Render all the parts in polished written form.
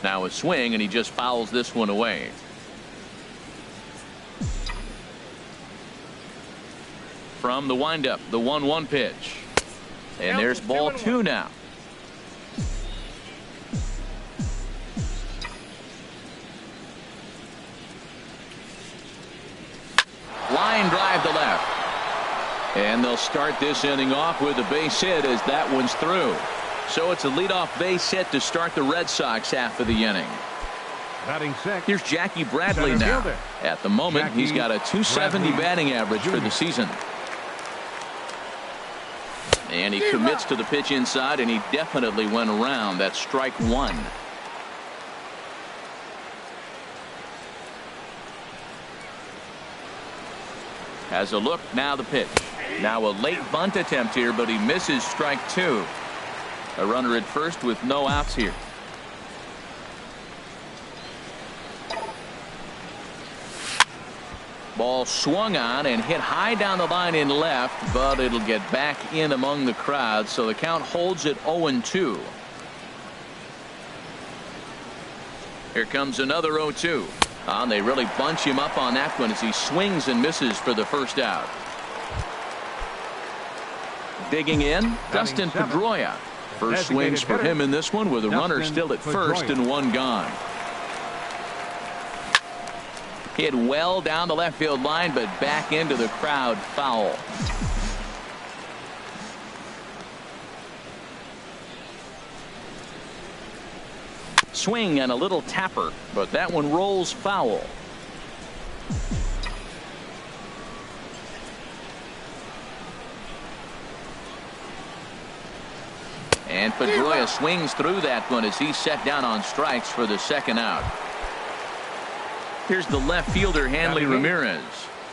Now a swing, and he just fouls this one away. From the windup, the 1-1 pitch. And there's ball 2 now. Line drive to left. And they'll start this inning off with a base hit as that one's through. So it's a leadoff base hit to start the Red Sox half of the inning. Batting sixth. Here's Jackie Bradley now. At the moment, he's got a .270 batting average for the season. And he commits to the pitch inside, and he definitely went around. That's strike 1. Has a look, now the pitch. Now a late bunt attempt here, but he misses strike 2. A runner at first with no outs here. Ball swung on and hit high down the line in left, but it'll get back in among the crowd, so the count holds at 0-2. Here comes another 0-2. And they really bunch him up on that one as he swings and misses for the first out. Digging in, Dustin Pedroia. First swings for him in this one with a runner still at first and 1 gone. Hit well down the left field line, but back into the crowd, foul. Swing and a little tapper, but that one rolls foul. And Pedroia swings through that one as he's set down on strikes for the second out. Here's the left fielder, Hanley Ramirez.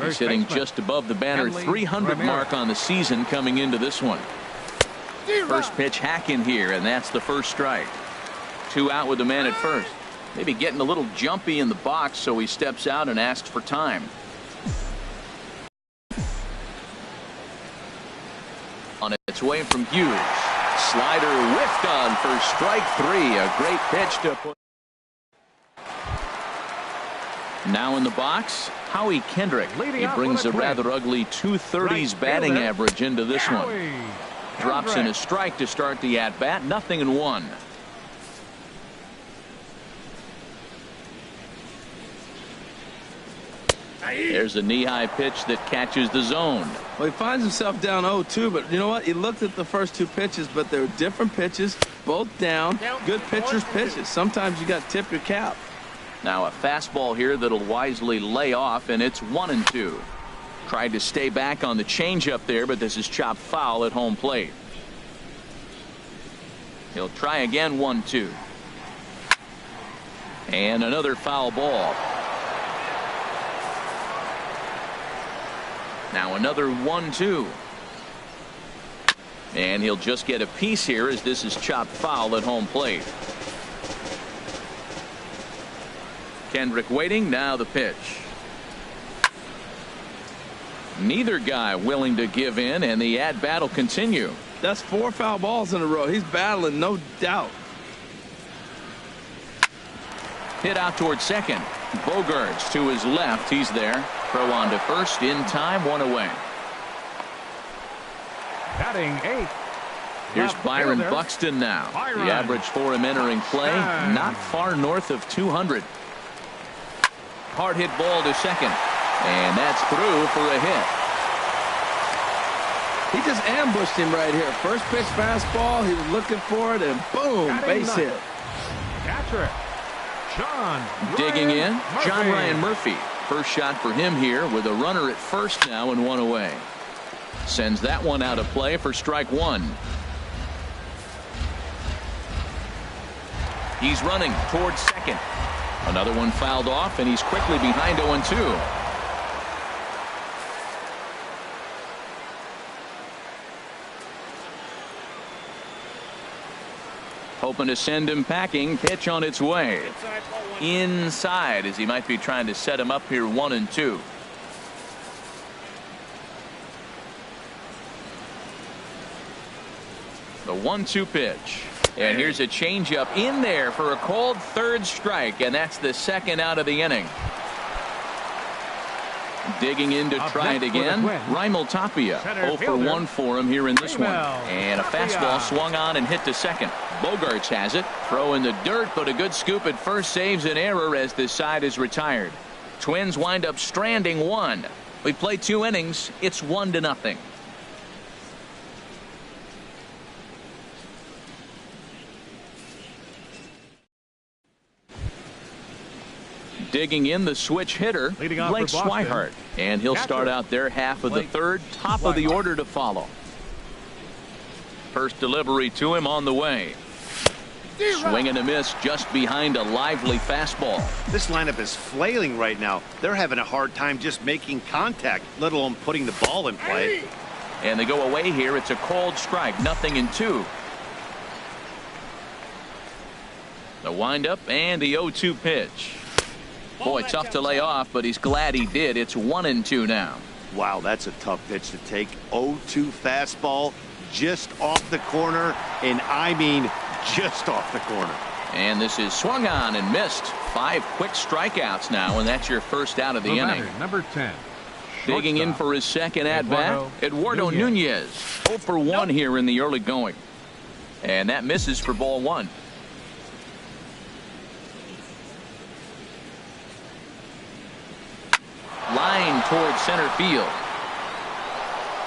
He's hitting just above the banner 300 mark on the season coming into this one. First pitch hack in here, and that's the first strike. 2 out with the man at first. Maybe getting a little jumpy in the box, so he steps out and asks for time. On its way from Hughes. Slider whiffed on for strike 3. A great pitch to put. Now in the box, Howie Kendrick. He brings a rather ugly .230s batting average into this one. Drops in a strike to start the at-bat. 0-1. There's a knee-high pitch that catches the zone. Well, he finds himself down 0-2, but you know what? He looked at the first 2 pitches, but they were different pitches, both down. Good pitchers' pitches. Sometimes you got to tip your cap. Now a fastball here that'll wisely lay off, and it's 1-2. Tried to stay back on the changeup there, but this is chopped foul at home plate. He'll try again. 1-2. And another foul ball. Now another 1-2. And he'll just get a piece here as this is chopped foul at home plate. Kendrick waiting. Now the pitch. Neither guy willing to give in, and the at-bat will continue. That's 4 foul balls in a row. He's battling, no doubt. Hit out towards second. Bogarts to his left. He's there. Throw on to first in time. 1 away. Batting 8. Here's Byron Buxton now. The average for him entering play, not far north of 200. Hard hit ball to second. And that's through for a hit. He just ambushed him right here. First pitch fastball. He was looking for it, and boom, base hit. Catcher. Digging in, John Ryan Murphy. First shot for him here with a runner at first now and 1 away. Sends that one out of play for strike 1. He's running towards second. Another one fouled off, and he's quickly behind 0-2. Hoping to send him packing. Pitch on its way. Inside as he might be trying to set him up here. 1-2. The 1-2 pitch. And here's a changeup in there for a called third strike, and that's the second out of the inning. Digging in to try it again, Raimel Tapia. 0 for 1 for him here in this one. And a fastball swung on and hit to second. Bogarts has it. Throw in the dirt, but a good scoop at first saves an error as this side is retired. Twins wind up stranding one. We play 2 innings. It's 1-0. Digging in the switch hitter, Blake Swihart. And he'll start out their half of the third, top of the order to follow. First delivery to him on the way. Swing and a miss just behind a lively fastball. This lineup is flailing right now. They're having a hard time just making contact, let alone putting the ball in play. And they go away here. It's a called strike, 0-2. The windup and the 0-2 pitch. Boy, tough to lay off, but he's glad he did. It's 1-2 now. Wow, that's a tough pitch to take. 0-2 fastball just off the corner, and I mean just off the corner. And this is swung on and missed. 5 quick strikeouts now, and that's your first out of the inning. Number 10. Digging in for his second at-bat, Eduardo Nunez. 0 for 1 here in the early going. And that misses for ball 1. Line towards center field.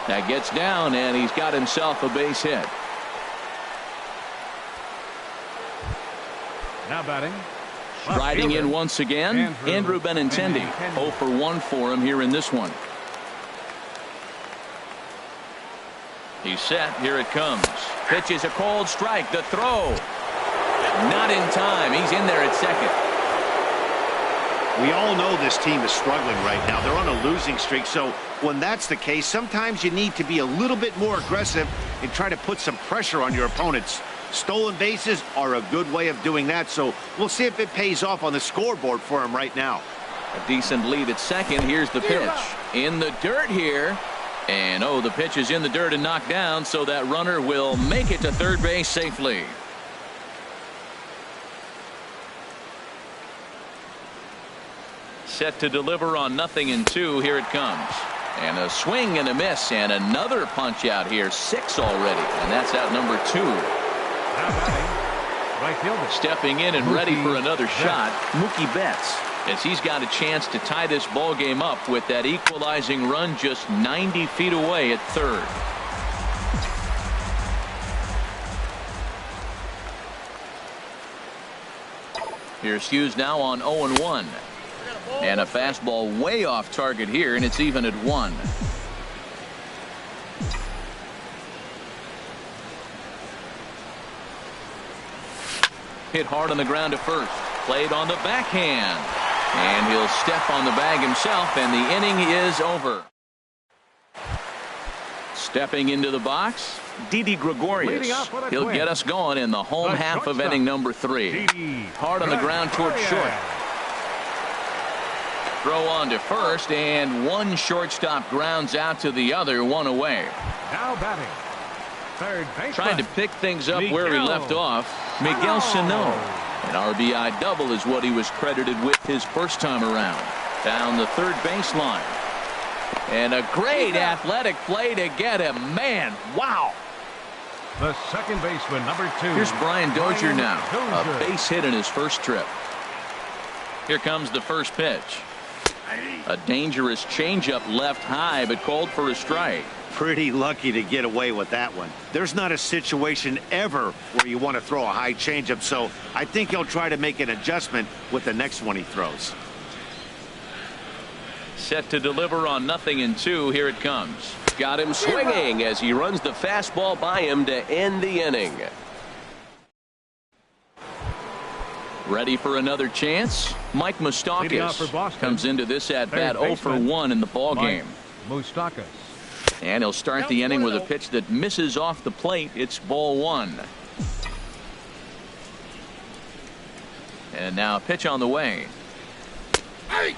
That gets down, and he's got himself a base hit. Now batting. Riding in once again, Andrew Benintendi. 0 for 1 for him here in this one. He's set. Here it comes. Pitch is a cold strike. The throw. Not in time. He's in there at second. We all know this team is struggling right now. They're on a losing streak, so when that's the case, sometimes you need to be a little bit more aggressive and try to put some pressure on your opponents. Stolen bases are a good way of doing that, so we'll see if it pays off on the scoreboard for him right now. A decent lead at second. Here's the pitch. In the dirt here. And, oh, the pitch is in the dirt and knocked down, so that runner will make it to third base safely. Set to deliver on 0-2. Here it comes. And a swing and a miss, and another punch out here. 6 already, and that's out number 2. Right fielder. Stepping in and ready for another shot, Mookie Betts, as he's got a chance to tie this ball game up with that equalizing run just 90 feet away at third. Here's Hughes now on 0-1. And a fastball way off target here, and it's even at 1. Hit hard on the ground to first. Played on the backhand. And he'll step on the bag himself, and the inning is over. Stepping into the box, Didi Gregorius. He'll get us going in the home half of inning number 3. Hard on the ground toward short. Throw on to first, and one shortstop grounds out to the other, 1 away. Now batting. Third baseman. Trying to pick things up where he left off, Miguel Sano. An RBI double is what he was credited with his first time around. Down the third baseline. And a great athletic play to get him. Man, wow. The second baseman, number 2. Here's Brian Dozier now. A base hit in his first trip. Here comes the first pitch. A dangerous changeup left high, but called for a strike. Pretty lucky to get away with that one. There's not a situation ever where you want to throw a high changeup, so I think he'll try to make an adjustment with the next one he throws. Set to deliver on 0-2. Here it comes. Got him swinging as he runs the fastball by him to end the inning. Ready for another chance? Mike Moustakas comes into this at-bat 0 for 1 in the ballgame. Moustakas. And he'll start the inning with a pitch that misses off the plate. It's ball 1. And now a pitch on the way.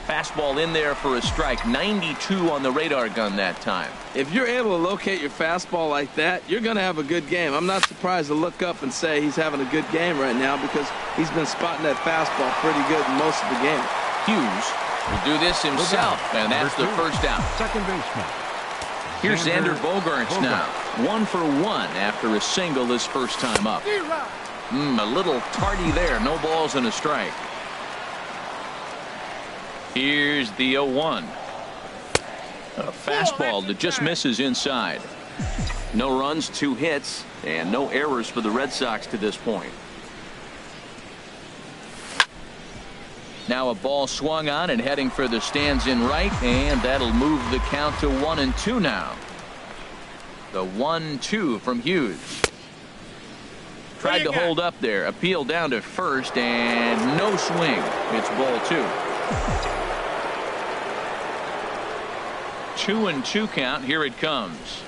Fastball in there for a strike. 92 on the radar gun that time. If you're able to locate your fastball like that, you're going to have a good game. I'm not surprised to look up and say he's having a good game right now because he's been spotting that fastball pretty good most of the game. Hughes will do this himself, and that's the first out. Second baseman. Here's Xander Bogaerts now. 1 for 1 after a single his first time up. A little tardy there. No balls and a strike. Here's the 0-1. A fastball that just misses inside. No runs, 2 hits, and no errors for the Red Sox to this point. Now a ball swung on and heading for the stands in right, and that'll move the count to 1-2 now. The 1-2 from Hughes. Tried to hold up there. Appeal down to first, and no swing. It's ball 2. 2-2 count. Here it comes.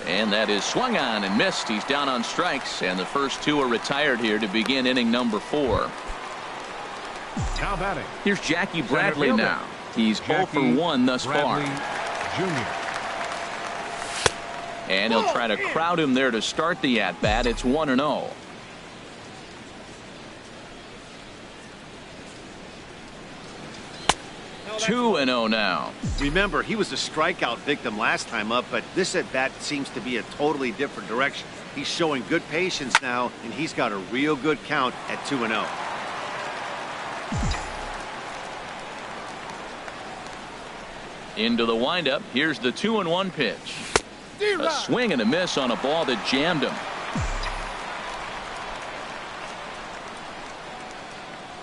And that is swung on and missed. He's down on strikes, and the first 2 are retired here to begin inning number 4. Now batting. Here's Jackie Bradley now. He's 0 for 1 thus far. Jr. And he'll try to crowd him there to start the at-bat. It's 1-0. Two and 0 now. Remember, he was a strikeout victim last time up, but this at-bat seems to be a totally different direction. He's showing good patience now, and he's got a real good count at 2-0. Into the windup. Here's the 2-1 pitch. A swing and a miss on a ball that jammed him.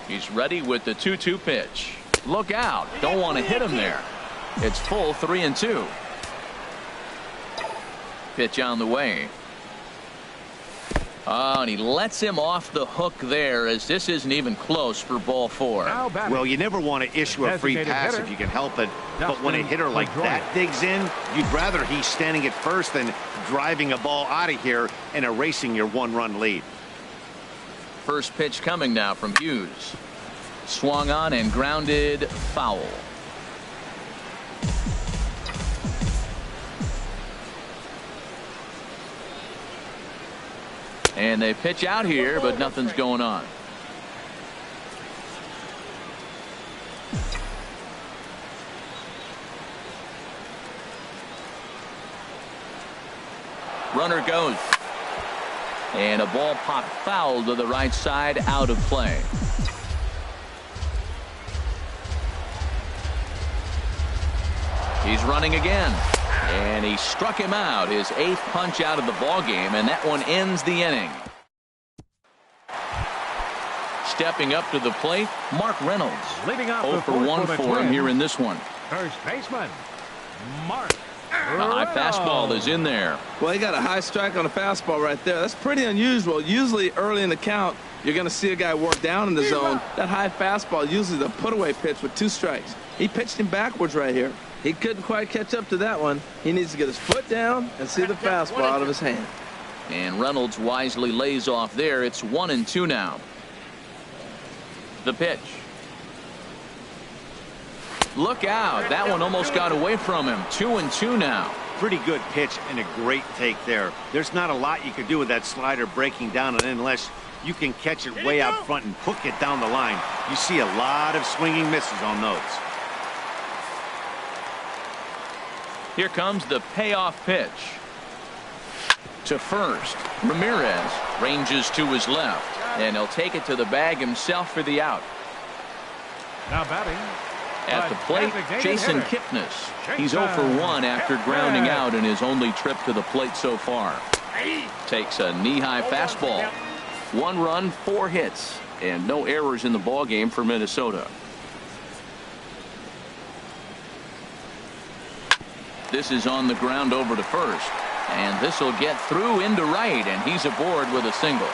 He's ready with the 2-2 pitch. Look out. Don't want to hit him there. It's full 3-2. Pitch on the way. Oh, and he lets him off the hook there as this isn't even close for ball 4. Well, you never want to issue a free pass if you can help it. But when a hitter like that digs in, you'd rather he's standing at first than driving a ball out of here and erasing your 1-run lead. First pitch coming now from Hughes. Swung on and grounded foul. And they pitch out here, but nothing's going on. Runner goes. And a ball popped foul to the right side, out of play. He's running again. And he struck him out, his 8th punch out of the ball game, and that one ends the inning. Stepping up to the plate, Mark Reynolds. Leading off 0 for 1 for him here in this one. First baseman, Mark. A high fastball is in there. Well, he got a high strike on a fastball right there. That's pretty unusual. Usually early in the count, you're going to see a guy work down in the zone. That high fastball usually the put-away pitch with 2 strikes. He pitched him backwards right here. He couldn't quite catch up to that one. He needs to get his foot down and see the fastball out of his hand. And Reynolds wisely lays off there. It's 1-2 now. The pitch. Look out. That one almost got away from him. 2-2 now. Pretty good pitch and a great take there. There's not a lot you could do with that slider breaking down, and unless you can catch it way out front and hook it down the line, you see a lot of swinging misses on those. Here comes the payoff pitch. To first. Ramirez ranges to his left, and he'll take it to the bag himself for the out. Now batting. At the plate, Jason Kipnis. He's 0 for 1 after grounding out in his only trip to the plate so far. Takes a knee-high fastball. 1 run, 4 hits, and no errors in the ballgame for Minnesota. This is on the ground over to first, and this will get through into right, and he's aboard with a single.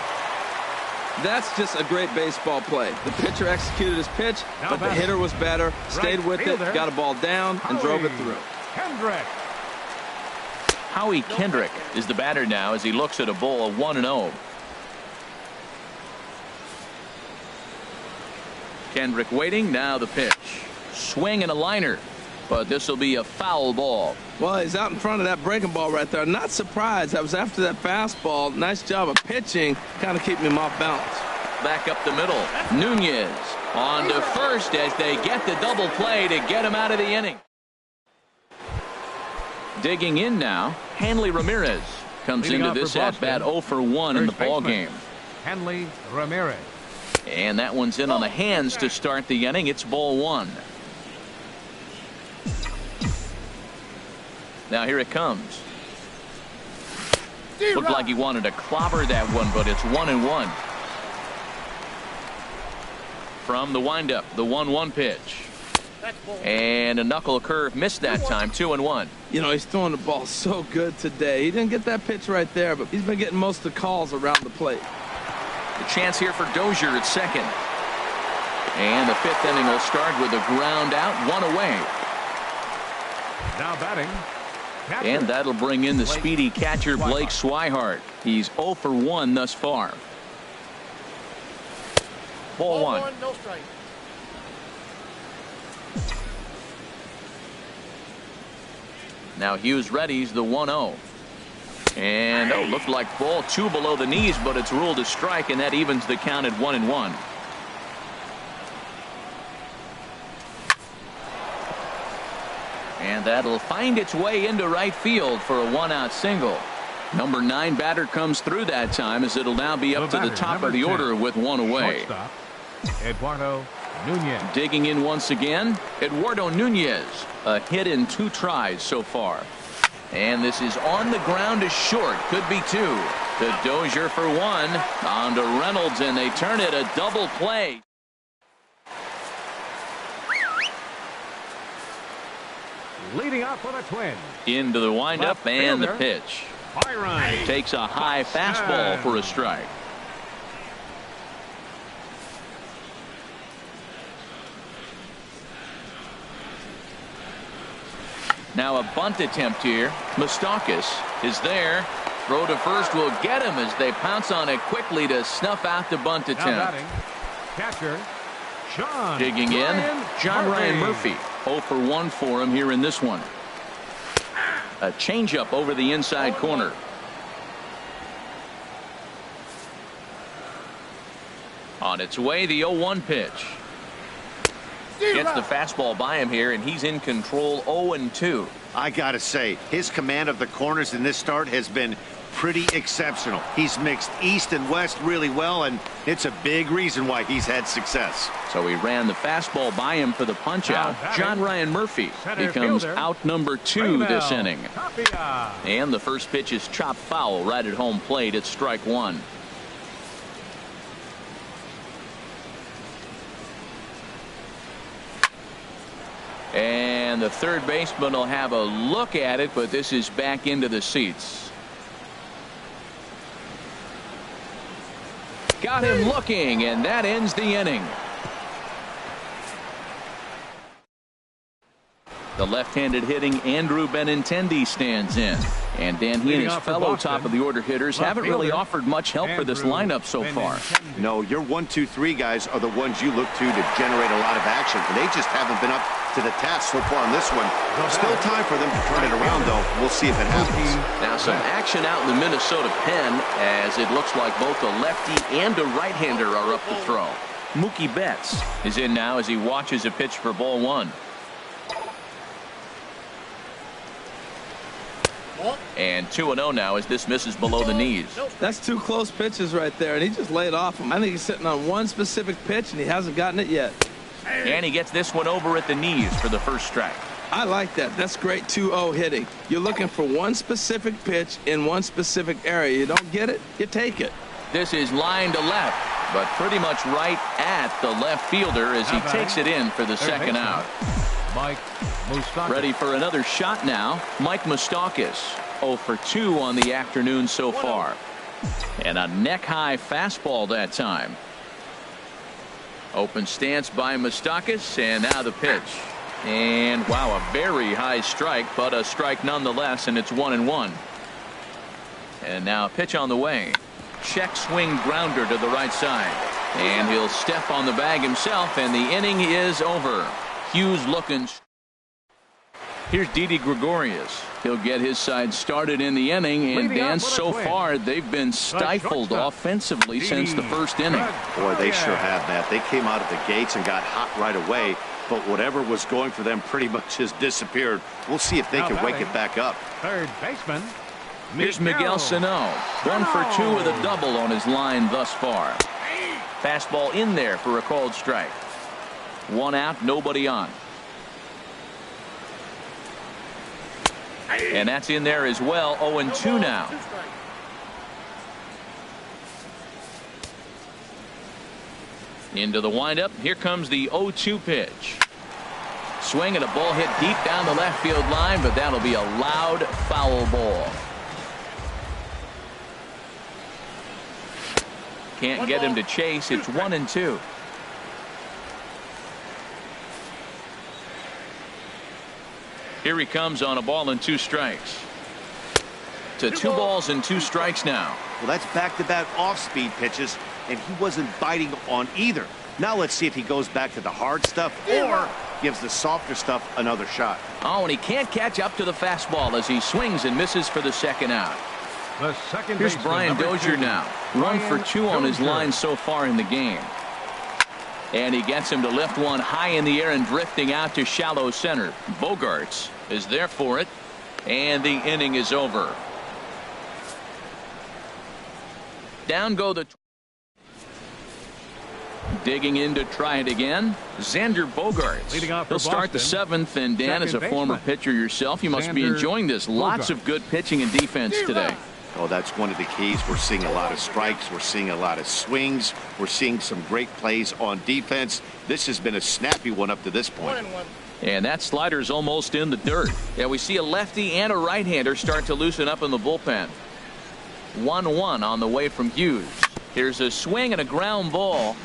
That's just a great baseball play. The pitcher executed his pitch, but the hitter was better, stayed with it, got a ball down, and drove it through. Kendrick. Howie Kendrick is the batter now as he looks at a ball of 1-0. Kendrick waiting. Now the pitch. Swing and a liner. But this will be a foul ball. Well, he's out in front of that breaking ball right there. Not surprised. I was after that fastball. Nice job of pitching, kind of keeping him off balance. Back up the middle. Nunez on to first as they get the double play to get him out of the inning. Digging in now, Hanley Ramirez comes Leading into off this for at bat 0 for 1 in the ball game. Hanley Ramirez. And that one's in on the hands to start the inning. It's ball 1. Now here it comes. Looked like he wanted to clobber that one, but it's 1-1. From the windup, the 1-1 pitch. And a knuckle curve missed that time. 2-1. You know, he's throwing the ball so good today. He didn't get that pitch right there, but he's been getting most of the calls around the plate. The chance here for Dozier at second. And the 5th inning will start with a ground out, 1 away. Now batting. Catcher. And that'll bring in the speedy catcher Blake Swihart. He's 0 for 1 thus far. Ball 1. No strike. Now Hughes readies the 1-0. And looked like ball 2 below the knees, but it's ruled a strike, and that evens the count at 1-1. And that'll find its way into right field for a 1-out single. Number 9 batter comes through that time, as it'll now be up to the top of the order with 1 away. Shortstop, Eduardo Nunez. Digging in once again, Eduardo Nunez. A hit in 2 tries so far. And this is on the ground to short. Could be 2. To Dozier for 1. On to Reynolds, and they turn it a double play. Leading off for the Twins. Into the windup and the pitch. Byron. Takes a high fastball for a strike. Now a bunt attempt here. Moustakas is there. Throw to first will get him as they pounce on it quickly to snuff out the bunt Now attempt. batting. Catcher. John Digging in, John Ryan Murphy. 0 for 1 for him here in this one. A changeup over the inside corner. On its way, the 0-1 pitch. Gets the fastball by him here, and he's in control. 0-2. I gotta say, his command of the corners in this start has been pretty exceptional. He's mixed east and west really well, and it's a big reason why he's had success. So he ran the fastball by him for the punch out. John Ryan Murphy becomes out number 2 this inning. And the first pitch is chopped foul right at home plate. It's strike 1. And the third baseman will have a look at it, but this is back into the seats. Got him looking, and that ends the inning. The left-handed hitting Andrew Benintendi stands in. And Dan, he and his fellow top-of-the-order hitters haven't really offered much help for this lineup so far. No, your 1, 2, 3 guys are the ones you look to generate a lot of action. And they just haven't been up to the task so far on this one. Still time for them to turn it around, though. We'll see if it happens. Now some action out in the Minnesota pen, as it looks like both a lefty and a right-hander are up to throw. Mookie Betts is in now as he watches a pitch for ball 1. And 2-0 now as this misses below the knees. That's 2 close pitches right there, and he just laid off him. I think he's sitting on one specific pitch, and he hasn't gotten it yet. And he gets this one over at the knees for the first strike. I like that. That's great 2-0 hitting. You're looking for one specific pitch in one specific area. You don't get it, you take it. This is line to left, but pretty much right at the left fielder as he takes it in for the second out. Mike Moustakas. Ready for another shot now. Mike Moustakas 0 for 2 on the afternoon so far. And a neck-high fastball that time. Open stance by Moustakas, and now the pitch. And wow, a very high strike, but a strike nonetheless, and it's 1-1. And now a pitch on the way. Check swing grounder to the right side. And he'll step on the bag himself, and the inning is over. Hughes looking. Here's Didi Gregorius. He'll get his side started in the inning, and Dan, so far they've been stifled offensively since the first inning. Boy, they sure have, Matt. They came out of the gates and got hot right away, but whatever was going for them pretty much has disappeared. We'll see if they can wake it back up. Third baseman. Here's Miguel Sano. 1 for 2 with a double on his line thus far. Fastball in there for a called strike. 1 out, nobody on. And that's in there as well. 0-2 now. Into the windup. Here comes the 0-2 pitch. Swing and a ball hit deep down the left field line, but that'll be a loud foul ball. Can't get him to chase. It's 1-2. Here he comes on a ball and 2 strikes. To 2 balls and 2 strikes now. Well, that's back-to-back off-speed pitches, and he wasn't biting on either. Now let's see if he goes back to the hard stuff or gives the softer stuff another shot. Oh, and he can't catch up to the fastball as he swings and misses for the second out. The second Here's Brian Dozier now. 1 for 2 on his line so far in the game. And he gets him to lift one high in the air and drifting out to shallow center. Bogarts is there for it, and the inning is over. Down go the. Digging in to try it again. Xander Bogarts. Leading off for He'll start the Boston. 7th, and Dan, as a former pitcher yourself, you must be Xander enjoying this. Lots Bogaerts. of good pitching and defense today. Oh, that's one of the keys. We're seeing a lot of strikes. We're seeing a lot of swings. We're seeing some great plays on defense. This has been a snappy one up to this point. And that slider's almost in the dirt. Yeah, we see a lefty and a right-hander start to loosen up in the bullpen. 1-1 on the way from Hughes. Here's a swing and a ground ball.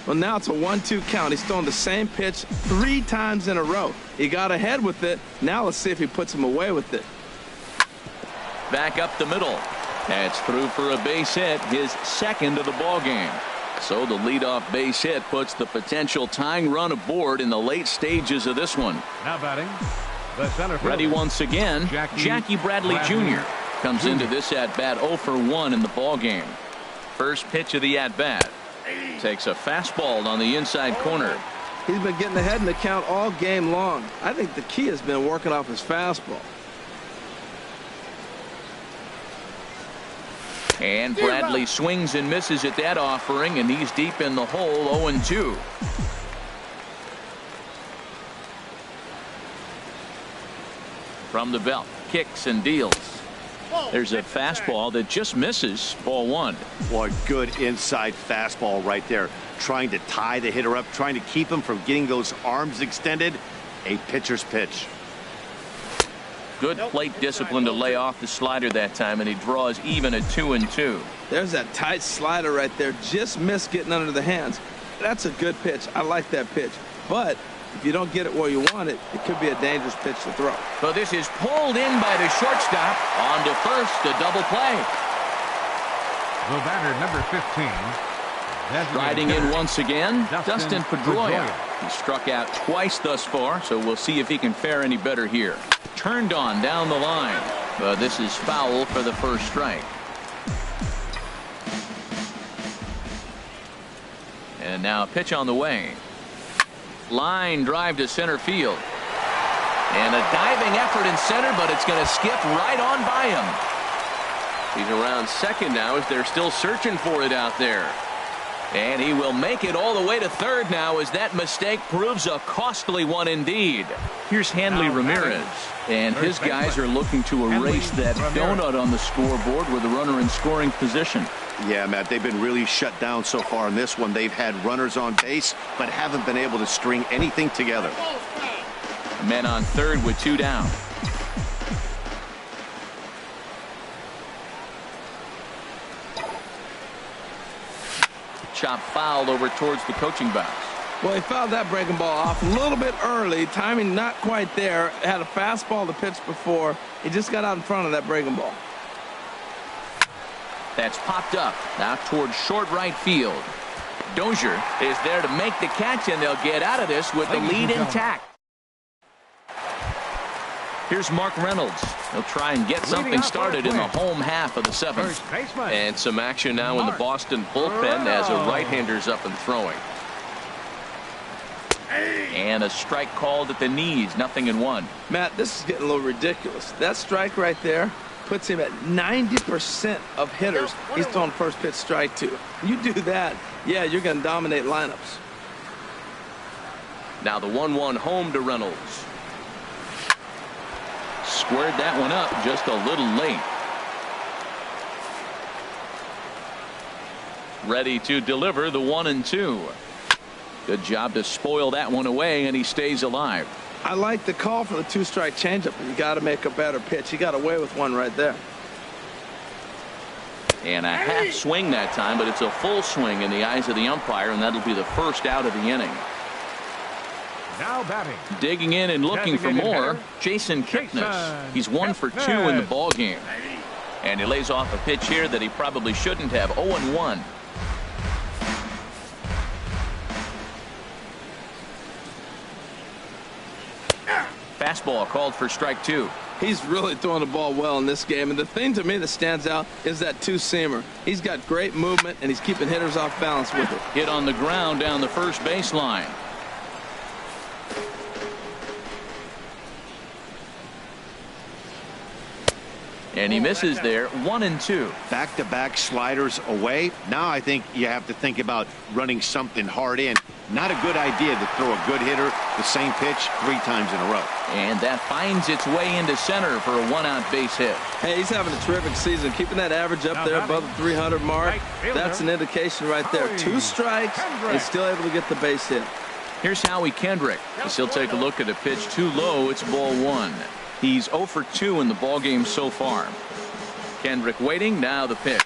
Well, now it's a 1-2 count. He's throwing the same pitch 3 times in a row. He got ahead with it. Now let's see if he puts him away with it. Back up the middle. That's through for a base hit, his second of the ball game. So the leadoff base hit puts the potential tying run aboard in the late stages of this one. Now batting, the center fielder. Ready once again, Jackie Bradley Jr. comes into this at bat 0 for 1 in the ball game. First pitch of the at bat. Takes a fastball on the inside corner. He's been getting ahead in the count all game long. I think the key has been working off his fastball. And Bradley swings and misses at that offering, and he's deep in the hole. 0-2. From the belt, kicks and deals. There's a fastball that just misses. Ball 1. Boy, good inside fastball right there. Trying to tie the hitter up, trying to keep him from getting those arms extended. A pitcher's pitch. Good plate discipline to lay off the slider that time, and he draws even at 2-2. There's that tight slider right there. Just missed getting under the hands. That's a good pitch. I like that pitch. But if you don't get it where you want it, it could be a dangerous pitch to throw. So this is pulled in by the shortstop. On to first, a double play. The batter, number 15. Riding in once again, Dustin Pedroia. Pedroia. He struck out twice thus far, so we'll see if he can fare any better here. Turned on down the line, but this is foul for the first strike. And now a pitch on the way. Line drive to center field. And a diving effort in center, but it's going to skip right on by him. He's around second now as they're still searching for it out there. And he will make it all the way to third now as that mistake proves a costly one indeed. Here's Hanley Ramirez. And his guys are looking to erase that donut on the scoreboard with a runner in scoring position. Yeah, Matt, they've been really shut down so far in this one. They've had runners on base, but haven't been able to string anything together. Men on third with 2 down. Chop fouled over towards the coaching box. Well, he fouled that breaking ball off a little bit early. Timing not quite there. Had a fastball to pitch before. He just got out in front of that breaking ball. That's popped up out towards short right field. Dozier is there to make the catch, and they'll get out of this with the lead intact. Here's Mark Reynolds. He'll try and get something started in the home half of the seventh. And some action now in the Boston bullpen as a right-hander's up and throwing. And a strike called at the knees, 0-1. Matt, this is getting a little ridiculous. That strike right there puts him at 90% of hitters he's throwing first pitch strike to. You do that, yeah, you're going to dominate lineups. Now the 1-1 home to Reynolds. Squared that one up just a little late. Ready to deliver the 1-2. Good job to spoil that one away, and he stays alive. I like the call for the two-strike changeup, but you got to make a better pitch. He got away with one right there. And a half swing that time, but it's a full swing in the eyes of the umpire, and that'll be the first out of the inning. Now batting. Digging in and looking for more, Jason Kipnis. He's 1 for 2 in the ball game. And he lays off a pitch here that he probably shouldn't have. 0-1. Fastball called for strike 2. He's really throwing the ball well in this game, and the thing to me that stands out is that two-seamer. He's got great movement, and he's keeping hitters off balance with it. Hit on the ground down the first baseline. And he misses there. 1-2. Back-to-back sliders away. Now I think you have to think about running something hard in. Not a good idea to throw a good hitter the same pitch 3 times in a row. And that finds its way into center for a 1-out base hit. Hey, he's having a terrific season, keeping that average up there above the 300 mark. That's an indication right there. 2 strikes and still able to get the base hit. Here's Howie Kendrick. As he'll take a look at a pitch too low. It's ball 1. He's 0 for 2 in the ballgame so far. Kendrick waiting. Now the pitch.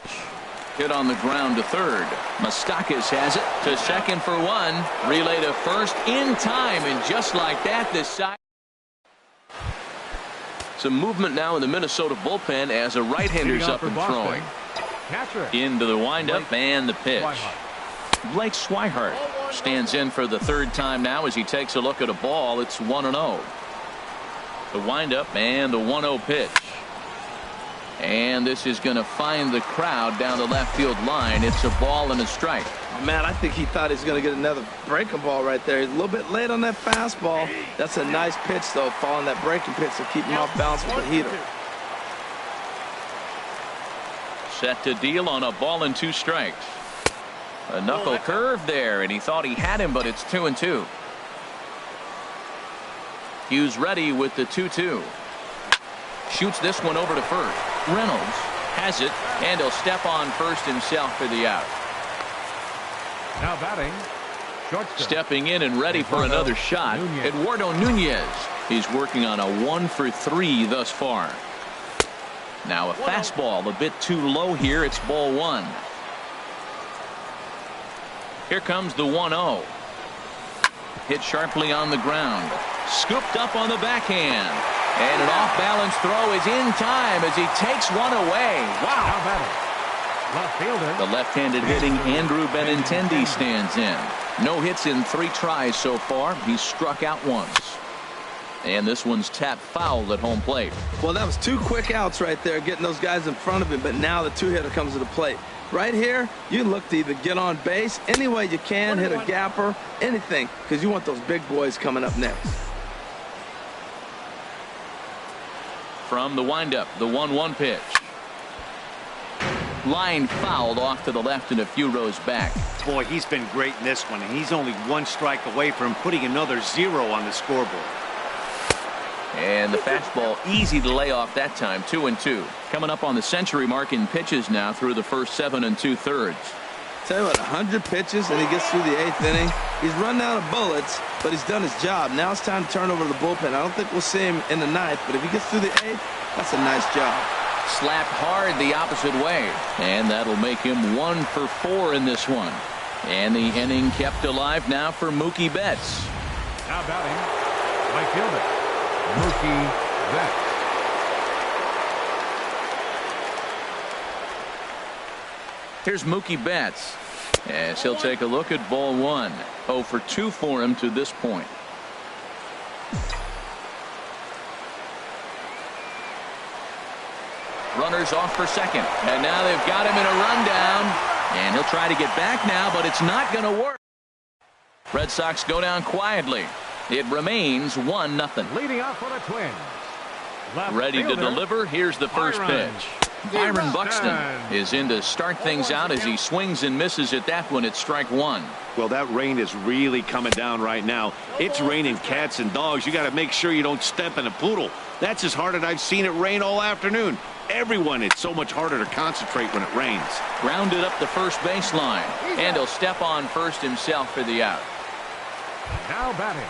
Hit on the ground to third. Moustakas has it to second for 1. Relay to first in time, and just like that, this side. Some movement now in the Minnesota bullpen as a right-hander's up and throwing. Into the windup and the pitch. Blake Swihart stands in for the 3rd time now as he takes a look at a ball. It's 1-0. The windup and the 1-0 pitch. And this is going to find the crowd down the left field line. It's a ball and a strike. Oh, man, I think he thought he was going to get another breaking ball right there. He's a little bit late on that fastball. That's a nice pitch, though, following that breaking pitch to keep him off balance with the heater. Set to deal on a ball and 2 strikes. A knuckle curve there, and he thought he had him, but it's 2-2. Hughes ready with the 2-2. Shoots this one over to first. Reynolds has it, and he'll step on first himself for the out. Now batting. Shortstop. Stepping in and ready for another shot. Eduardo Nunez. He's working on a 1 for 3 thus far. Now a fastball a bit too low here. It's ball 1. Here comes the 1-0. Hit sharply on the ground. Scooped up on the backhand. And an off-balance throw is in time as he takes one away. Wow. Now batting. Left fielder. The left-handed hitting Andrew Benintendi stands in. No hits in 3 tries so far. He's struck out once. And this one's tapped foul at home plate. Well, that was 2 quick outs right there, getting those guys in front of him, but now the 2-hitter comes to the plate. Right here, you look to either get on base any way you can, hit a gapper, anything, because you want those big boys coming up next. From the windup, the 1-1 pitch. Line fouled off to the left and a few rows back. Boy, he's been great in this one, and he's only 1 strike away from putting another 0 on the scoreboard. And the fastball easy to lay off that time. 2-2. Coming up on the century mark in pitches now through the first 7 2/3. Tell you what, 100 pitches and he gets through the 8th inning. He's run out of bullets, but he's done his job. Now it's time to turn over to the bullpen. I don't think we'll see him in the 9th, but if he gets through the 8th, that's a nice job. Slapped hard the opposite way, and that'll make him 1 for 4 in this one. And the inning kept alive now for Mookie Betts. Now batting. Right fielder. Mookie Betts. Here's Mookie Betts. As he'll take a look at ball one. 0 for 2 for him to this point. Runners off for second. And now they've got him in a rundown. And he'll try to get back now, but it's not going to work. Red Sox go down quietly. It remains 1-0. Leading off for the Twins. Ready to deliver. Here's the first pitch. Byron Buxton is in to start things out as he swings and misses at that one at strike one. Well, that rain is really coming down right now. It's raining cats and dogs. You got to make sure you don't step in a poodle. That's as hard as I've seen it rain all afternoon. Everyone, it's so much harder to concentrate when it rains. Grounded up the first baseline, and he'll step on first himself for the out. Now batting.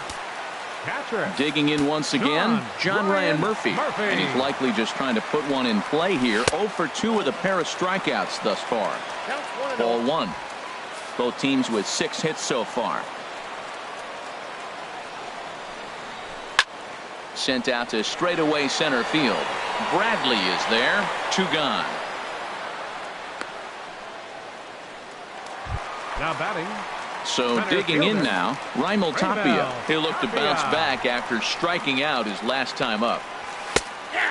Catcher. Digging in once again, John Ryan Murphy. And he's likely just trying to put one in play here. 0 for 2 with a pair of strikeouts thus far. Ball one. Both teams with 6 hits so far. Sent out to straightaway center field. Bradley is there. 2 gone. Now batting. So digging in now, Raimel Tapia. He'll look to bounce back after striking out his last time up.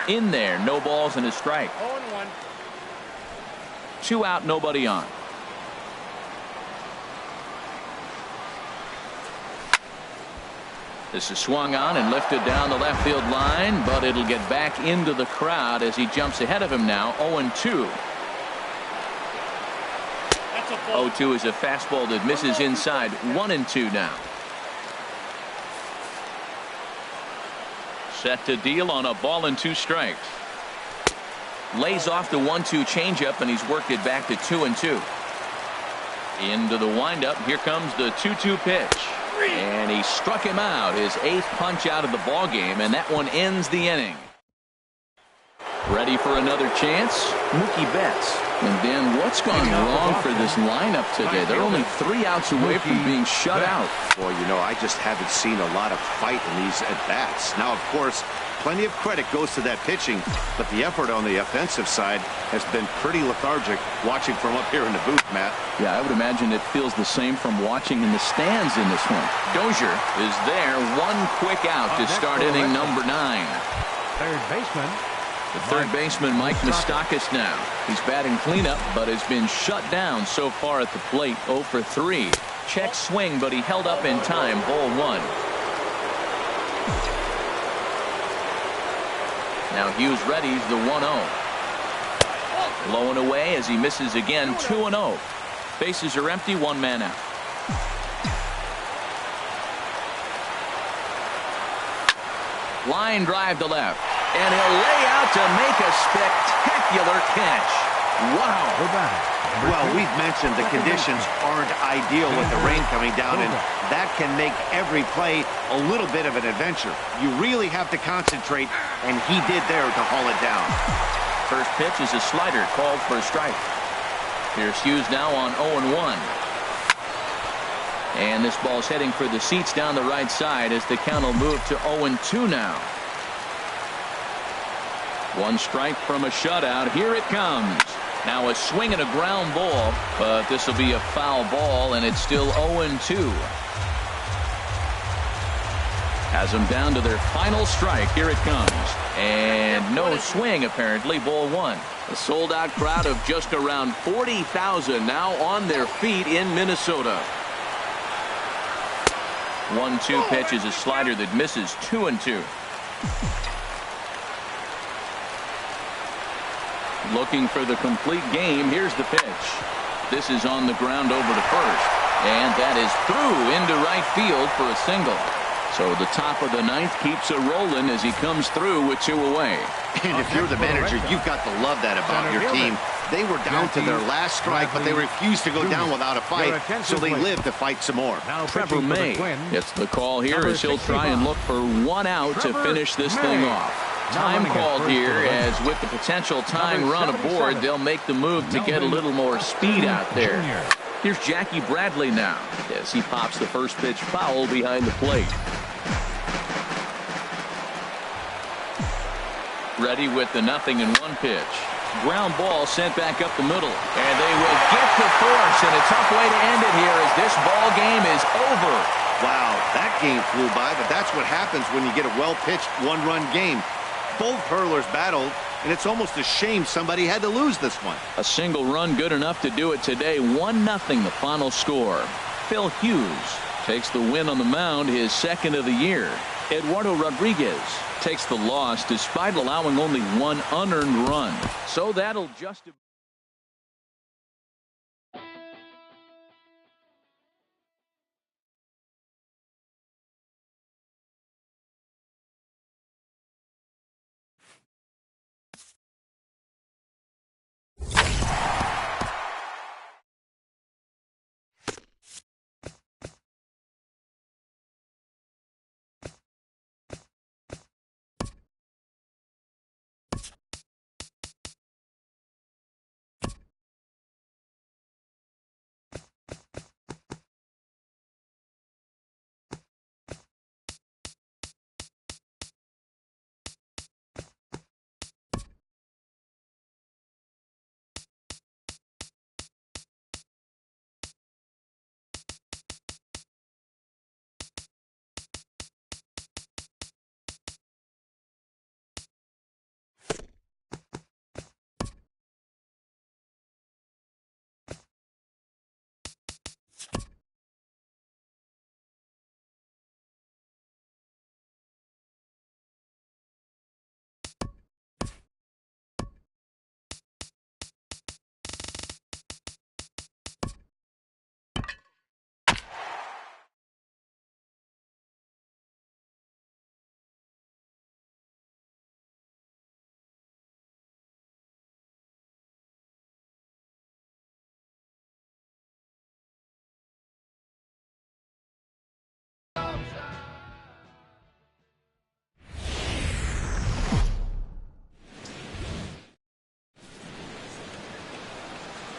In there, no balls and a strike. 0-1. 2 out, nobody on. This is swung on and lifted down the left field line, but it'll get back into the crowd as he jumps ahead of him now. 0-2. 0-2 is a fastball that misses inside. 1-2 now. Set to deal on a ball and 2 strikes. Lays off the 1-2 changeup, and he's worked it back to 2-2. Into the windup. Here comes the 2-2 pitch. And he struck him out, his 8th punch out of the ball game, and that one ends the inning. Ready for another chance? Mookie Betts. And then what's gone wrong for this lineup today? They're only 3 outs away from being shut out. Well, you know, I just haven't seen a lot of fight in these at-bats. Now, of course, plenty of credit goes to that pitching, but the effort on the offensive side has been pretty lethargic watching from up here in the booth, Matt. Yeah, I would imagine it feels the same from watching in the stands in this one. Dozier is there. 1 quick out to start inning number 9. Third baseman. The third baseman, Mike Moustakas now. He's batting cleanup, but has been shut down so far at the plate. 0 for 3. Check swing, but he held up in time. Ball 1. Now Hughes readies the 1-0. Low and away as he misses again. 2-0. Bases are empty. 1 man out. Line drive to left. And he'll lay out to make a spectacular catch. Wow. Well, we've mentioned the conditions aren't ideal with the rain coming down, and that can make every play a little bit of an adventure. You really have to concentrate, and he did there to haul it down. First pitch is a slider called for a strike. Here's Hughes now on 0-1. And this ball's heading for the seats down the right side as the count will move to 0-2 now. 1 strike from a shutout. Here it comes. Now a swing and a ground ball, but this will be a foul ball, and it's still 0-2. Has them down to their final strike. Here it comes. And no swing, apparently. Ball 1. A sold-out crowd of just around 40,000 now on their feet in Minnesota. 1-2 pitch is a slider that misses. 2-2. Looking for the complete game. Here's the pitch. This is on the ground over to first. And that is through into right field for a single. So the top of the 9th keeps it rolling as he comes through with 2 away. And if you're the manager, you've got to love that about your team. They were down to their last strike, but they refused to go down without a fight, so they lived to fight some more. Trevor May gets the call here as he'll try and look for 1 out to finish this thing off. Time called here, as with the potential tying run aboard, they'll make the move to get a little more speed out there. Here's Jackie Bradley now as he pops the first pitch foul behind the plate. Ready with the 0-1 pitch. Ground ball sent back up the middle. And they will get the force, and a tough way to end it here as this ball game is over. Wow, that game flew by, but that's what happens when you get a well-pitched one-run game. Both hurlers battled, and it's almost a shame somebody had to lose this one. A single run good enough to do it today. 1-0 the final score. Phil Hughes takes the win on the mound, his second of the year. Eduardo Rodriguez takes the loss despite allowing only one unearned run. So that'll just...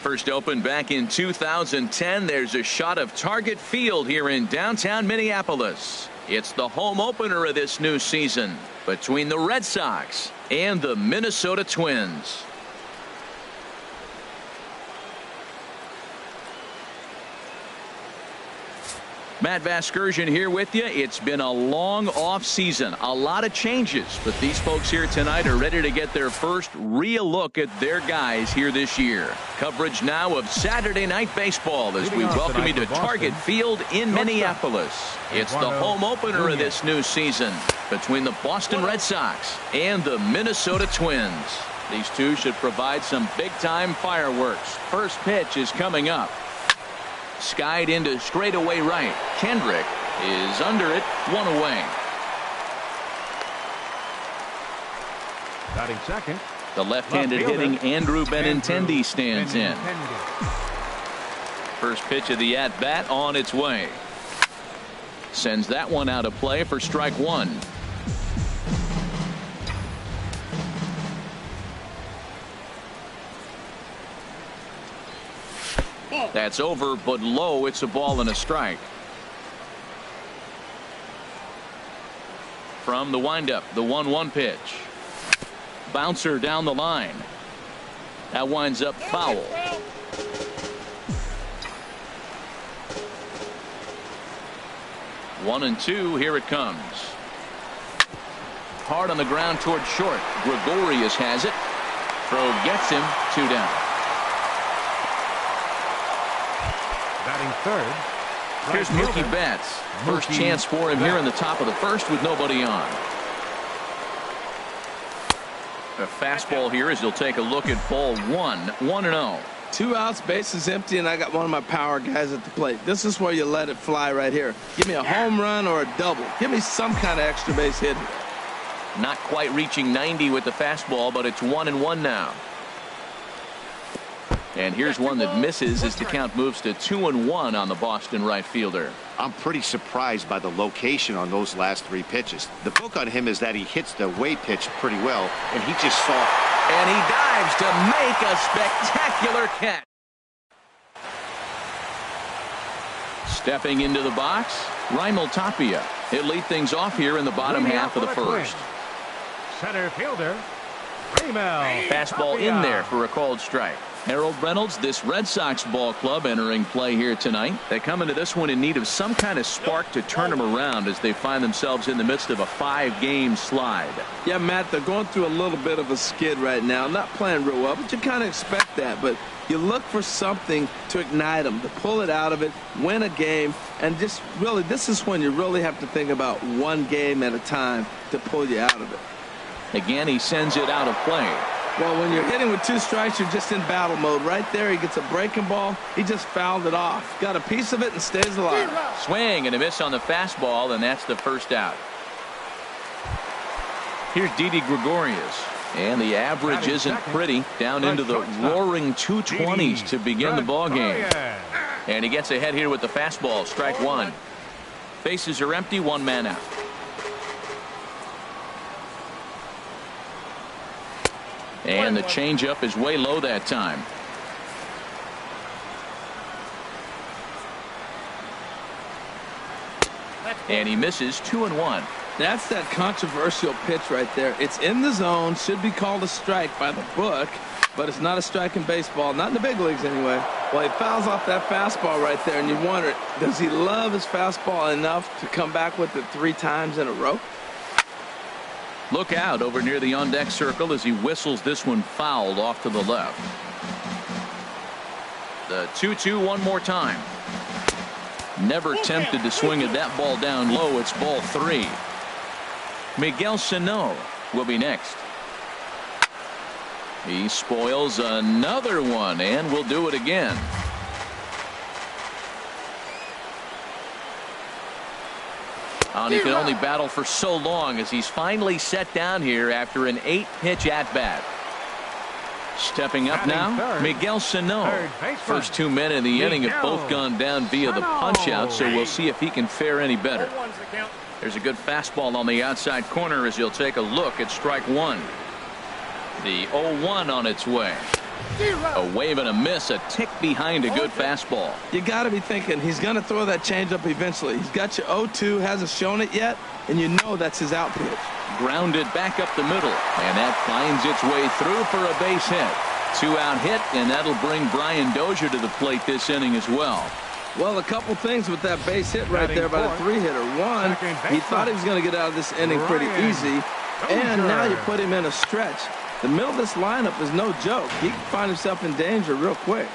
First opened back in 2010. There's a shot of Target Field here in downtown Minneapolis. It's the home opener of this new season between the Red Sox and the Minnesota Twins. Matt Vasgersian here with you. It's been a long off season, a lot of changes, but these folks here tonight are ready to get their first real look at their guys here this year. Coverage now of Saturday Night Baseball as we welcome you to Target Field in Minneapolis. It's the home opener of this new season between the Boston Red Sox and the Minnesota Twins. These two should provide some big-time fireworks. First pitch is coming up. Skied into straightaway right. Kendrick is under it, one away. Batting second. The left-handed hitting Andrew Benintendi stands in. First pitch of the at-bat on its way. Sends that one out of play for strike one. That's over, but low. It's a ball and a strike. From the windup, the 1-1 pitch. Bouncer down the line. That winds up foul. One and two. Here it comes. Hard on the ground toward short. Gregorius has it. Throw gets him. 2 down. Batting third. Here's Mookie Betts. First chance for him here in the top of the first with nobody on. A fastball here as he'll take a look at ball one. 1-0. 2 outs, bases empty, and I got one of my power guys at the plate. This is where you let it fly right here. Give me a home run or a double. Give me some kind of extra base hit. Not quite reaching 90 with the fastball, but it's 1-1 now. And here's one that misses as the count moves to 2-1 on the Boston right fielder. I'm pretty surprised by the location on those last 3 pitches. The book on him is that he hits the away pitch pretty well, and he just saw. And he dives to make a spectacular catch. Stepping into the box, Raimel Tapia. He'll lead things off here in the bottom half of the first. Center fielder Fastball in there for a called strike. Harold Reynolds, this Red Sox ball club entering play here tonight. They come into this one in need of some kind of spark to turn them around as they find themselves in the midst of a 5-game slide. Yeah, Matt, they're going through a little bit of a skid right now. Not playing real well, but you kind of expect that. But you look for something to ignite them, to pull it out of it, win a game, and just really, this is when you really have to think about one game at a time to pull you out of it. Again, he sends it out of play. Well, when you're hitting with 2 strikes, you're just in battle mode. Right there, he gets a breaking ball. He just fouled it off. Got a piece of it and stays alive. Swing and a miss on the fastball, and that's the first out. Here's Didi Gregorius. And the average isn't pretty. Down into the roaring 220s to begin the ball game. And he gets ahead here with the fastball. Strike 1. Bases are empty. 1 man out. And the changeup is way low that time. And he misses 2-1. That's that controversial pitch right there. It's in the zone, should be called a strike by the book, but it's not a strike in baseball, not in the big leagues anyway. Well, he fouls off that fastball right there, and you wonder, does he love his fastball enough to come back with it 3 times in a row? Look out over near the on-deck circle as he whistles this one fouled off to the left. The 2-2 one more time. Never tempted to swing at that ball down low. It's ball 3. Miguel Sano will be next. He spoils another one and will do it again. And he can only battle for so long as he's finally set down here after an 8-pitch at-bat. Stepping up now, Miguel Sano. First 2 men in the inning have both gone down via the punch-out, so we'll see if he can fare any better. There's a good fastball on the outside corner as he'll take a look at strike 1. The 0-1 on its way. A wave and a miss, a tick behind a good fastball. You got to be thinking he's going to throw that changeup eventually. He's got your 0-2, hasn't shown it yet, and you know that's his out pitch. Grounded back up the middle, and that finds its way through for a base hit. 2-out hit, and that'll bring Brian Dozier to the plate this inning as well. Well, a couple things with that base hit right there by the 3-hitter. One, he thought he was going to get out of this inning pretty easy, and now you put him in a stretch. The middle of this lineup is no joke. He can find himself in danger real quick.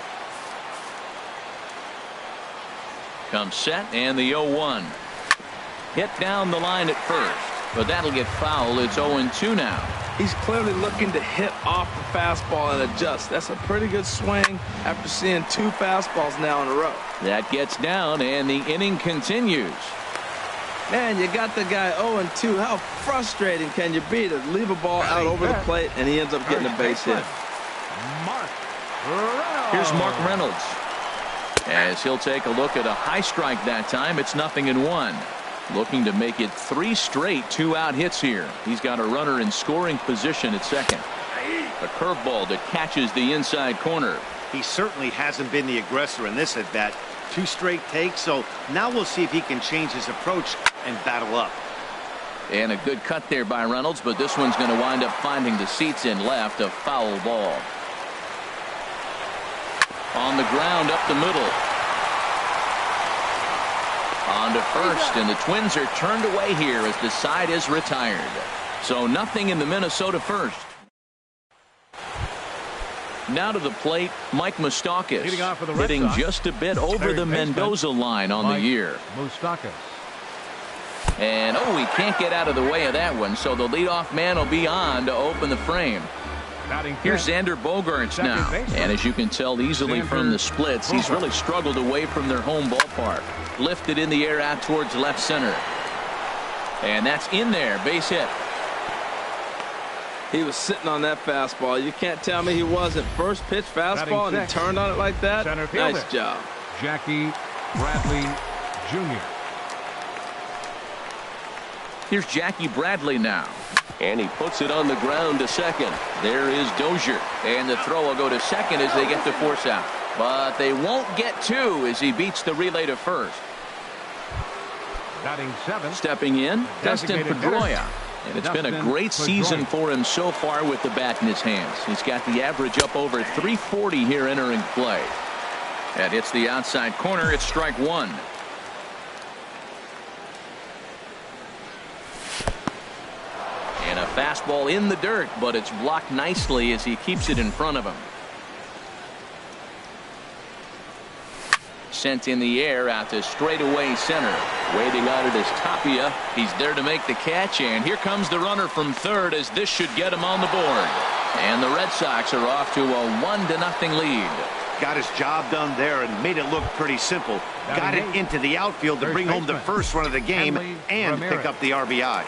Comes set, and the 0-1. Hit down the line at first, but that'll get foul. It's 0-2 now. He's clearly looking to hit off the fastball and adjust. That's a pretty good swing after seeing 2 fastballs now in a row. That gets down, and the inning continues. Man, you got the guy 0-2. How frustrating can you be to leave a ball out over the plate and he ends up getting a base hit? Here's Mark Reynolds as he'll take a look at a high strike that time. It's 0-1. Looking to make it 3 straight 2-out hits here. He's got a runner in scoring position at second. A curveball that catches the inside corner. He certainly hasn't been the aggressor in this at bat. 2 straight takes, so now we'll see if he can change his approach and battle up. And a good cut there by Reynolds, but this one's going to wind up finding the seats in left. A foul ball. On the ground up the middle. On to first, and the Twins are turned away here as the side is retired. So nothing in the Minnesota first. Now to the plate, Mike Moustakas, hitting just a bit over the Mendoza line on the year. And he can't get out of the way of that one, so the leadoff man will be on to open the frame. Here's Xander Bogaerts now, and as you can tell easily from the splits, he's really struggled away from their home ballpark. Lifted in the air out towards left center. And that's in there, base hit. He was sitting on that fastball. You can't tell me he wasn't. First pitch fastball and he turned on it like that. Nice job. Jackie Bradley Jr. Here's Jackie Bradley now. And he puts it on the ground to second. There is Dozier. And the throw will go to second as they get the force out. But they won't get 2 as he beats the relay to first. Batting 7. Stepping in, Dustin Pedroia. And it's been a great season for him so far with the bat in his hands. He's got the average up over 340 here entering play. That hits the outside corner. It's strike one. And a fastball in the dirt, but it's blocked nicely as he keeps it in front of him. Sent in the air out to straightaway center. Waiting on it is Tapia. He's there to make the catch, and here comes the runner from third as this should get him on the board. And the Red Sox are off to a 1-0 lead. Got his job done there and made it look pretty simple. Got it into the outfield to bring home the first run of the game and pick up the RBI.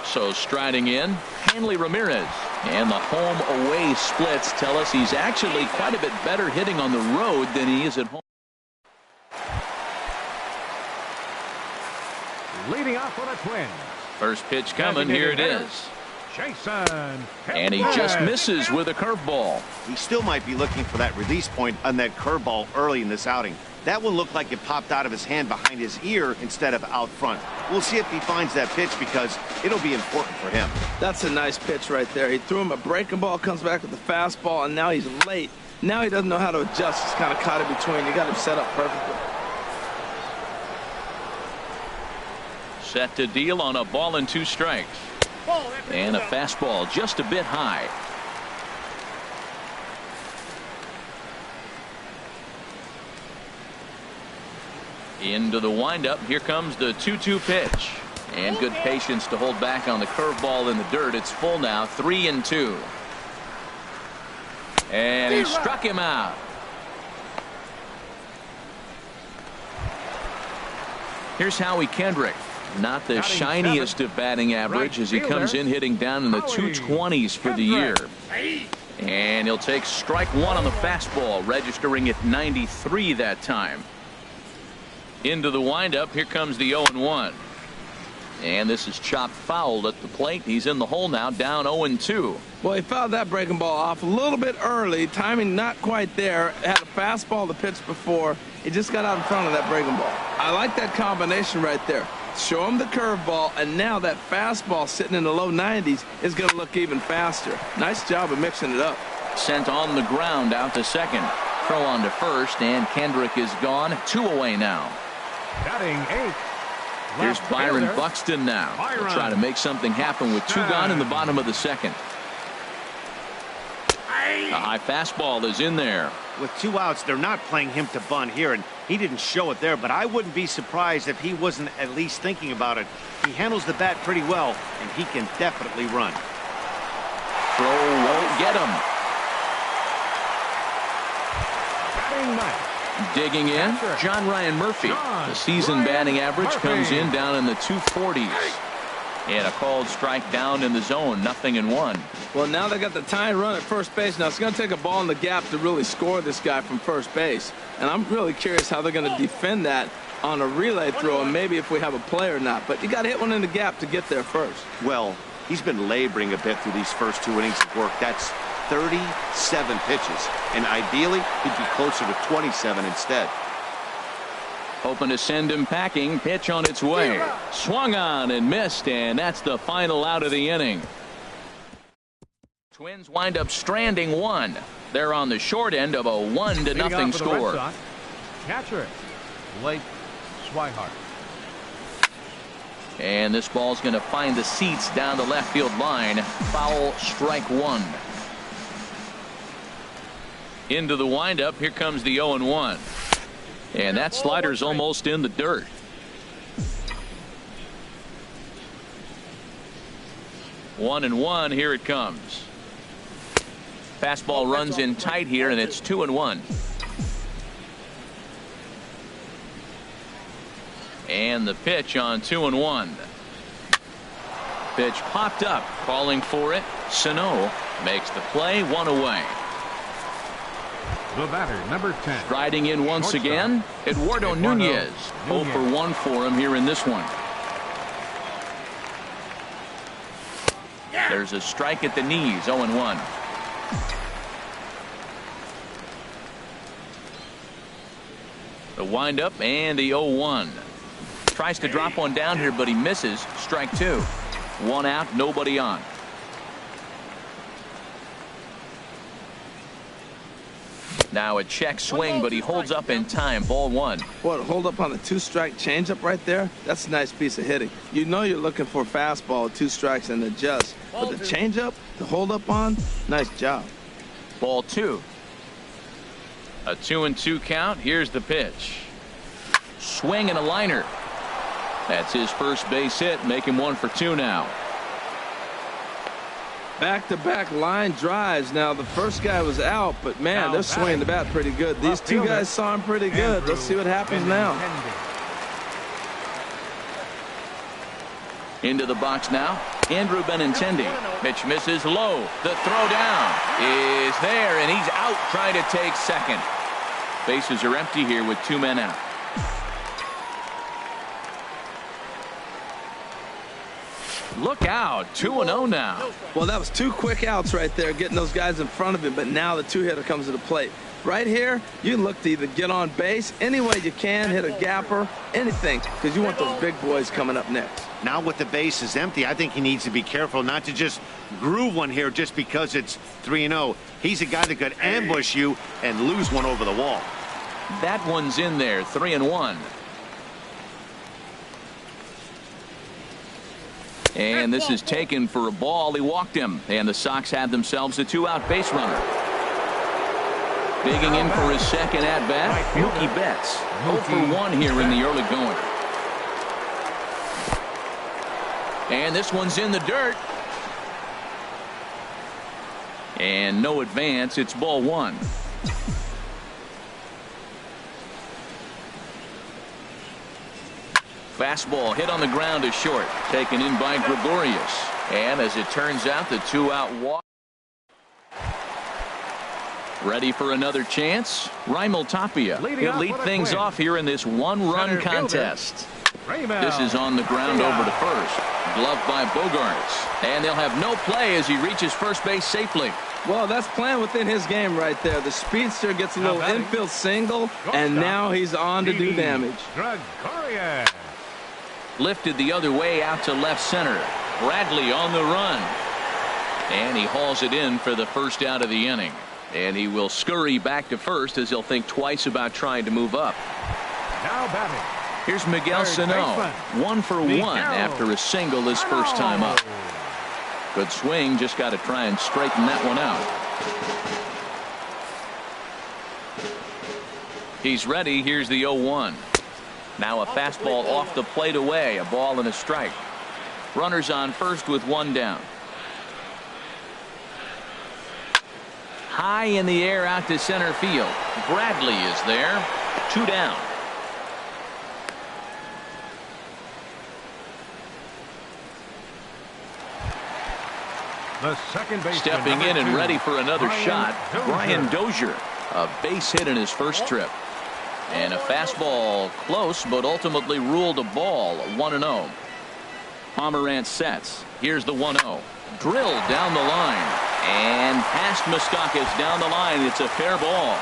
So striding in, Hanley Ramirez. And the home-away splits tell us he's actually quite a bit better hitting on the road than he is at home. Leading off for the Twins. First pitch coming. Here it is. Jason. And he just misses with a curveball. He still might be looking for that release point on that curveball early in this outing. That one looked like it popped out of his hand behind his ear instead of out front. We'll see if he finds that pitch because it'll be important for him. That's a nice pitch right there. He threw him a breaking ball, comes back with the fastball, and now he's late. Now he doesn't know how to adjust. He's kind of caught in between. You got him set up perfectly. Set to deal on a ball and 2 strikes. And a fastball just a bit high. Into the windup. Here comes the 2-2 pitch. And good patience to hold back on the curveball in the dirt. It's full now, 3-2. And he struck him out. Here's Howie Kendrick. Not the shiniest of batting average as he comes in hitting down in the 220s for the year. And he'll take strike one on the fastball, registering at 93 that time. Into the windup. Here comes the 0-1. And this is chopped foul at the plate. He's in the hole now, down 0-2. Well, he fouled that breaking ball off a little bit early. Timing not quite there. Had a fastball to pitch before. He just got out in front of that breaking ball. I like that combination right there. Show him the curveball, and now that fastball sitting in the low 90s is going to look even faster. Nice job of mixing it up. Sent on the ground out to second. Throw on to first, and Kendrick is gone. 2 away now. Batting 8. Here's Byron Buxton now. He'll try to make something happen with 2 gone in the bottom of the second. A high fastball is in there. With 2 outs, they're not playing him to bunt here, and he didn't show it there, but I wouldn't be surprised if he wasn't at least thinking about it. He handles the bat pretty well, and he can definitely run. Throw won't get him. Batting 9. Digging in, John Ryan Murphy. The season batting average comes in down in the 240s. And a called strike down in the zone, 0-1. Well, now they got the tying run at first base. Now it's going to take a ball in the gap to really score this guy from first base. And I'm really curious how they're going to defend that on a relay throw, and maybe if we have a play or not. But you got to hit one in the gap to get there first. Well, he's been laboring a bit through these first 2 innings of work. That's 37 pitches, and ideally he'd be closer to 27 instead. Hoping to send him packing. Pitch on its way. Swung on and missed, and that's the final out of the inning. Twins wind up stranding 1. They're on the short end of a 1-0 score. Catcher, Blake Swihart. And this ball's going to find the seats down the left field line. Foul, strike 1. Into the windup. Here comes the 0-1. And that slider's almost in the dirt. One and one. Here it comes. Fastball runs in tight here, and it's 2-1. And the pitch on 2-1. Pitch popped up, calling for it. Sano makes the play, 1 away. The batter, number 10. Striding in once again, Eduardo Nunez. 0 for 1 for him here in this one. There's a strike at the knees, 0-1. The windup and the 0-1. Tries to drop one down here, but he misses. Strike 2. 1 out, nobody on. Now a check swing, but he holds up in time. Ball 1. What, hold up on the 2-strike changeup right there? That's a nice piece of hitting. You know you're looking for a fastball, 2 strikes and adjust. But the changeup, to hold up on, nice job. Ball 2. A 2-2 count. Here's the pitch. Swing and a liner. That's his first base hit, making 1 for 2 now. Back-to-back line drives. Now, the first guy was out, but, man, they're swinging the bat pretty good. These 2 guys saw him pretty good. Let's see what happens now. Into the box now, Andrew Benintendi. Pitch misses low. The throw down is there, and he's out trying to take second. Bases are empty here with 2 men out. Look out, 2-0 now. Well, that was 2 quick outs right there, getting those guys in front of him, but now the 2-hitter comes to the plate. Right here, you look to either get on base any way you can, hit a gapper, anything, because you want those big boys coming up next. Now with the base is empty, I think he needs to be careful not to just groove one here just because it's 3-0. He's a guy that could ambush you and lose one over the wall. That one's in there, 3-1. And this is taken for a ball. He walked him, and the Sox had themselves a 2-out base runner. Digging in for his second at-bat, Mookie Betts. 0 for 1 here in the early going. And this one's in the dirt. And no advance. It's ball 1. Fastball hit on the ground is short. Taken in by Gregorius. And as it turns out, the 2-out walk. Ready for another chance? Raimel Tapia. He'll lead things off here in this 1-run contest. This is on the ground over to first. Gloved by Bogarts. And they'll have no play as he reaches first base safely. Well, that's playing within his game right there. The speedster gets a little infield single, and now he's on to do damage. Lifted the other way out to left center. Bradley on the run. And he hauls it in for the first out of the inning. And he will scurry back to first as he'll think twice about trying to move up. Now batting. Here's Miguel Sano. 1 for 1 after a single his first time up. Good swing. Just got to try and straighten that one out. He's ready. Here's the 0-1. Now a fastball off the plate away. A ball and a strike. Runners on first with 1 down. High in the air out to center field. Bradley is there. 2 down. The second baseman, stepping in and 2, ready for another shot. Dozier. Brian Dozier. A base hit in his first trip. And a fastball close, but ultimately ruled a ball. 1-0. Pomerantz sets. Here's the 1-0. Drilled down the line. And past Moustakas down the line. It's a fair ball.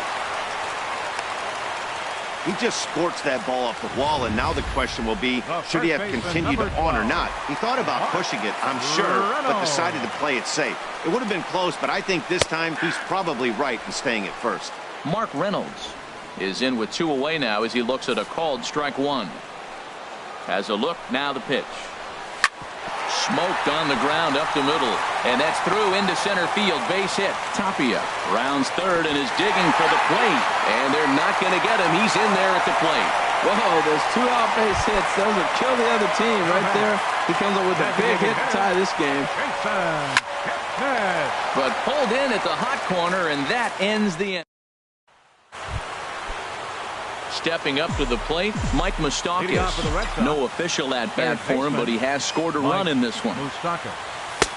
He just scorched that ball off the wall, and now the question will be, should he have continued on or not? He thought about pushing it, I'm sure, but decided to play it safe. It would have been close, but I think this time he's probably right in staying at first. Mark Reynolds is in with 2 away now as he looks at a called strike 1. Has a look, now the pitch. Smoked on the ground up the middle, and that's through into center field. Base hit. Tapia rounds third and is digging for the plate, and they're not going to get him. He's in there at the plate. Whoa, those 2 out base hits. Those will kill the other team right there. He comes up with a big hit to tie this game. But pulled in at the hot corner, and that ends the end. Stepping up to the plate, Mike Moustakas. No official at bat for him, but he has scored a run in this one.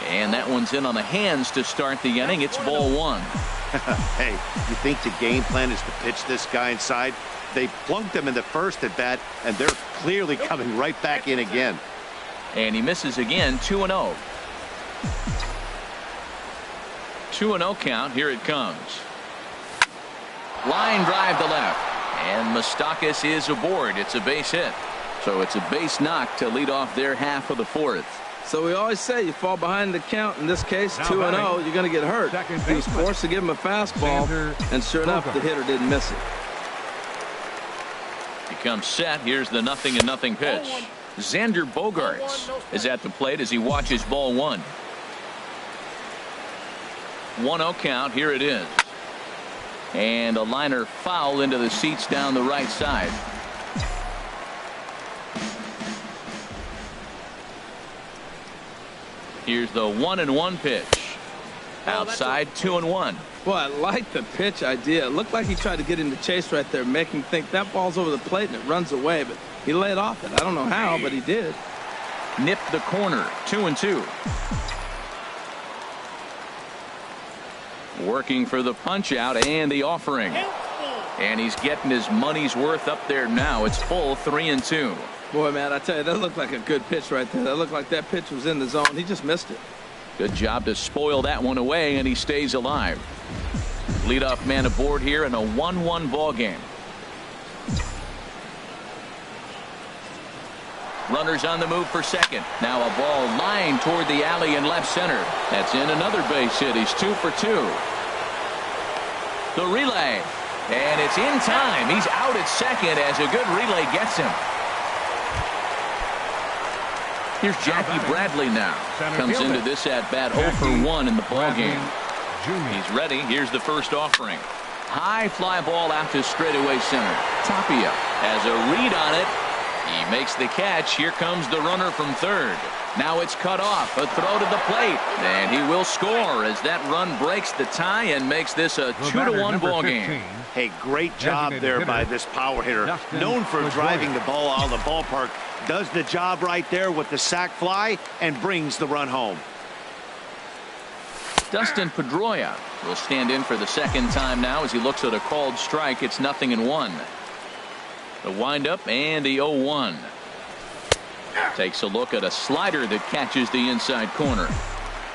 And that one's in on the hands to start the inning. It's ball 1. Hey, you think the game plan is to pitch this guy inside? They plunked him in the first at bat, and they're clearly coming right back in again. And he misses again. 2-0. 2-0 count. Here it comes. Line drive to left. And Moustakas is aboard. It's a base hit. So it's a base knock to lead off their half of the 4th. So we always say you fall behind the count. In this case, Now 2-0, you're going to get hurt. Second He was baseman. forced to give him a fastball, and sure enough, the hitter didn't miss it. He comes set. Here's the 0-0 pitch. Xander Bogaerts is at the plate as he watches ball one. 1-0 count. Here it is. And a liner foul into the seats down the right side. Here's the 1-1 pitch. Outside, 2-1. Boy, I like the pitch idea. It looked like he tried to get into chase right there, make him think that ball's over the plate and it runs away, but he laid off it. I don't know how, but he did. Nipped the corner, 2-2. Working for the punch out and the offering. And he's getting his money's worth up there now. It's full, 3-2. Boy, man, I tell you, that looked like a good pitch right there. That looked like that pitch was in the zone. He just missed it. Good job to spoil that one away, and he stays alive. Leadoff man aboard here in a 1-1 ball game. Runners on the move for second. Now a ball lined toward the alley in left center. That's in another base hit. He's 2 for 2. The relay. And it's in time. He's out at second as a good relay gets him. Here's Jackie Bradley now. Comes into this at bat 0 for 1 in the ball game. He's ready. Here's the first offering. High fly ball out to straightaway center. Tapia has a read on it. He makes the catch. Here comes the runner from third. Now it's cut off. A throw to the plate. And he will score as that run breaks the tie and makes this a 2-1 ball game. Hey, great job there by this power hitter. Known for driving the ball out of the ballpark. Does the job right there with the sac fly and brings the run home. Dustin Pedroia will stand in for the second time now as he looks at a called strike. It's 0-1. The windup and the 0-1. Takes a look at a slider that catches the inside corner.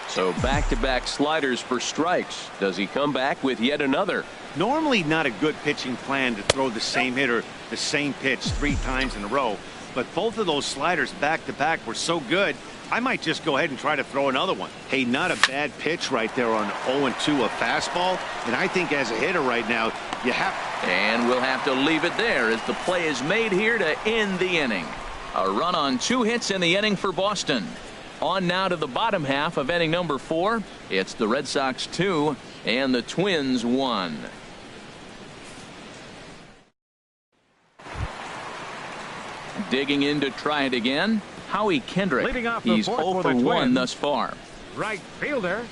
So back-to-back sliders for strikes. Does he come back with yet another? Normally not a good pitching plan to throw the same hitter the same pitch 3 times in a row. But both of those sliders back-to-back were so good, I might just go ahead and try to throw another one. Hey, not a bad pitch right there on 0-2, a fastball. And I think as a hitter right now, you have... And we'll have to leave it there as the play is made here to end the inning. A run on 2 hits in the inning for Boston. On now to the bottom half of inning number 4. It's the Red Sox 2 and the Twins 1. Digging in to try it again, Howie Kendrick. Leading off the He's fourth 0 for for the 1 Twins. thus far. Right fielder,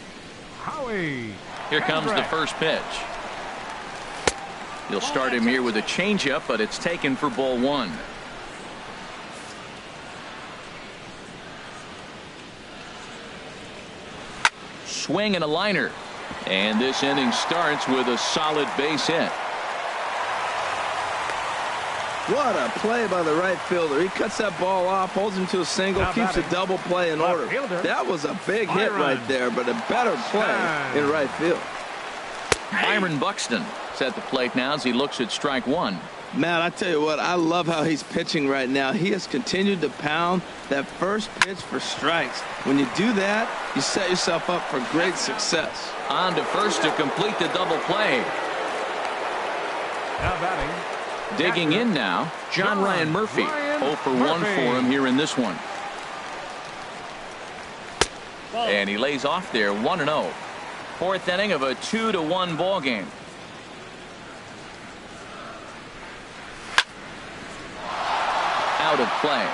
Howie. Here comes the first pitch. You'll start him here with a changeup, but it's taken for ball 1. Swing and a liner. And this inning starts with a solid base hit. What a play by the right fielder. He cuts that ball off, holds him to a single, keeps a double play in order. That was a big hit right there, but a better play in right field. Byron Buxton is at the plate now as he looks at strike 1. Man, I tell you what, I love how he's pitching right now. He has continued to pound that first pitch for strikes. When you do that, you set yourself up for great success. On to first to complete the double play. Now batting. Digging in now, John Ryan Murphy. 0 for 1 for him here in this one. And he lays off there 1-0. 4th inning of a 2-1 ball game. Out of play.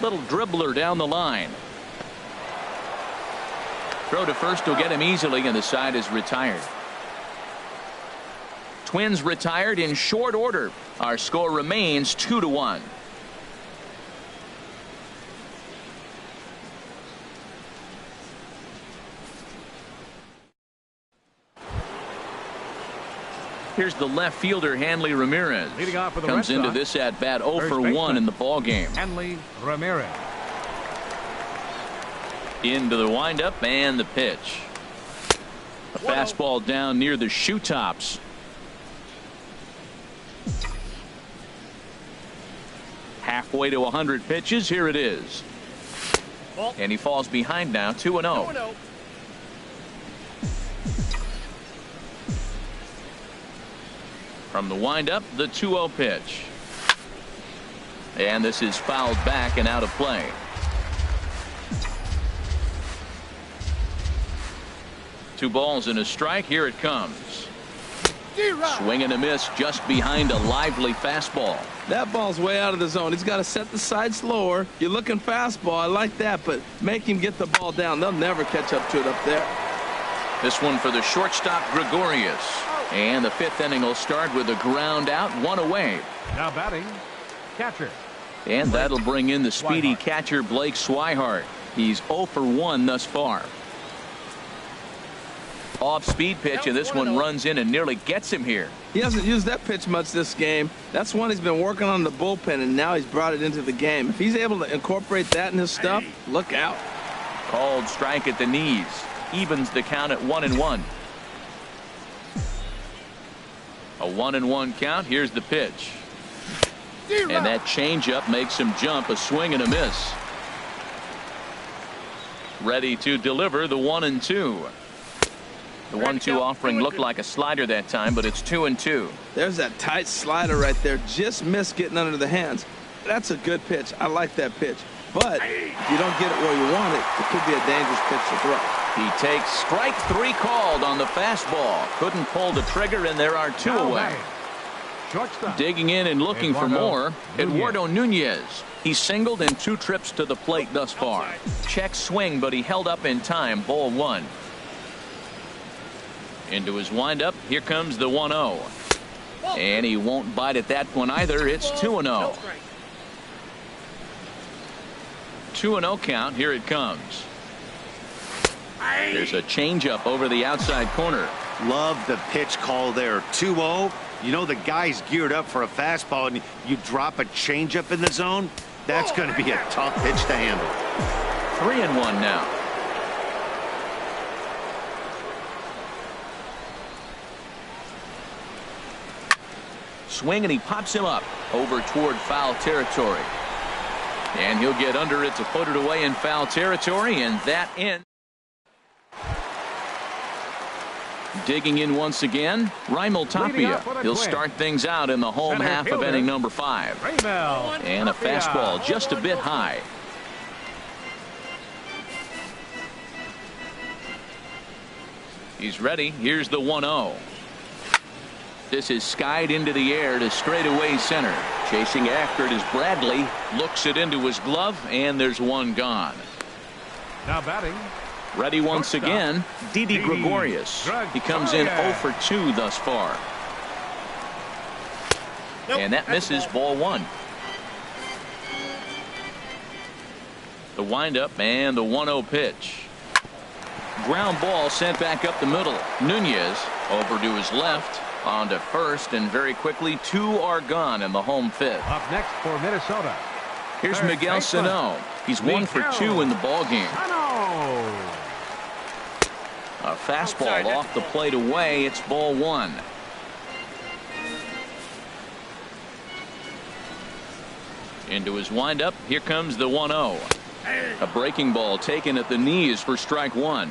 Little dribbler down the line. Throw to first will get him easily, and the side is retired. Twins retired in short order. Our score remains 2-1. Here's the left fielder, Hanley Ramirez. Leading off for the Comes Red into Sox, this at bat 0 first for 1 baseman, in the ball game. Hanley Ramirez. Into the windup and the pitch. A fastball down near the shoe tops. Halfway to 100 pitches. Here it is. And he falls behind now, 2-0. From the windup, the 2-0 pitch. And this is fouled back and out of play. Two balls and a strike. Here it comes. Swing and a miss just behind a lively fastball. That ball's way out of the zone. He's got to set the side slower. You're looking fastball. I like that, but make him get the ball down. They'll never catch up to it up there. This one for the shortstop, Gregorius. And the fifth inning will start with a ground out, one away. Now batting, catcher. And that'll bring in the speedy catcher, Blake Swihart. He's 0 for 1 thus far. Off-speed pitch, and this one runs in and nearly gets him here. He hasn't used that pitch much this game. That's one he's been working on in the bullpen, and now he's brought it into the game. If he's able to incorporate that in his stuff, look out. Called strike at the knees. Evens the count at 1-1. A 1-1 count. Here's the pitch. And that changeup makes him jump. A swing and a miss. Ready to deliver the 1-2. The 1-2 offering looked like a slider that time, but it's 2-2. There's that tight slider right there. Just missed getting under the hands. That's a good pitch. I like that pitch. But if you don't get it where you want it, it could be a dangerous pitch to throw. He takes strike 3 called on the fastball. Couldn't pull the trigger, and there are 2 away. Shortstop. Digging in and looking for more, Eduardo Nunez. He singled in 2 trips to the plate thus far. Check swing, but he held up in time. Ball 1. Into his windup. Here comes the 1-0. And he won't bite at that one either. It's 2-0. 2-0 count. Here it comes. There's a changeup over the outside corner. Love the pitch call there. 2-0. You know the guy's geared up for a fastball, and you drop a changeup in the zone. That's going to be a tough pitch to handle. 3-1 now. Swing, and he pops him up over toward foul territory. And he'll get under it to put it away in foul territory, and that in. Digging in once again, Raimel Tapia. He'll start things out in the home half of inning number 5. And a fastball just a bit high. He's ready. Here's the 1-0. This is skied into the air to straightaway center. Chasing after it is Bradley. Looks it into his glove, and there's one gone. Now batting. Ready once again, Didi Gregorius. He comes in 0 for 2 thus far. And that misses. Ball 1. The windup and the 1-0 pitch. Ground ball sent back up the middle. Nunez over to his left. On to first, and very quickly 2 are gone in the home 5th. Up next for Minnesota. Here's Miguel Sano. He's 1 for 2 in the ballgame. A fastball off the plate away. It's ball 1. Into his windup. Here comes the 1-0. A breaking ball taken at the knees for strike 1.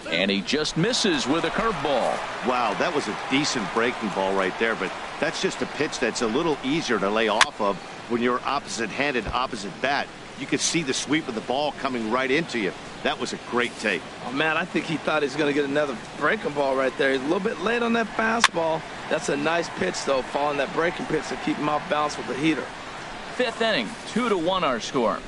And he just misses with a curveball. Wow, that was a decent breaking ball right there, but that's just a pitch that's a little easier to lay off of when you're opposite-handed, opposite bat. You could see the sweep of the ball coming right into you. That was a great take. Oh, man, I think he thought he was going to get another breaking ball right there. He's a little bit late on that fastball. That's a nice pitch, though, following that breaking pitch to keep him off balance with the heater. 5th inning, 2-1 our score.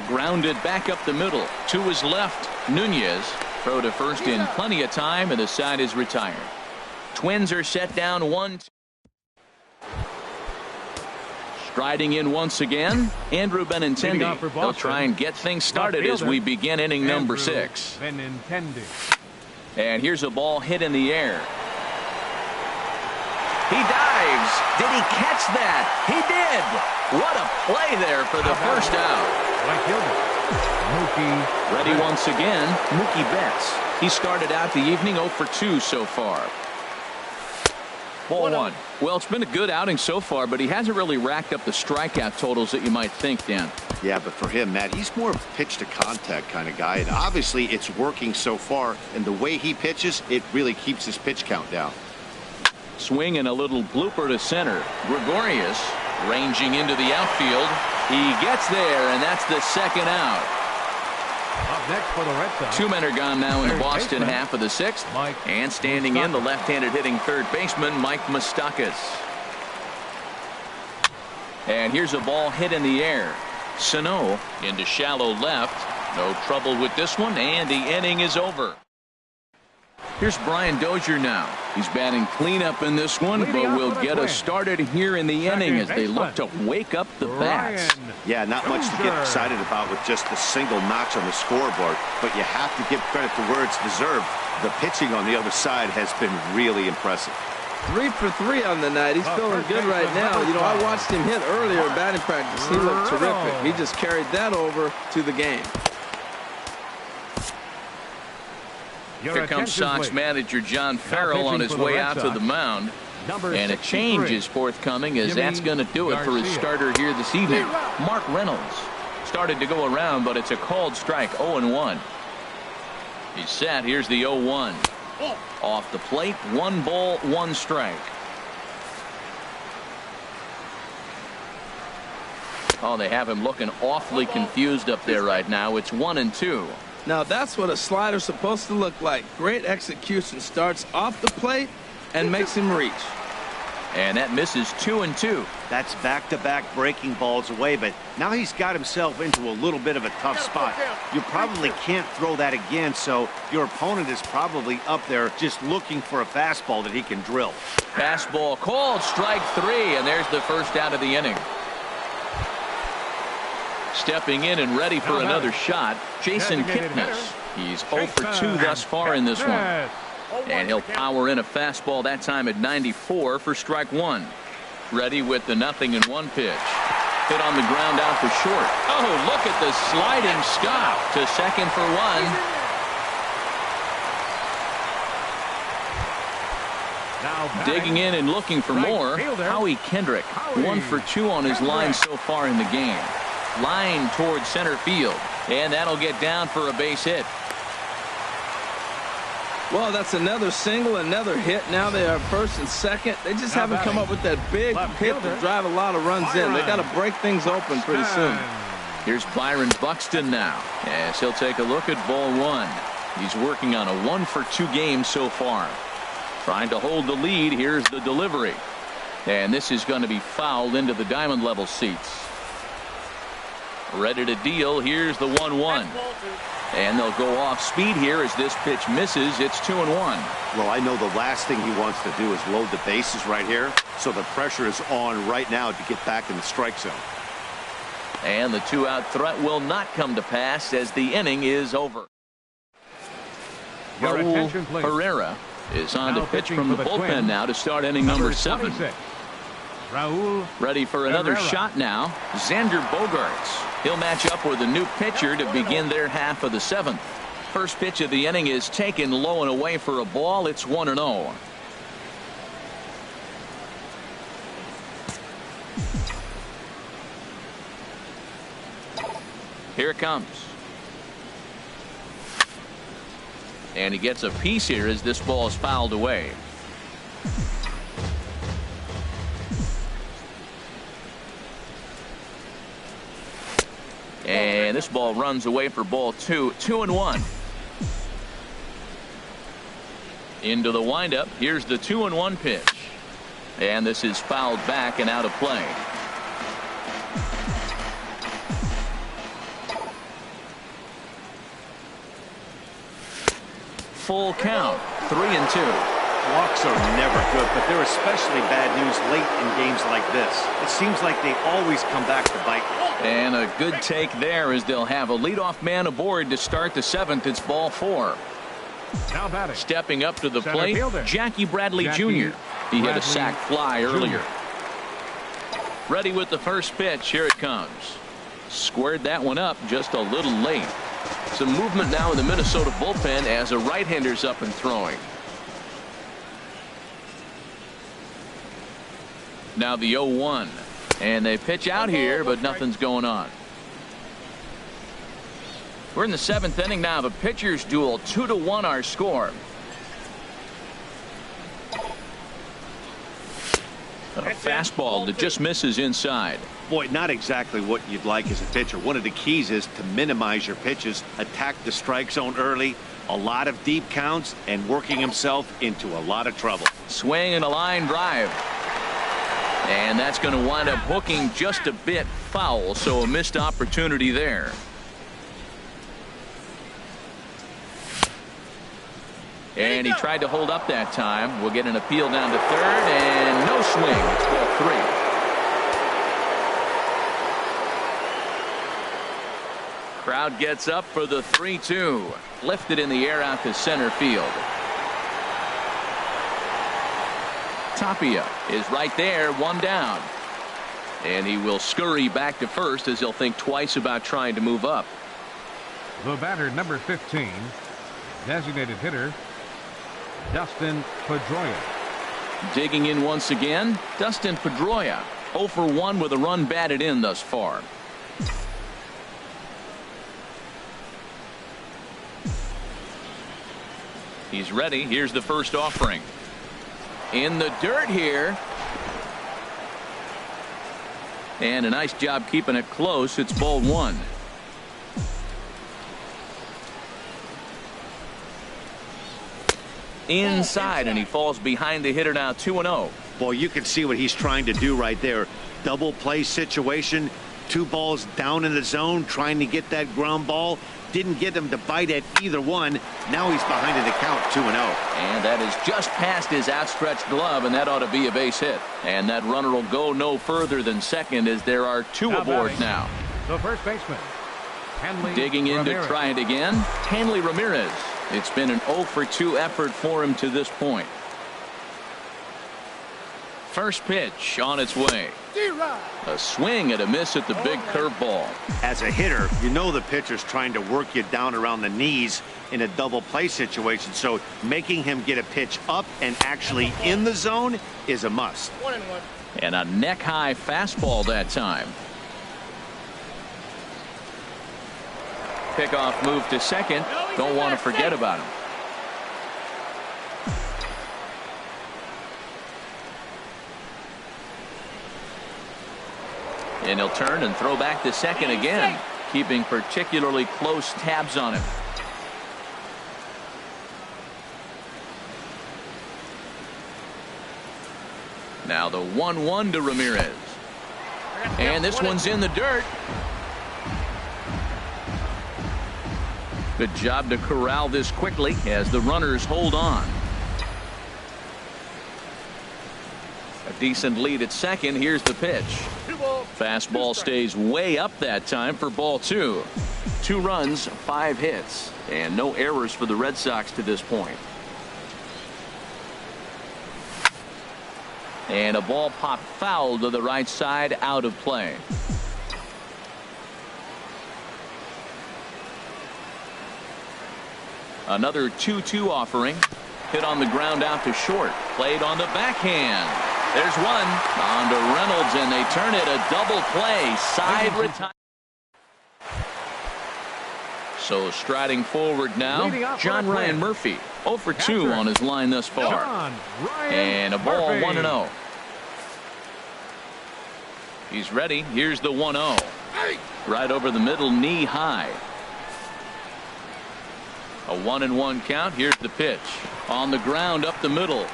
Grounded back up the middle. To his left, Nunez. Throw to first in plenty of time, and the side is retired. Twins are set down 1-2. Striding in once again, Andrew Benintendi. They'll try and get things started as we begin inning number 6. And here's a ball hit in the air. He dives. Did he catch that? He did. What a play there for the first out. Right fielder. Mookie. Ready once again, Mookie Betts. He started out the evening 0 for 2 so far. Ball one. Well, it's been a good outing so far, but he hasn't really racked up the strikeout totals that you might think, Dan. Yeah, but for him, Matt, he's more of a pitch to contact kind of guy, and obviously it's working so far, and the way he pitches, it really keeps his pitch count down. Swing and a little blooper to center. Gregorius ranging into the outfield. He gets there, and that's the second out. Up next for the Red Sox. 2 men are gone now in the Third Boston baseman, half of the 6th. Mike And standing in, the left-handed hitting third baseman, Mike Moustakas. And here's a ball hit in the air. Sano into shallow left. No trouble with this one, and the inning is over. Here's Brian Dozier now. He's batting cleanup in this one, but will get us started here in the inning as they look to wake up the bats. Yeah, not much to get excited about with just a single notch on the scoreboard, but you have to give credit to where it's deserved. The pitching on the other side has been really impressive. 3 for 3 on the night. He's feeling good right now. You know, I watched him hit earlier in batting practice. He looked terrific. He just carried that over to the game. Here comes Sox manager John Farrell on his way out to the mound. And a change is forthcoming, as that's going to do it for his starter here this evening. Mark Reynolds started to go around, but it's a called strike. 0-1. He's set. Here's the 0-1. Off the plate, 1 ball, 1 strike. Oh, they have him looking awfully confused up there right now. It's 1-2. Now that's what a slider's supposed to look like. Great execution. Starts off the plate and makes him reach. And that misses 2-2. That's back-to-back breaking balls away, but now he's got himself into a little bit of a tough spot. You probably can't throw that again, so your opponent is probably up there just looking for a fastball that he can drill. Fastball called, strike 3, and there's the first out of the inning. Stepping in and ready for another shot, Jason Kipnis. He's 0 for 2 thus far in this one. And he'll power in a fastball that time at 94 for strike 1. Ready with the 0-1 pitch. Hit on the ground out for short. Oh, look at the sliding stop to second for 1. Digging in and looking for more, Howie Kendrick. 1 for 2 on his line so far in the game. Line towards center field, and that'll get down for a base hit. Well, that's another single, another hit. Now they are first and second. They just haven't come up with that big hit to drive a lot of runs in. They got to break things open pretty soon. Here's Byron Buxton now, as he'll take a look at ball 1. He's working on a 1 for 2 game so far. Trying to hold the lead. Here's the delivery, and this is going to be fouled into the diamond level seats. Ready to deal. Here's the 1-1. And they'll go off speed here as this pitch misses. It's 2-1. Well, I know the last thing he wants to do is load the bases right here, so the pressure is on right now to get back in the strike zone. And the 2-out threat will not come to pass as the inning is over. Raul Herrera is on to pitch from the bullpen now to start inning number 7. Raul ready for another shot now. Xander Bogaerts. He'll match up with a new pitcher to begin their half of the 7th. First pitch of the inning is taken low and away for a ball. It's 1-0. Here it comes. And he gets a piece here as this ball is fouled away. And this ball runs away for ball 2. 2-1. Into the windup. Here's the 2-1 pitch. And this is fouled back and out of play. Full count. 3-2. Walks are never good, but they're especially bad news late in games like this. It seems like they always come back to bite. And a good take there as they'll have a leadoff man aboard to start the 7th. It's ball 4. Now batting. Stepping up to the Center plate, fielder. Jackie Bradley Jr. He hit a sac fly earlier. Ready with the first pitch. Here it comes. Squared that one up just a little late. Some movement now in the Minnesota bullpen as a right-hander's up and throwing. Now the 0-1. And they pitch out here, but nothing's going on. We're in the 7th inning now. The pitchers duel. 2-1 our score. A fastball that just misses inside. Boy, not exactly what you'd like as a pitcher. One of the keys is to minimize your pitches, attack the strike zone early, a lot of deep counts, and working himself into a lot of trouble. Swing and a line drive. And that's going to wind up hooking just a bit foul, so a missed opportunity there. And he tried to hold up that time. We'll get an appeal down to third, and no swing. It's ball 3. Crowd gets up for the 3-2. Lifted in the air out to center field. Tapia is right there, 1 down. And he will scurry back to first as he'll think twice about trying to move up. The batter, number 15, designated hitter, Dustin Pedroia. Digging in once again, Dustin Pedroia. 0 for 1 with a run batted in thus far. He's ready. Here's the first offering. In the dirt here. And a nice job keeping it close. It's ball 1. Inside, and he falls behind the hitter now. 2-0. Boy, you can see what he's trying to do right there. Double play situation. 2 balls down in the zone, trying to get that ground ball. Didn't get him to bite at either one. Now he's behind in the count. 2-0. And that is just past his outstretched glove, and that ought to be a base hit. And that runner will go no further than second as there are 2 aboard now. The first baseman, Hanley Digging in Ramirez. to try it again, Hanley Ramirez. It's been an 0 for 2 effort for him to this point. First pitch on its way. A swing and a miss at the big curveball. As a hitter, you know the pitcher's trying to work you down around the knees in a double play situation, so making him get a pitch up and actually in the zone is a must. 1-1. And a neck-high fastball that time. Pickoff move to second. Don't want to forget about him. And he'll turn and throw back to second again, keeping particularly close tabs on him. Now the 1-1 to Ramirez. And this one's in the dirt. Good job to corral this quickly as the runners hold on. A decent lead at second. Here's the pitch. Fastball stays way up that time for ball 2. 2 runs, 5 hits, and no errors for the Red Sox to this point. And a ball popped foul to the right side, out of play. Another 2-2 offering. Hit on the ground out to short. Played on the backhand. There's one. On to Reynolds, and they turn it a double play. Side retire. So striding forward now, John Ryan Murphy. 0 for 2 on his line thus far. And a ball 1-0. He's ready. Here's the 1-0. Right over the middle, knee high. A 1-1 count. Here's the pitch. On the ground up the middle.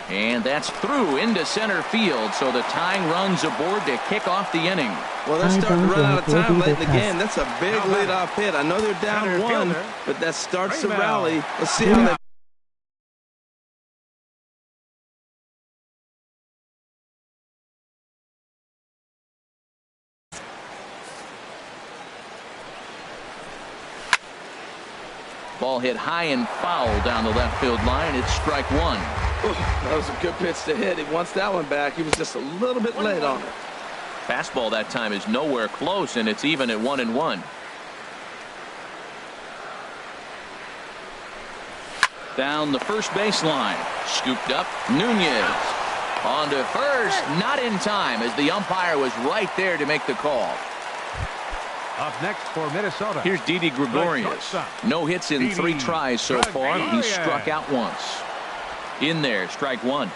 And that's through into center field. So the tying runs aboard to kick off the inning. Well, they're starting to run out of time late in the game. That's a big leadoff hit. I know they're down 1, but that starts the rally. Let's see how they. Ball hit high and foul down the left field line. It's strike 1. That was a good pitch to hit. He wants that one back. He was just a little bit late on it. Fastball that time is nowhere close, and it's even at 1-1. Down the first baseline. Scooped up. Nunez. On to first. Not in time, as the umpire was right there to make the call. Up next for Minnesota. Here's Didi Gregorius. No hits in 3 tries so far. He struck out once. In there, strike 1.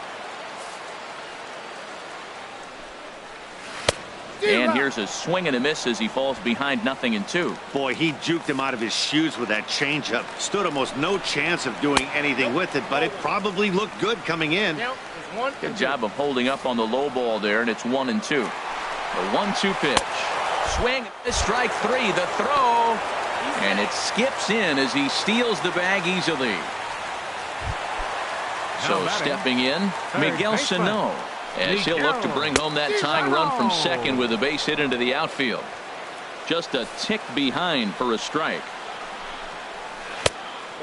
And here's a swing and a miss as he falls behind 0-2. Boy, he juked him out of his shoes with that changeup. Stood almost no chance of doing anything with it, but it probably looked good coming in. Good job of holding up on the low ball there, and it's 1-2. The 1-2 pitch. Swing, strike 3, the throw, and it skips in as he steals the bag easily. So stepping in, Miguel Sano, as he'll look to bring home that tying run from second with a base hit into the outfield. Just a tick behind for a strike.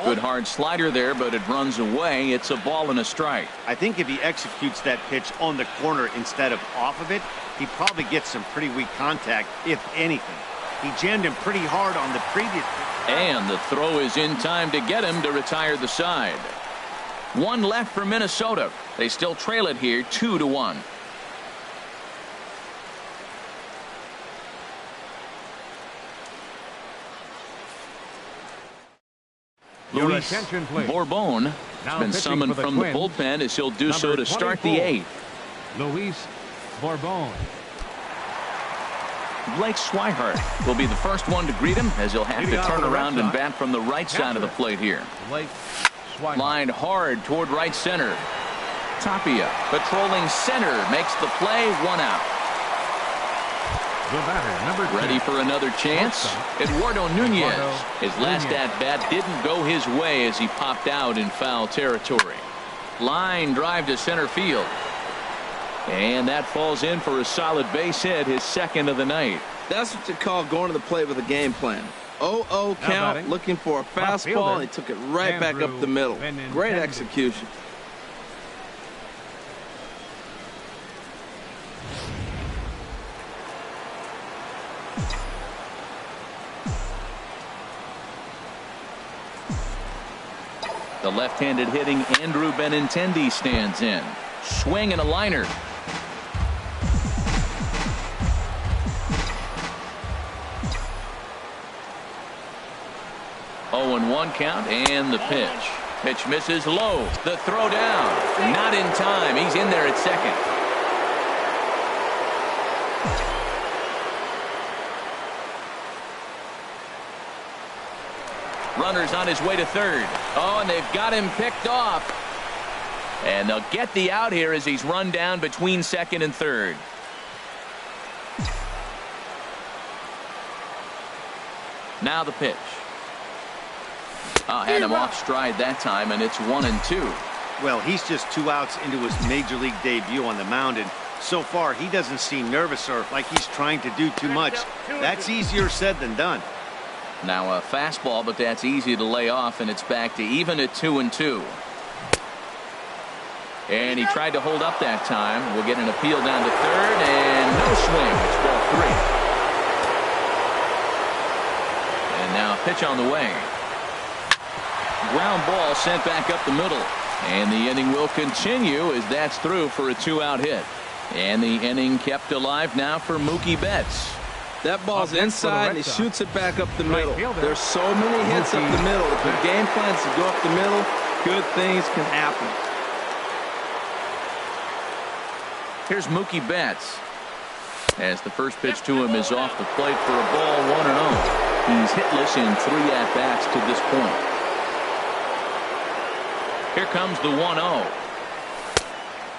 Good hard slider there, but it runs away. It's a ball and a strike. I think if he executes that pitch on the corner instead of off of it, he probably gets some pretty weak contact, if anything. He jammed him pretty hard on the previous. And the throw is in time to get him to retire the side. 1 left for Minnesota. They still trail it here 2-1. Luis Bourbon has been summoned from the bullpen, as he'll do so to start the 8th. Luis Bourbon. Blake Swihart will be the first one to greet him, as he'll have to turn around and bat from the right side of the plate here. Lined hard toward right center. Tapia patrolling center makes the play. 1 out. The batter, number 10. Ready for another chance. Eduardo Nunez. His last at-bat didn't go his way as he popped out in foul territory. Line drive to center field. And that falls in for a solid base hit, his second of the night. That's what you call going to the plate with a game plan. 0-0 count, looking for a fastball, and he took it right back up the middle. Great execution. The left-handed hitting Andrew Benintendi stands in. Swing and a liner. Oh, and 1 count, and the pitch. Pitch misses low. The throw down. Not in time. He's in there at second. Runner's on his way to third. Oh, and they've got him picked off. And they'll get the out here as he's run down between second and third. Now the pitch. Had him off stride that time, and it's 1-2. Well, he's just 2 outs into his major league debut on the mound, and so far he doesn't seem nervous or like he's trying to do too much. That's easier said than done. Now a fastball, but that's easy to lay off, and it's back to even at 2-2. And he tried to hold up that time. We'll get an appeal down to third, and no swing. It's ball 3. And now a pitch on the way. Ground ball sent back up the middle. And the inning will continue as that's through for a 2-out hit. And the inning kept alive now for Mookie Betts. That ball's inside, and he shoots it back up the middle. There's so many hits up the middle. If the game plans to go up the middle, good things can happen. Here's Mookie Betts, as the first pitch to him is off the plate for a ball, 1-0. He's hitless in 3 at-bats to this point. Here comes the 1-0.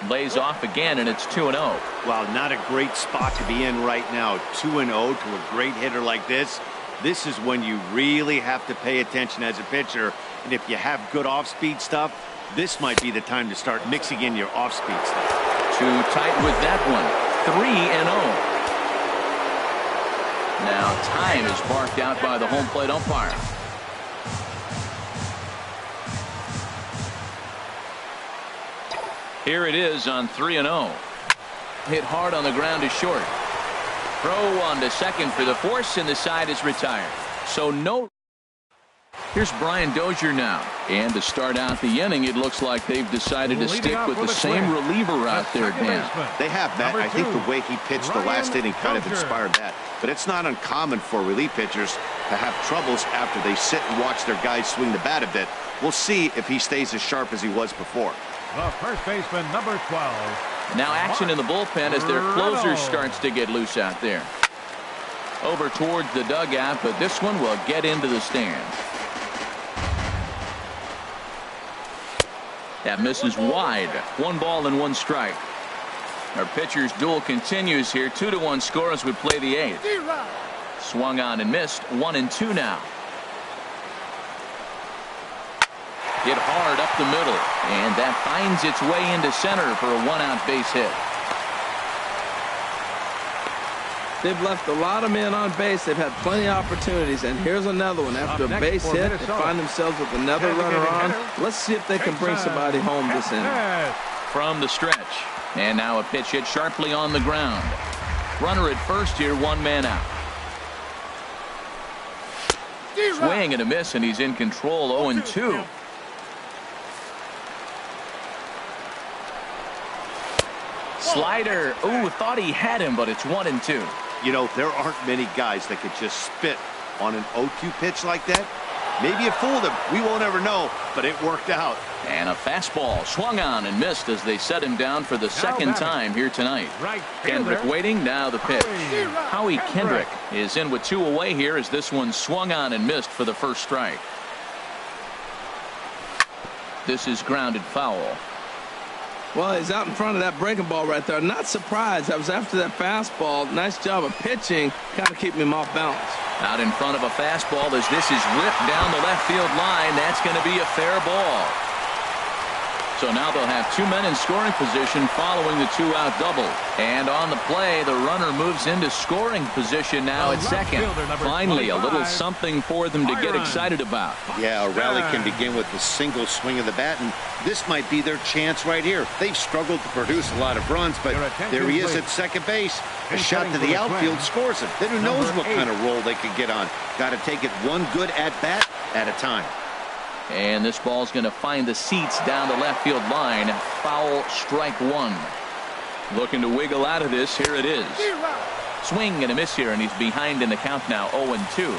Lays off again, and it's 2-0. Well, not a great spot to be in right now. 2-0 to a great hitter like this. This is when you really have to pay attention as a pitcher. And if you have good off-speed stuff, this might be the time to start mixing in your off-speed stuff. Too tight with that one. 3-0. Now time is marked out by the home plate umpire. Here it is on 3-0. Hit hard on the ground is short. Throw on to second for the force, and the side is retired. So no. Here's Brian Dozier now. And to start out the inning, it looks like they've decided to stick with the same reliever out there, Dan. They have, Matt. I think the way he pitched the last inning kind of inspired that. But it's not uncommon for relief pitchers to have troubles after they sit and watch their guys swing the bat a bit. We'll see if he stays as sharp as he was before. The first baseman, number 12. Now action in the bullpen as their closer starts to get loose out there. Over towards the dugout, but this one will get into the stands. That misses wide. 1 ball and 1 strike. Our pitcher's duel continues here. 2-1 score as we play the 8th. Swung on and missed. 1-2 now. Hit hard up the middle, and that finds its way into center for a 1-out base hit. They've left a lot of men on base. They've had plenty of opportunities, and here's another one. After a base hit, they find themselves with another runner on. Let's see if they can bring somebody home this inning. From the stretch, and now a pitch hit sharply on the ground. Runner at first here, 1 man out. Swing and a miss, and he's in control. 0-2. Slider. Ooh, thought he had him, but it's 1-2. You know, there aren't many guys that could just spit on an 0-2 pitch like that. Maybe it fooled him. We won't ever know, but it worked out. And a fastball swung on and missed as they set him down for the second time here tonight. Kendrick waiting. Now the pitch. Howie Kendrick is in with 2 away here as this one swung on and missed for the first strike. This is grounded foul. Well, he's out in front of that breaking ball right there. Not surprised. I was after that fastball. Nice job of pitching, kind of keeping him off balance. Out in front of a fastball as this is ripped down the left field line. That's going to be a fair ball. So now they'll have 2 men in scoring position following the 2-out double. And on the play, the runner moves into scoring position now at second. Finally, a little something for them to get excited about. Yeah, a rally can begin with a single swing of the bat, and this might be their chance right here. They've struggled to produce a lot of runs, but there he is at second base. A shot to the outfield scores him. Then who knows what kind of roll they could get on. Got to take it one good at-bat at a time. And this ball's going to find the seats down the left field line. Foul, strike 1. Looking to wiggle out of this. Here it is. Swing and a miss here, and he's behind in the count now. 0-2.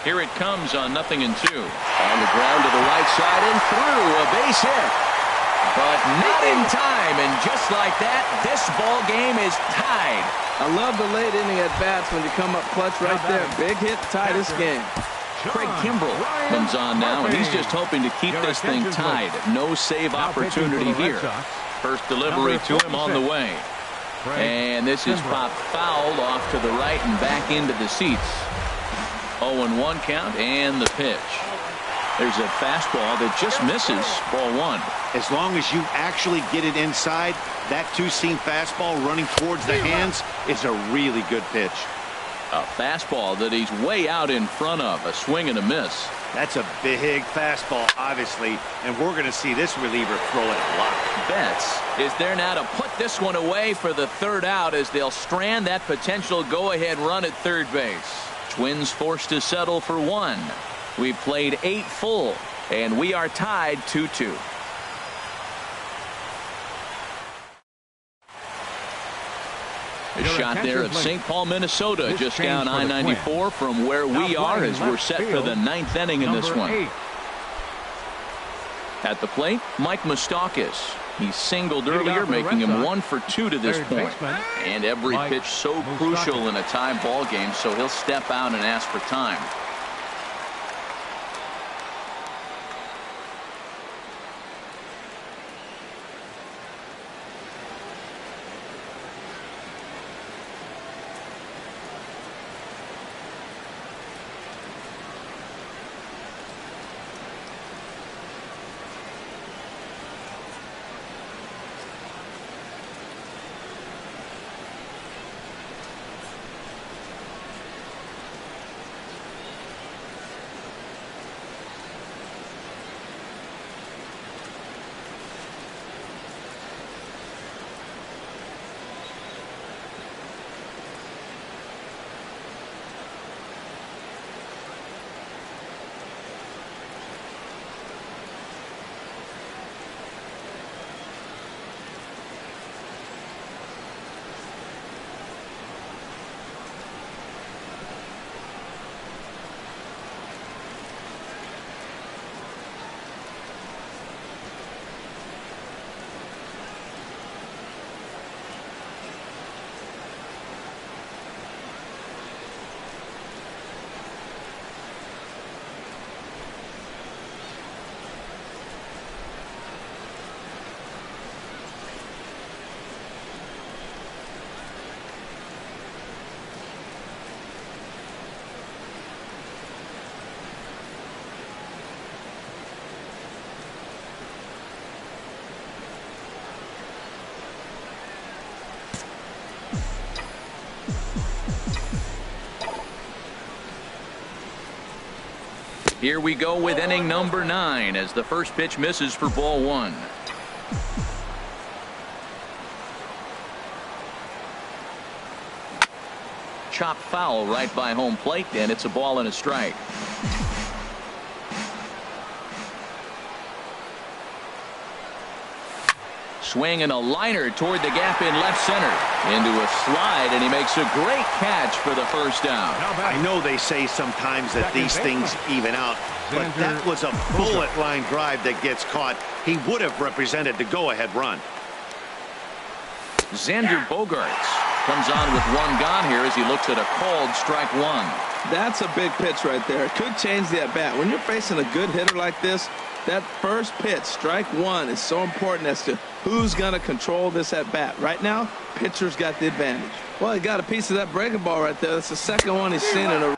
Here it comes on 0-2. On the ground to the right side and through. A base hit. But not in time. And just like that, this ball game is tied. I love the late inning at bats when you come up clutch right there. Big hit, tie this game. Craig Kimbrell comes on now, and he's just hoping to keep this thing tied. No save opportunity here. First delivery to him on the way. And this is popped fouled off to the right and back into the seats. 0-1 count and the pitch. There's a fastball that just misses. Ball 1. As long as you actually get it inside, that 2-seam fastball running towards the hands is a really good pitch. A fastball that he's way out in front of. A swing and a miss. That's a big fastball, obviously, and we're going to see this reliever throw it a lot. Betts is there now to put this one away for the 3rd out as they'll strand that potential go-ahead run at third base. Twins forced to settle for 1. We've played 8 full, and we are tied 2-2. A shot there at St. Paul, Minnesota, just down I-94 from where we are as we're set for the 9th inning in this one. At the plate, Mike Moustakas. He singled earlier, making him 1 for 2 to this point. And every pitch so crucial in a tie ball game, so he'll step out and ask for time. Here we go with inning number 9 as the first pitch misses for ball 1. Chop foul right by home plate, and it's a ball and a strike. Swing and a liner toward the gap in left center. Into a slide, and he makes a great catch for the first down. I know they say sometimes that these things even out, but that was a bullet line drive that gets caught. He would have represented the go-ahead run. Xander Bogaerts comes on with 1 gone here as he looks at a called strike 1. That's a big pitch right there. It could change the at-bat. When you're facing a good hitter like this, that first pitch, strike 1, is so important as to who's going to control this at-bat. Right now, pitcher's got the advantage. Well, he got a piece of that breaking ball right there. That's the second one he's seen in a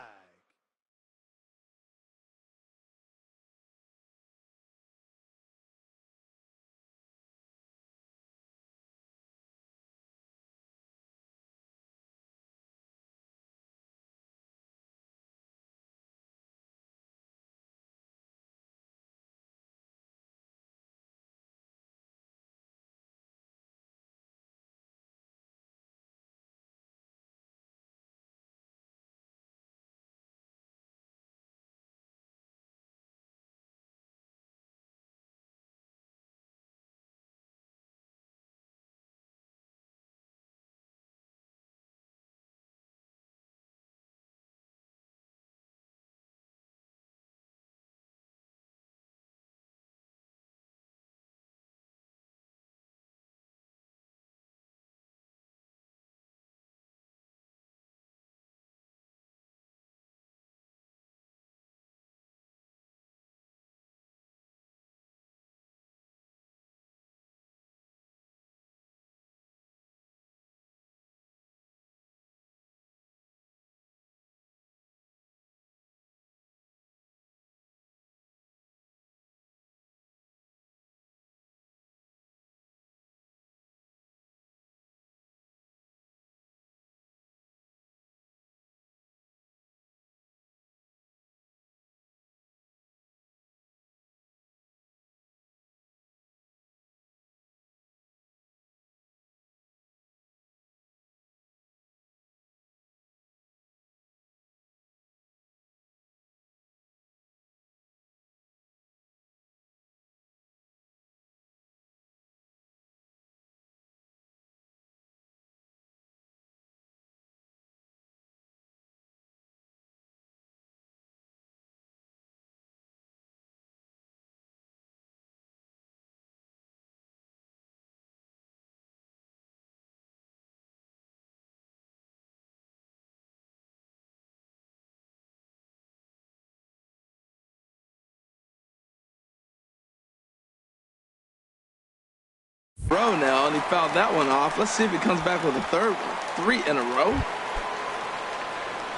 row now, and he fouled that one off. Let's see if he comes back with a third one. 3 in a row.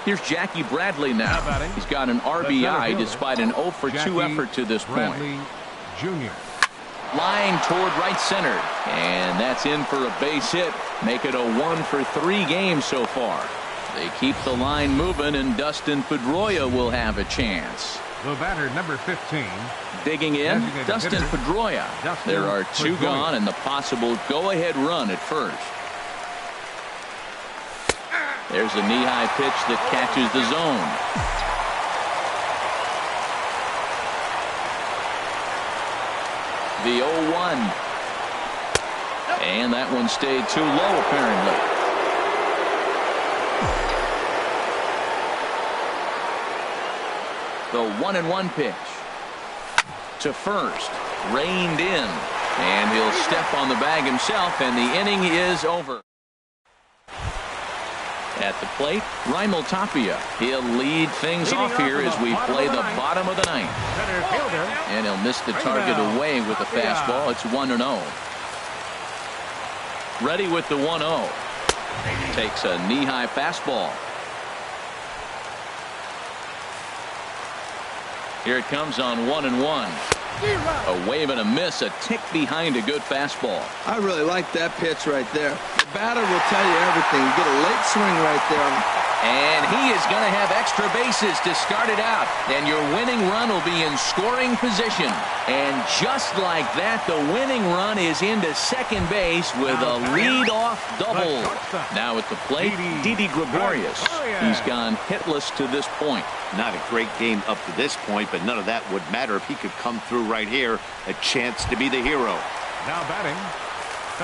Here's Jackie Bradley now. He's got an RBI despite an 0 for 2 effort to this point. Jr. Line toward right center, and that's in for a base hit. Make it a 1 for 3 games so far. They keep the line moving, and Dustin Pedroia will have a chance. The batter, number 15. Digging in, Dustin Pedroia. There are 2 gone and the possible go-ahead run at first. There's a knee-high pitch that catches the zone. The 0-1. And that one stayed too low, apparently. The 1-1 pitch to first, reined in, and he'll step on the bag himself, and the inning is over. At the plate, Raimel Tapia. He'll lead things off here as we play the bottom of the 9th. And he'll miss the target away with the fastball. It's 1-0. Ready with the 1-0. Takes a knee-high fastball. Here it comes on 1-1. A wave and a miss, a tick behind a good fastball. I really like that pitch right there. The batter will tell you everything. You get a late swing right there. And he is is going to have extra bases to start it out, and your winning run will be in scoring position. And just like that, the winning run is into second base with a lead-off double. Now at the plate, Didi Gregorius. He's gone hitless to this point. Not a great game up to this point, but none of that would matter if he could come through right here. A chance to be the hero. Now batting.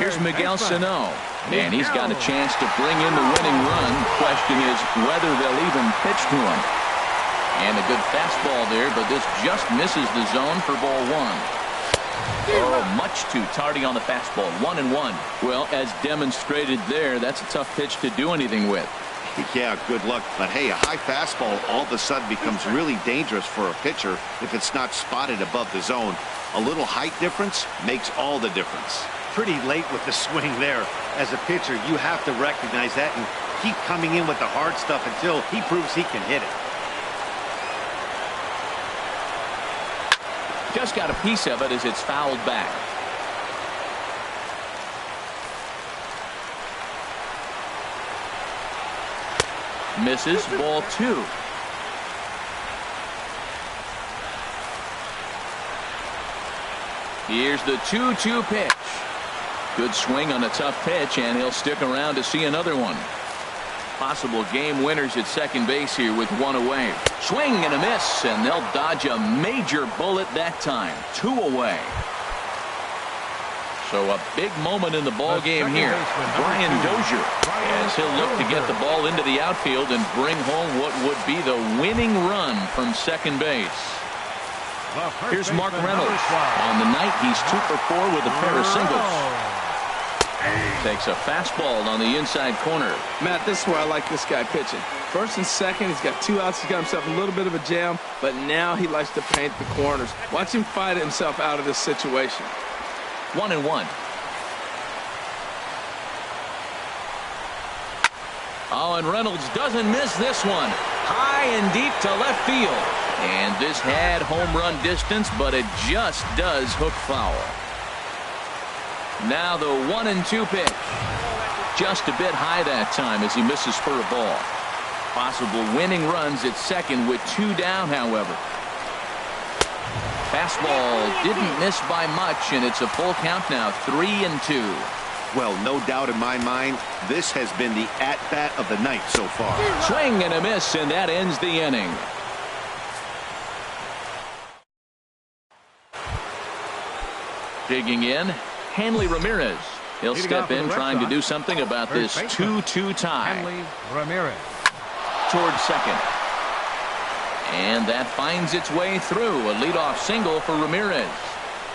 Here's Miguel Sano, and he's got a chance to bring in the winning run. Question is whether they'll even pitch to him. And a good fastball there, but this just misses the zone for ball one. Oh, much too tardy on the fastball. 1-1. Well, as demonstrated there, that's a tough pitch to do anything with. Yeah, good luck. But hey, a high fastball all of a sudden becomes really dangerous for a pitcher if it's not spotted above the zone. A little height difference makes all the difference. Pretty late with the swing there. As a pitcher, you have to recognize that and keep coming in with the hard stuff until he proves he can hit it. Just got a piece of it as it's fouled back. Misses, ball two. Here's the 2-2 pitch. Good swing on a tough pitch, and he'll stick around to see another one. Possible game winners at second base here with one away. Swing and a miss, and they'll dodge a major bullet that time. 2 away. So a big moment in the ball game here. Brian Dozier, as he'll look to get the ball into the outfield and bring home what would be the winning run from second base. Here's Mark Reynolds. On the night, he's 2 for 4 with a pair of singles. Takes a fastball on the inside corner. Matt, this is where I like this guy pitching. First and second, he's got 2 outs. He's got himself a little bit of a jam, but now he likes to paint the corners. Watch him fight himself out of this situation. 1-1. Oh, and Reynolds doesn't miss this one. High and deep to left field. And this had home run distance, but it just does hook foul. Now the 1-2 pitch. Just a bit high that time as he misses for a ball. Possible winning runs at second with 2 down, however. Fastball didn't miss by much, and it's a full count now, 3-2. Well, no doubt in my mind, this has been the at-bat of the night so far. Swing and a miss, and that ends the inning. Digging in, Hanley Ramirez. He'll step in trying to do something about this 2-2 tie. Hanley Ramirez. Towards second. And that finds its way through. A leadoff single for Ramirez.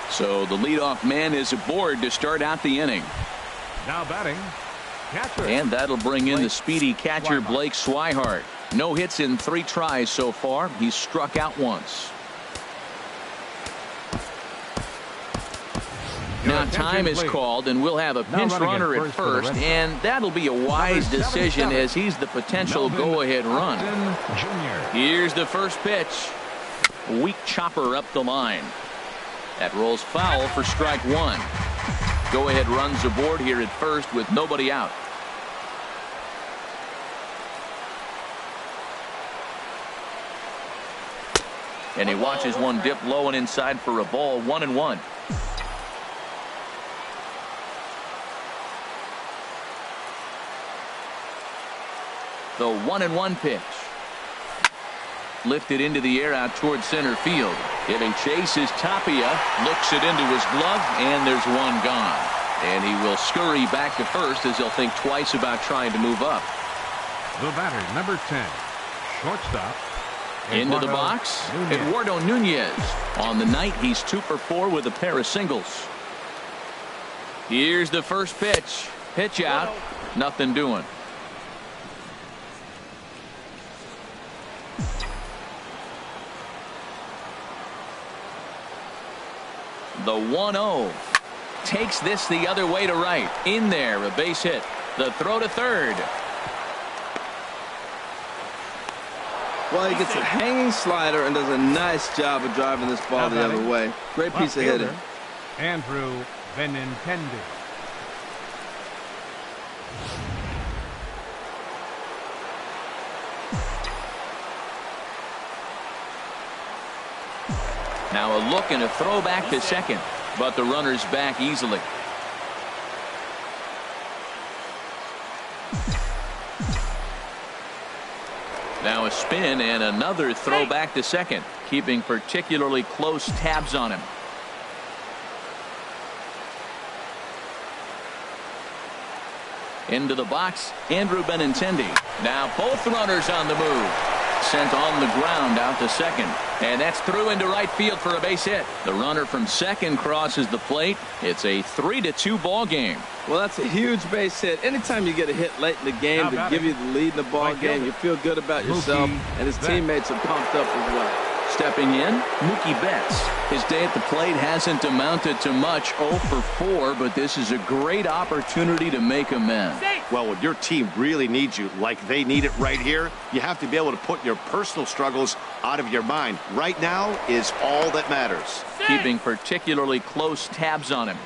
So the leadoff man is aboard to start out the inning. Now batting. Catcher. And that'll bring in the speedy catcher Blake Swihart. No hits in 3 tries so far. He's struck out once. Now time is called, and we'll have a pinch runner at first, and that'll be a wise decision as he's the potential go-ahead run. Here's the first pitch. Weak chopper up the line. That rolls foul for strike 1. Go-ahead runs aboard here at first with nobody out. And he watches one dip low and inside for a ball. 1-1. The 1-1 pitch. Lifted into the air out towards center field. Giving chase is Tapia. Looks it into his glove, and there's one gone. And he will scurry back to first as he'll think twice about trying to move up. The batter, number 10, shortstop. Into the box, Eduardo Nunez. On the night, he's 2 for 4 with a pair of singles. Here's the first pitch. Pitch out. Nothing doing. The 1-0 takes this the other way to right. In there, a base hit. The throw to third. Well, he gets a hanging slider and does a nice job of driving this ball the other way. Great piece of hitting. Andrew Benintendi. Now a look and a throw back to second, but the runner's back easily. Now a spin and another throw back to second, keeping particularly close tabs on him. Into the box, Andrew Benintendi. Now both runners on the move. Sent on the ground out to second. And that's through into right field for a base hit. The runner from second crosses the plate. It's a 3-2 ball game. Well, that's a huge base hit. Anytime you get a hit late in the game to give you the lead in the ball game, you feel good about yourself, and his teammates are pumped up as well. Stepping in, Mookie Betts. His day at the plate hasn't amounted to much, 0 for 4, but this is a great opportunity to make amends. Well, when your team really needs you, like they need it right here, you have to be able to put your personal struggles out of your mind. Right now is all that matters. Keeping particularly close tabs on him.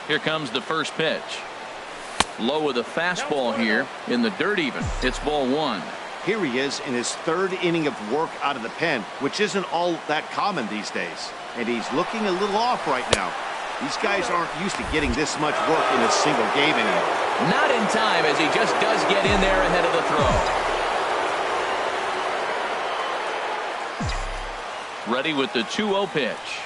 Here comes the first pitch. Low with a fastball here in the dirt even. It's ball one. Here he is in his third inning of work out of the pen, which isn't all that common these days. And he's looking a little off right now. These guys aren't used to getting this much work in a single game anymore. Not in time, as he just does get in there ahead of the throw. Ready with the 2-0 pitch.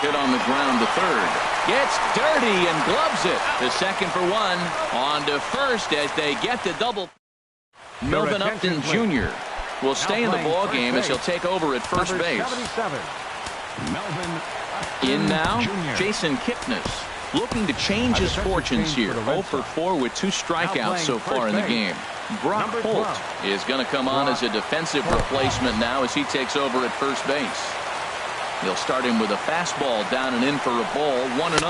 Hit on the ground to third. Gets dirty and gloves it. The second for one. On to first as they get the double. Melvin Upton Jr. will stay in the ball game as he'll take over at first base. In now, Jason Kipnis, looking to change his fortunes here. 0 for 4 with 2 strikeouts so far in the game. Brock Holt is going to come on as a defensive replacement now as he takes over at first base. He'll start him with a fastball down and in for a ball, 1-0.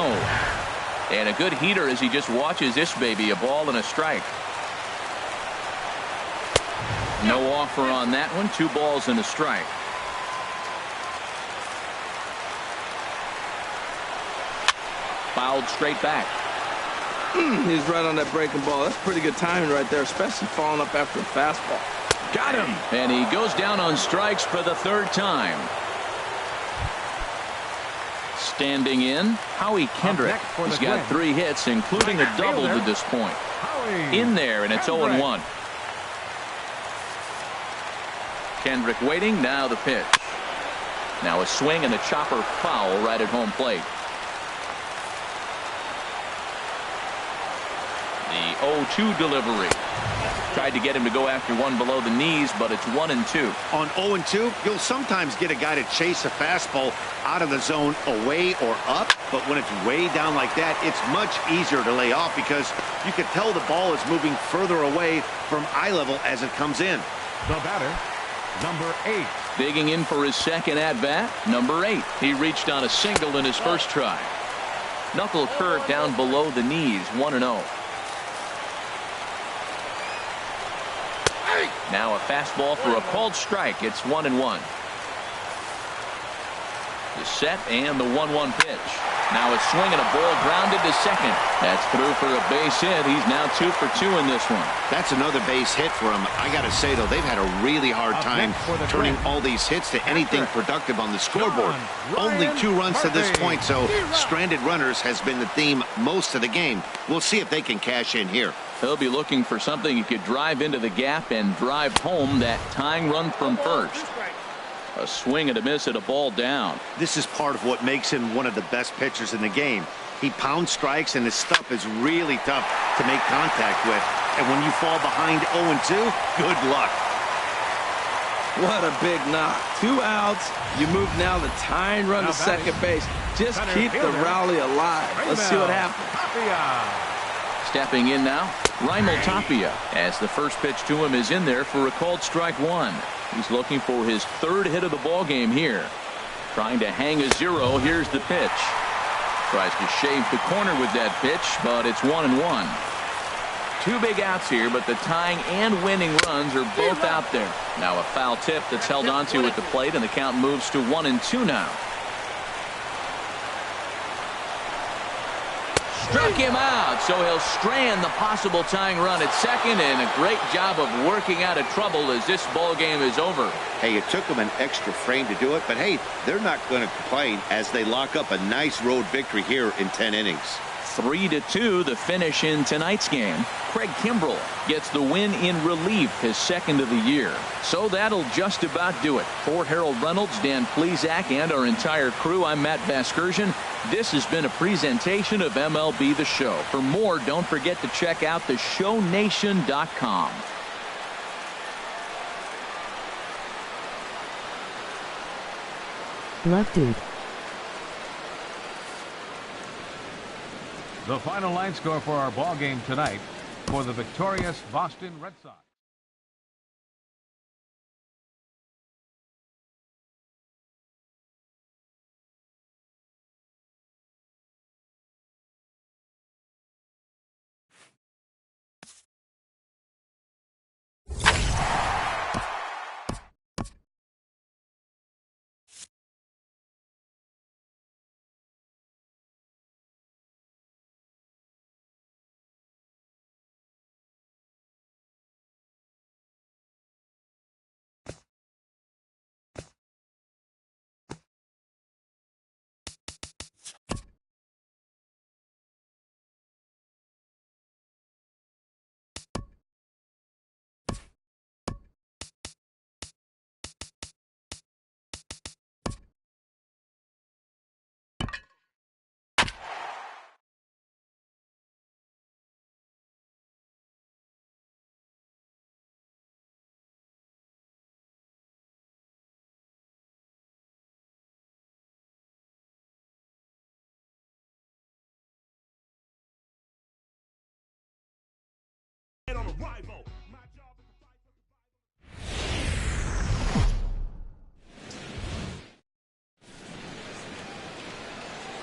And a good heater as he just watches this baby, a ball and a strike. No offer on that one, 2 balls and a strike. Fouled straight back. He's right on that breaking ball. That's pretty good timing right there, especially falling up after a fastball. Got him. And he goes down on strikes for the 3rd time. Standing in, Howie Kendrick. He's got 3 hits, including a double to this point. In there, and it's 0-1. Kendrick waiting, now the pitch. Now a swing and a chopper foul right at home plate. The 0-2 delivery. Tried to get him to go after one below the knees, but it's 1-2. On 0-2, you'll sometimes get a guy to chase a fastball out of the zone away or up, but when it's way down like that, it's much easier to lay off because you can tell the ball is moving further away from eye level as it comes in. The batter, number 8. Digging in for his second at-bat, number 8. He reached on a single in his first try. Knuckle curve down below the knees, 1-0. Now a fastball for a called strike. It's 1-1. The set and the 1-1 pitch. Now a swing and a ball grounded to second. That's through for a base hit. He's now 2 for 2 in this one. That's another base hit for him. I got to say, though, they've had a really hard time turning all these hits to anything productive on the scoreboard. Only 2 runs to this point, so stranded runners has been the theme most of the game. We'll see if they can cash in here. He'll be looking for something he could drive into the gap and drive home that tying run from first. A swing and a miss at a ball down. This is part of what makes him one of the best pitchers in the game. He pounds strikes, and his stuff is really tough to make contact with. And when you fall behind 0-2, good luck. What a big knock. 2 outs. You move now the tying run to second base. Just keep the rally alive. Let's see what happens. Stepping in now, Raimel Tapia, as the first pitch to him is in there for a called strike 1. He's looking for his 3rd hit of the ball game here. Trying to hang a 0. Here's the pitch. Tries to shave the corner with that pitch, but it's 1-1. 2 big outs here, but the tying and winning runs are both out there. Now a foul tip that's held onto at the plate, and the count moves to 1-2 now. Struck him out, so he'll strand the possible tying run at second, and a great job of working out of trouble as this ball game is over. Hey, it took them an extra frame to do it, but hey, they're not going to complain as they lock up a nice road victory here in 10 innings. 3-2 the finish in tonight's game. Craig Kimbrell gets the win in relief, his second of the year. So that'll just about do it. For Harold Reynolds, Dan Plesac, and our entire crew, I'm Matt Vasgersian. This has been a presentation of MLB The Show. For more, don't forget to check out theshownation.com. Love dude. The final line score for our ball game tonight for the victorious Boston Red Sox.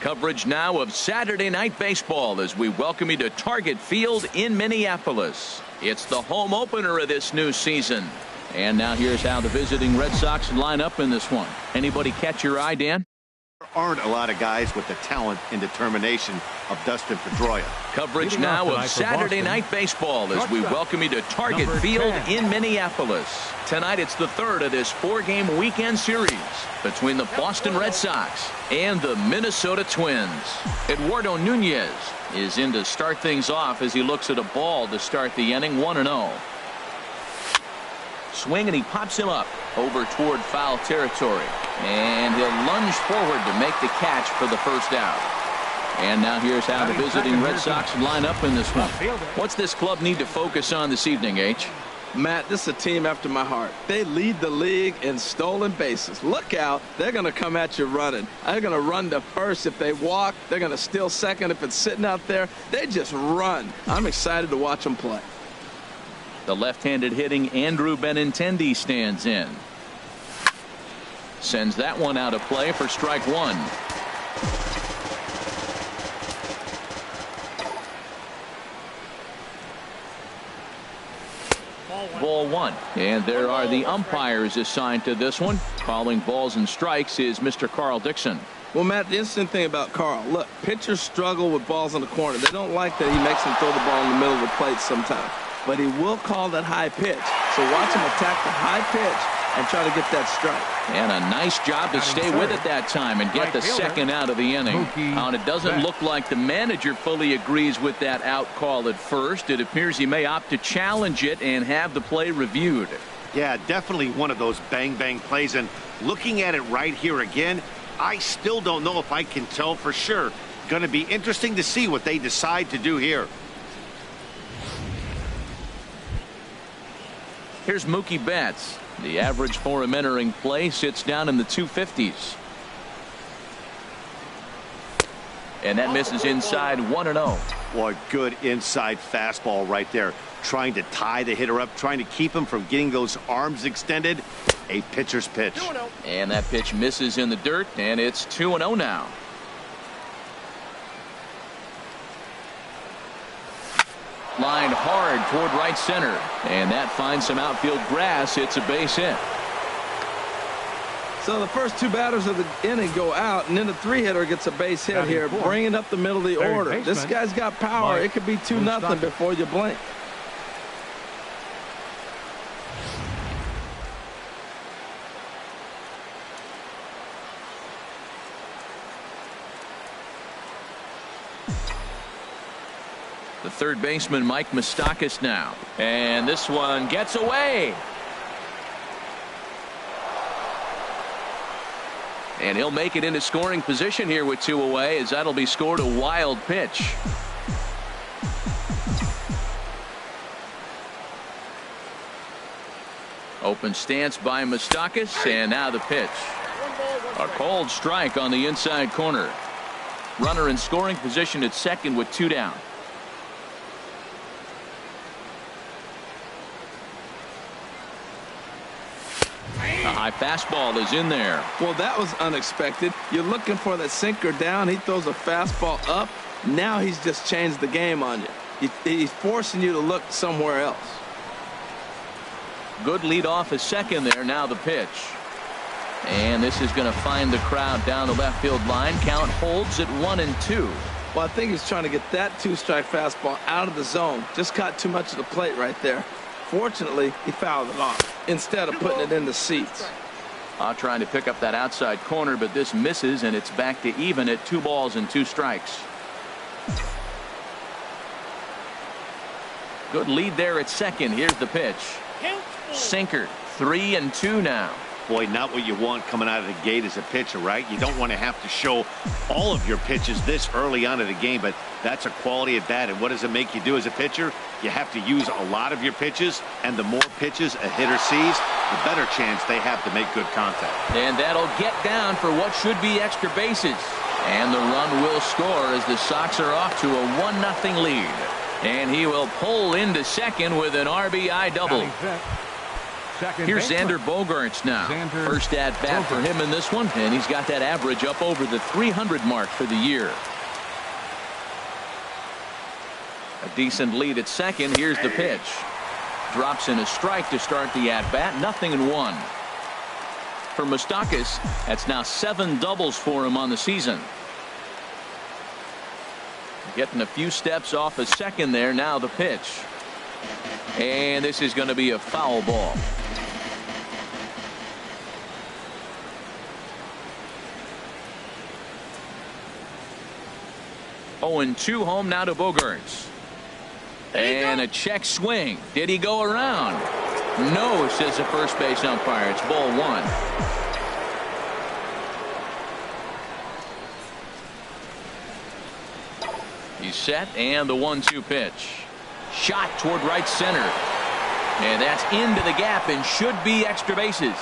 Coverage now of Saturday Night Baseball as we welcome you to Target Field in Minneapolis. It's the home opener of this new season. And now here's how the visiting Red Sox line up in this one. Anybody catch your eye, Dan? There aren't a lot of guys with the talent and determination of Dustin Pedroia. Coverage now of Saturday Night Baseball as we welcome you to Target Field in Minneapolis. Tonight it's the third of this four-game weekend series between the Boston Red Sox and the Minnesota Twins. Eduardo Nunez is in to start things off as he looks at a ball to start the inning. 1-0. Swing, and he pops him up over toward foul territory, and he'll lunge forward to make the catch for the first out. And now here's how the visiting Red Sox line up in this one. What's this club need to focus on this evening, H? Matt, this is a team after my heart. They lead the league in stolen bases. Look out. They're going to come at you running. They're going to run to first if they walk. They're going to steal second if it's sitting out there. They just run. I'm excited to watch them play. The left-handed hitting Andrew Benintendi stands in. Sends that one out of play for strike one. Ball one. And there are the umpires assigned to this one. Calling balls and strikes is Mr. Carl Dixon. Well, Matt, the interesting thing about Carl, look, pitchers struggle with balls in the corner. They don't like that he makes them throw the ball in the middle of the plate sometimes. But he will call that high pitch. So watch him attack the high pitch and try to get that strike. And a nice job to stay with it that time and get the second out of the inning. And it doesn't look like the manager fully agrees with that out call at first. It appears he may opt to challenge it and have the play reviewed. Yeah, definitely one of those bang-bang plays. And looking at it right here again, I still don't know if I can tell for sure. Going to be interesting to see what they decide to do here. Here's Mookie Betts. The average for him entering play sits down in the 250s. And that misses inside. 1-0. Boy, good inside fastball right there. Trying to tie the hitter up, trying to keep him from getting those arms extended. A pitcher's pitch. And that pitch misses in the dirt, and it's 2-0 now. Line hard toward right center, and that finds some outfield grass. It's a base hit. So the first two batters of the inning go out, and then the three-hitter gets a base hit here, bringing up the middle of the order. This guy's got power. It could be 2-0 before you blink. The third baseman, Mike Moustakas now. And this one gets away. And he'll make it into scoring position here with 2 away, as that'll be scored a wild pitch. Open stance by Moustakas, and now the pitch. A cold strike on the inside corner. Runner in scoring position at second with 2 down. A high fastball is in there. Well, that was unexpected. You're looking for that sinker down. He throws a fastball up. Now he's just changed the game on you. He's forcing you to look somewhere else. Good lead off at second there. Now the pitch. And this is going to find the crowd down the left field line. Count holds at 1-2. Well, I think he's trying to get that 2-strike fastball out of the zone. Just caught too much of the plate right there. Fortunately, he fouled it off instead of putting it in the seats. Trying to pick up that outside corner, but this misses, and it's back to even at 2 balls and 2 strikes. Good lead there at second. Here's the pitch. Sinker. 3-2 now. Boy, not what you want coming out of the gate as a pitcher, right? You don't want to have to show all of your pitches this early on in the game, but that's a quality at bat. And what does it make you do as a pitcher? You have to use a lot of your pitches, and the more pitches a hitter sees, the better chance they have to make good contact. And that'll get down for what should be extra bases. And the run will score as the Sox are off to a 1-0 lead. And he will pull into second with an RBI double. Here's Xander Bogaerts now. First at bat for him in this one, and he's got that average up over the 300 mark for the year. A decent lead at second. Here's the pitch. Drops in a strike to start the at bat. 0-1. For Moustakas, that's now 7 doubles for him on the season. Getting a few steps off a second there. Now the pitch. And this is going to be a foul ball. Oh, and 2 home now to Bogaerts. And a check swing. Did he go around? No, says the first base umpire. It's ball 1. He's set, and the 1-2 pitch. Shot toward right center. And that's into the gap and should be extra bases.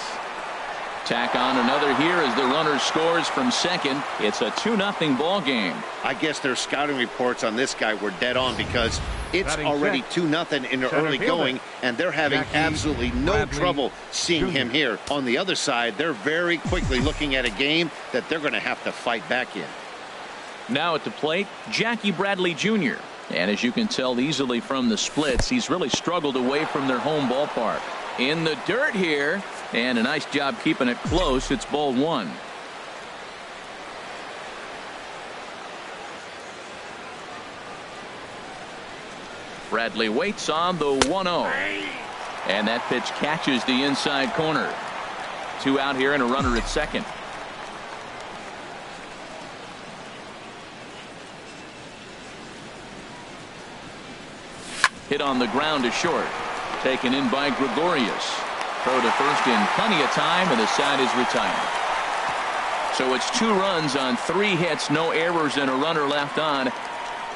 Tack on another here as the runner scores from second. It's a 2-0 ball game. I guess their scouting reports on this guy were dead on, because it's already 2-0 in the early going, and they're having absolutely no trouble seeing him here. On the other side, they're very quickly looking at a game that they're going to have to fight back in. Now at the plate, Jackie Bradley Jr. And as you can tell easily from the splits, he's really struggled away from their home ballpark. In the dirt here, and a nice job keeping it close. It's ball 1. Bradley waits on the 1-0. And that pitch catches the inside corner. 2 out here and a runner at second. Hit on the ground to short. Taken in by Gregorius. Throw to first in plenty of time, and the side is retired. So it's 2 runs on 3 hits, no errors, and a runner left on.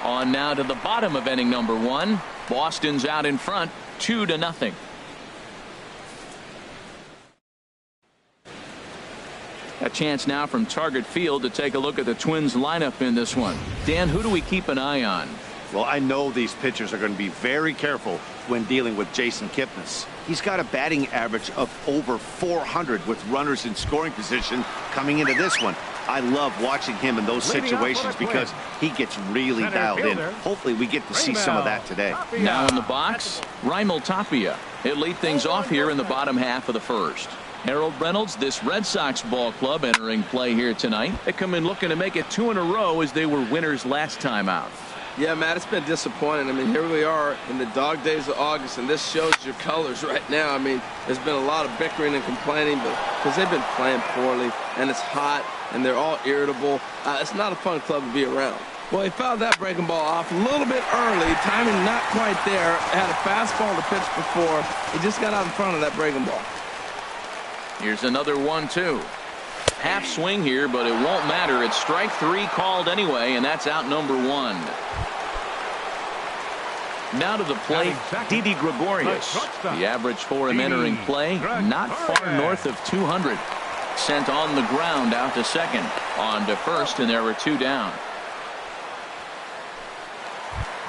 On now to the bottom of inning number 1. Boston's out in front, 2-0. A chance now from Target Field to take a look at the Twins lineup in this one. Dan, who do we keep an eye on? Well, I know these pitchers are going to be very careful when dealing with Jason Kipnis. He's got a batting average of over 400 with runners in scoring position coming into this one. I love watching him in those situations because he gets really dialed in. Hopefully we get to see some of that today. Now in the box, Raimel Tapia. He'll lead things off here in the bottom half of the first. Harold Reynolds, this Red Sox ball club entering play here tonight. They come in looking to make it 2 in a row as they were winners last time out. Yeah, Matt, it's been disappointing. I mean, here we are in the dog days of August, and this shows your colors right now. I mean, there's been a lot of bickering and complaining, but because they've been playing poorly, and it's hot, and they're all irritable. It's not a fun club to be around. Well, he fouled that breaking ball off a little bit early. Timing not quite there. Had a fastball to pitch before. He just got out in front of that breaking ball. Here's another 1-2. Half swing here, but it won't matter. It's strike 3 called anyway, and that's out number 1. Now to the plate, Didi Gregorius. The average for him entering play, not far north of 200. Sent on the ground out to second. On to first, and there were 2 down.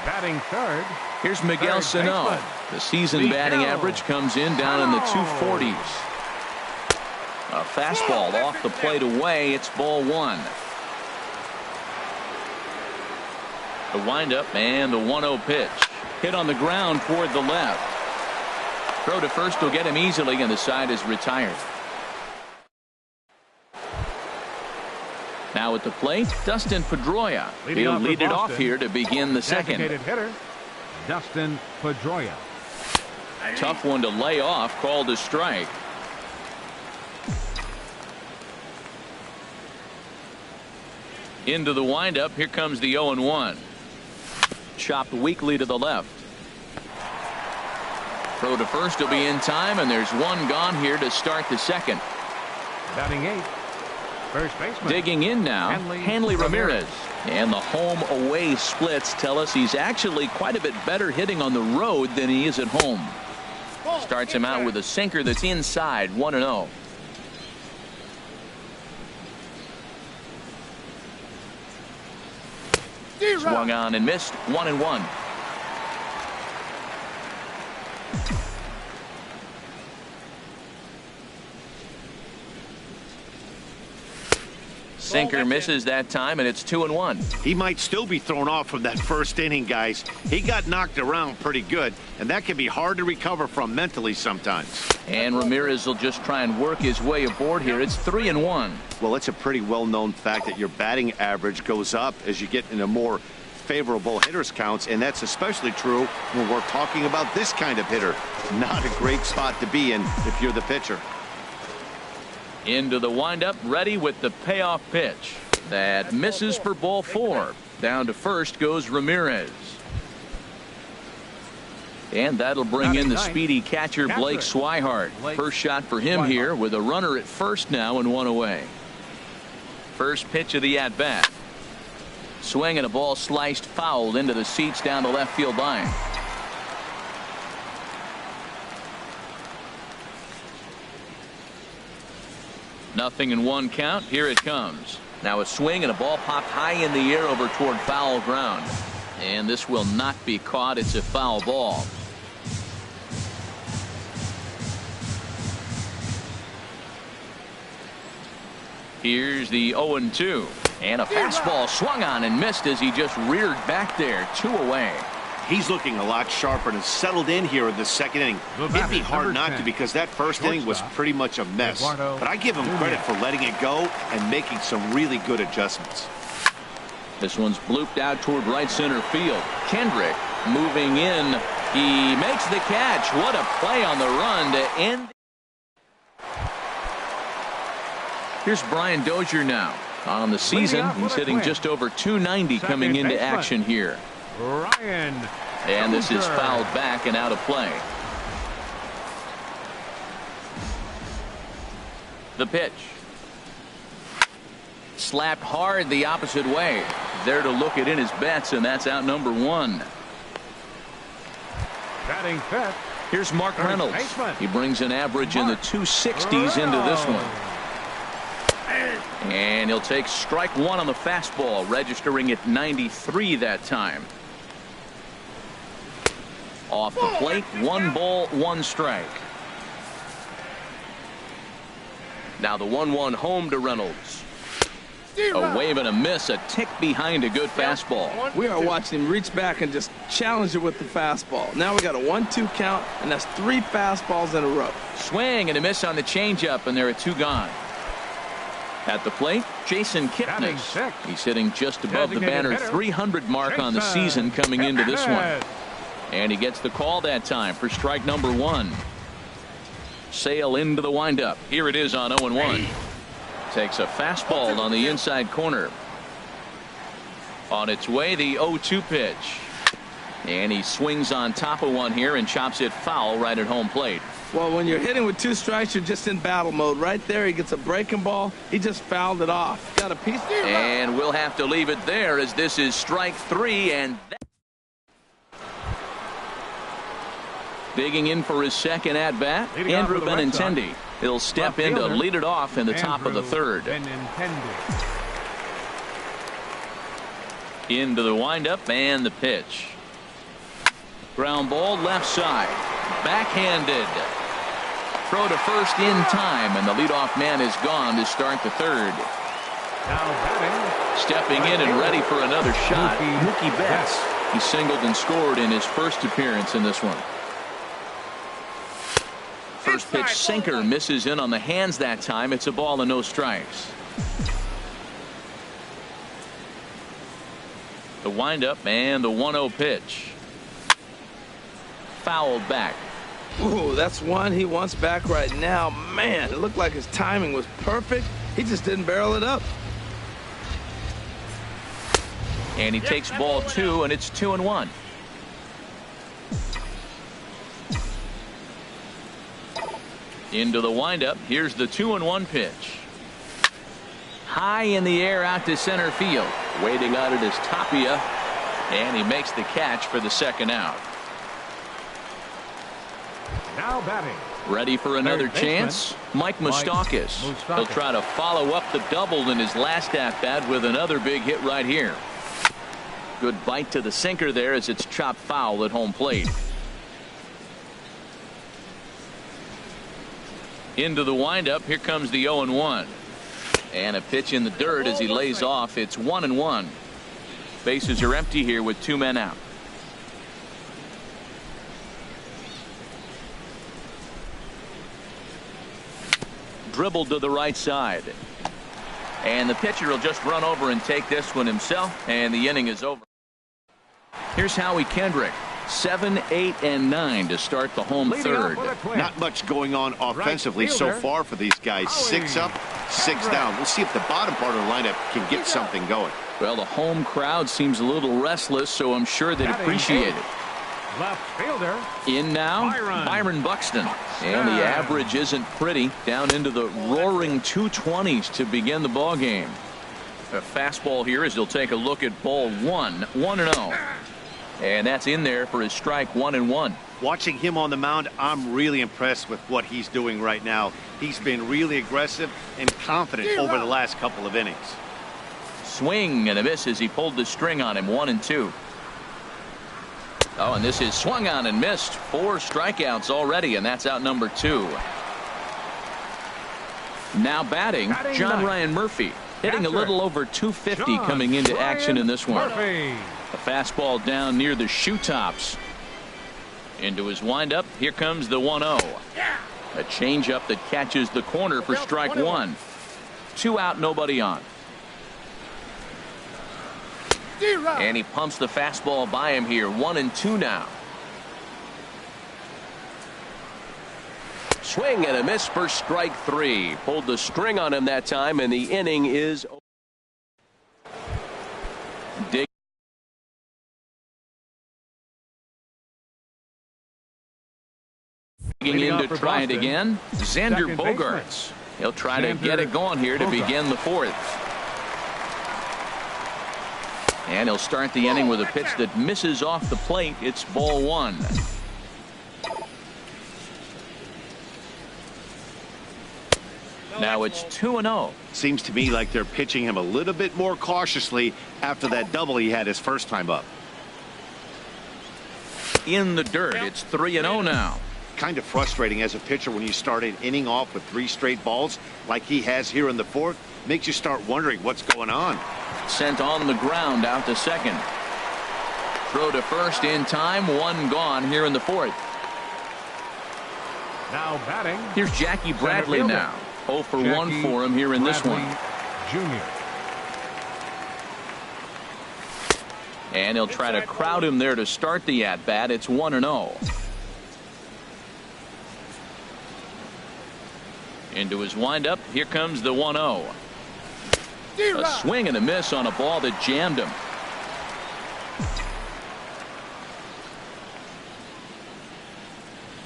Batting third. Here's Miguel Sano. The season batting average comes in down in the 240s. A fastball off the plate away. It's ball 1. The windup and the 1-0 pitch. Hit on the ground toward the left. Throw to first will get him easily, and the side is retired. Now at the plate, Dustin Pedroia. He'll lead it off here to begin the second. Hitter, Dustin Pedroia. Tough one to lay off, called a strike. Into the windup. Here comes the 0-1. Chopped weakly to the left. Throw to first will be in time, and there's 1 gone here to start the second. Batting 8th. First baseman. Digging in now, Hanley Ramirez. And the home-away splits tell us he's actually quite a bit better hitting on the road than he is at home. Starts him out with a sinker that's inside, 1-0. Swung on and missed, 1-1. Sinker misses that time, and it's 2-1. He might still be thrown off from that first inning, guys. He got knocked around pretty good, and that can be hard to recover from mentally sometimes. And Ramirez will just try and work his way aboard here. It's 3-1. Well, it's a pretty well-known fact that your batting average goes up as you get into more favorable hitters counts, and that's especially true when we're talking about this kind of hitter. Not a great spot to be in if you're the pitcher. Into the windup, ready with the payoff pitch. That misses for ball 4. Down to first goes Ramirez. And that'll bring in the speedy catcher Blake Swihart. First shot for him here with a runner at first now and 1 away. First pitch of the at-bat. Swing and a ball sliced fouled into the seats down the left field line. Nothing in 1 count. Here it comes. Now a swing and a ball popped high in the air over toward foul ground. And this will not be caught. It's a foul ball. Here's the 0-2. And a fastball swung on and missed as he just reared back there. 2 away. He's looking a lot sharper and settled in here in the second inning. It'd be hard not to, because that first inning was pretty much a mess. But I give him credit for letting it go and making some really good adjustments. This one's blooped out toward right center field. Kendrick moving in. He makes the catch. What a play on the run to end. Here's Brian Dozier now. On the season, he's hitting just over 290 coming into action here. Ryan. And this is fouled back and out of play. The pitch. Slapped hard the opposite way. There to look it in his bets, and that's out number 1. Batting 5th. Here's Mark Reynolds. He brings an average in the 260s into this one. And he'll take strike 1 on the fastball, registering at 93 that time. Off the plate, 1 ball, 1 strike. Now the 1-1 home to Reynolds. A wave and a miss, a tick behind a good fastball. We are watching him reach back and just challenge it with the fastball. Now we got a 1-2 count, and that's 3 fastballs in a row. Swing and a miss on the changeup, and there are 2 gone. At the plate, Jason Kipnis. He's hitting just above the banner 300 mark on the season coming into this one. And he gets the call that time for strike number 1. Sale into the windup. Here it is on 0-1. Takes a fastball on the inside corner. On its way, the 0-2 pitch. And he swings on top of one here and chops it foul right at home plate. Well, when you're hitting with 2 strikes, you're just in battle mode. Right there, he gets a breaking ball. He just fouled it off. Got a piece. And we'll have to leave it there as this is strike 3. And digging in for his second at-bat, Andrew Benintendi. He'll step in to lead it off in the top of the 3rd. Into the windup and the pitch. Ground ball left side. Backhanded. Throw to first in time, and the leadoff man is gone to start the 3rd. Stepping in and ready for another shot, Mookie Betts. He singled and scored in his first appearance in this one. First pitch sinker misses in on the hands that time. It's a ball and no strikes. The windup and the 1-0 pitch. Fouled back. Ooh, that's one he wants back right now. Man, it looked like his timing was perfect. He just didn't barrel it up. And he takes ball 2, and it's 2-1. Into the windup. Here's the 2-1 pitch. High in the air out to center field. Waiting on it is Tapia, and he makes the catch for the 2nd out. Now batting. Ready for another chance? Mike Moustakas. He'll try to follow up the double in his last at-bat with another big hit right here. Good bite to the sinker there as it's chopped foul at home plate. Into the windup. Here comes the 0-1. And a pitch in the dirt as he lays off. It's 1-1. Bases are empty here with 2 men out. Dribbled to the right side. And the pitcher will just run over and take this one himself, and the inning is over. Here's Howie Kendrick. 7, 8, and 9 to start the home 3rd. Not much going on offensively so far for these guys. 6 up, 6 down. We'll see if the bottom part of the lineup can get something going. Well, the home crowd seems a little restless, so I'm sure they'd appreciate it. Left fielder. In now, Byron Buxton. And the average isn't pretty. Down into the roaring 220s to begin the ball game. A fastball here as he'll take a look at ball 1. 1-0. And that's in there for his strike 1-1. Watching him on the mound, I'm really impressed with what he's doing right now. He's been really aggressive and confident over the last couple of innings. Swing and a miss as he pulled the string on him. 1-2. Oh, and this is swung on and missed. 4 strikeouts already, and that's out number 2. Now batting, John Ryan Murphy. Hitting a little over 250 coming into action in this one. A fastball down near the shoe tops. Into his windup. Here comes the 1-0. A changeup that catches the corner for strike 1. 2 out, nobody on. And he pumps the fastball by him here. 1-2 now. Swing and a miss for strike 3. Pulled the string on him that time, and the inning is over. Digging in to try it again. Xander Bogaerts. He'll try to get it going here to begin the 4th. And he'll start the inning with a pitch that misses off the plate. It's ball 1. Now it's 2-0. Seems to me like they're pitching him a little bit more cautiously after that double he had his first time up. In the dirt. It's 3-0 now. Kind of frustrating as a pitcher when you start an inning off with 3 straight balls like he has here in the 4th. Makes you start wondering what's going on. Sent on the ground out to second. Throw to first in time. One gone here in the fourth. Now batting. Here's Jackie Bradley now. 0 for 1 for him here in this one. Jr. And he'll try to crowd him there to start the at-bat. It's 1-0. Into his windup. Here comes the 1-0. A swing and a miss on a ball that jammed him.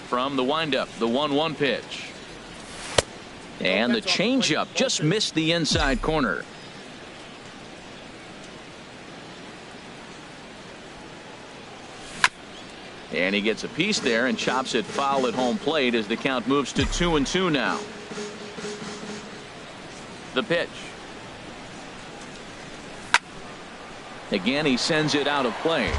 From the windup, the 1-1 pitch. And the changeup just missed the inside corner. And he gets a piece there and chops it foul at home plate as the count moves to 2-2 now. The pitch. Again, he sends it out of play.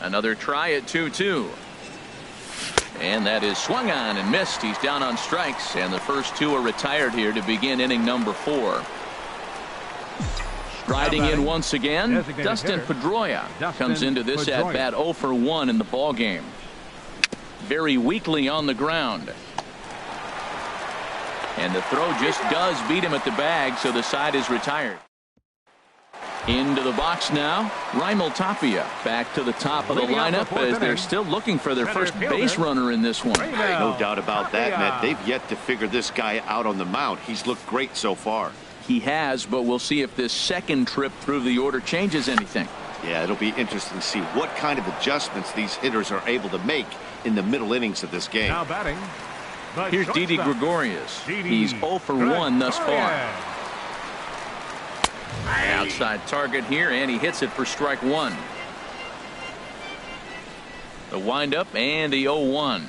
Another try at 2-2. And that is swung on and missed. He's down on strikes, and the first two are retired here to begin inning number 4. Striding in once again, Dustin Pedroia comes into this at bat 0 for 1 in the ball game. Very weakly on the ground. And the throw just does beat him at the bag, so the side is retired. Into the box now, Raimel Tapia back to the top of the lineup as they're still looking for their first base runner in this one. No doubt about that, Matt. They've yet to figure this guy out on the mound. He's looked great so far. He has, but we'll see if this second trip through the order changes anything. Yeah, it'll be interesting to see what kind of adjustments these hitters are able to make in the middle innings of this game. Now batting. Here's Didi Gregorius. He's 0 for 1 thus far. Outside target here, and he hits it for strike 1. The windup and the 0-1.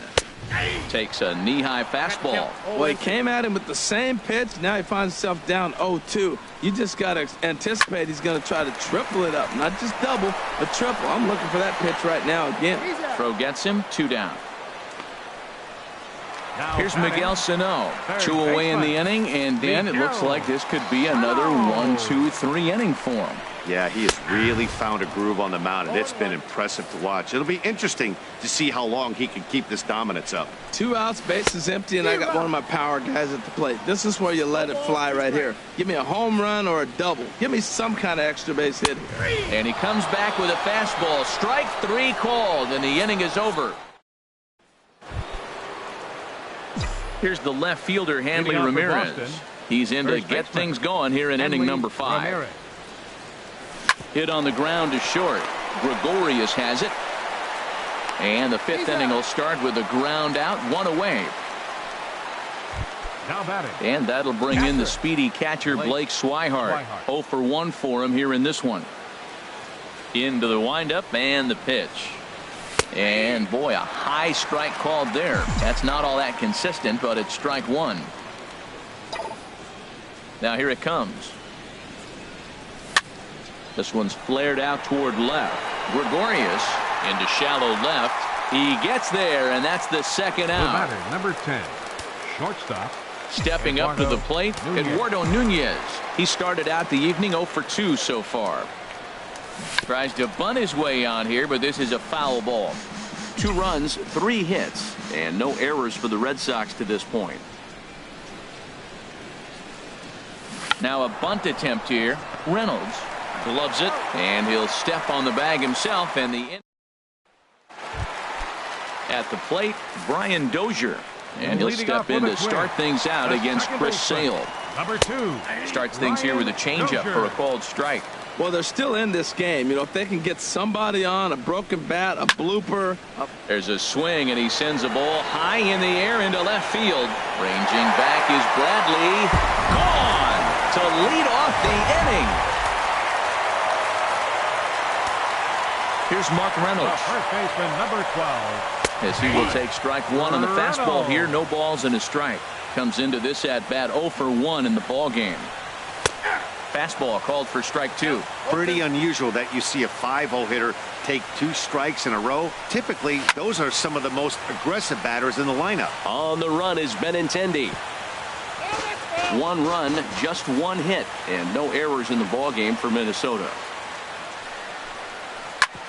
Takes a knee-high fastball. Well, he came at him with the same pitch. Now he finds himself down 0-2. You just got to anticipate he's going to try to triple it up. Not just double, but triple. I'm looking for that pitch right now again. Throw gets him, 2 down. Here's Miguel Sano. 2 away in the inning, and then it looks like this could be another 1-2-3 inning for him. Yeah, he has really found a groove on the mound, and it's been impressive to watch. It'll be interesting to see how long he can keep this dominance up. 2 outs, bases empty, and I got one of my power guys at the plate. This is where you let it fly right here. Give me a home run or a double. Give me some kind of extra base hit here. And he comes back with a fastball. Strike 3 called, and the inning is over. Here's the left fielder, Hanley Ramirez. He's in to get things going here in inning number 5. Hit on the ground to short. Gregorius has it. And the 5th inning will start with a ground out, 1 away. Now batting. And that'll bring in the speedy catcher Blake Swihart. 0 for 1 for him here in this one. Into the windup and the pitch. And boy, a high strike called there. That's not all that consistent, but it's strike 1. Now here it comes. This one's flared out toward left. Gregorius into shallow left. He gets there, and that's the second out. The batter, number 10, shortstop. Stepping up to the plate, Eduardo Nunez. He started out the evening 0 for 2 so far. Tries to bunt his way on here, but this is a foul ball. 2 runs, 3 hits, and no errors for the Red Sox to this point. Now a bunt attempt here. Reynolds gloves it, and he'll step on the bag himself, and at the plate, Brian Dozier, and he'll step in to start things out against Chris Sale. Number 2 starts things here with a changeup for a called strike. Well, they're still in this game. You know, if they can get somebody on, a broken bat, a blooper. There's a swing, and he sends a ball high in the air into left field. Ranging back is Bradley. Gone to lead off the inning. Here's Mark Reynolds. First baseman, number 12. As he will take strike 1 on the fastball here. No balls and a strike. Comes into this at bat 0 for 1 in the ball game. Fastball called for strike 2. Pretty unusual that you see a 5-0 hitter take 2 strikes in a row. Typically, those are some of the most aggressive batters in the lineup. On the run is Benintendi. 1 run, just 1 hit, and no errors in the ballgame for Minnesota.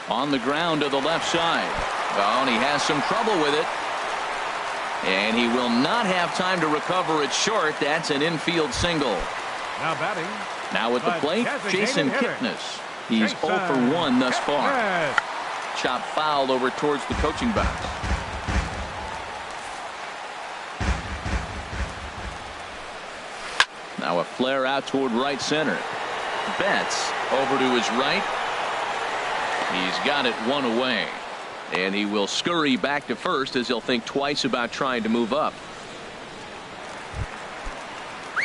On the ground to the left side. Oh, and he has some trouble with it. And he will not have time to recover it short. That's an infield single. Now batting. Now at the plate, Jason Kipnis. He's 0 for 1 thus far. Chop foul over towards the coaching box. Now a flare out toward right center. Betts over to his right. He's got it 1 away. And he will scurry back to first as he'll think twice about trying to move up.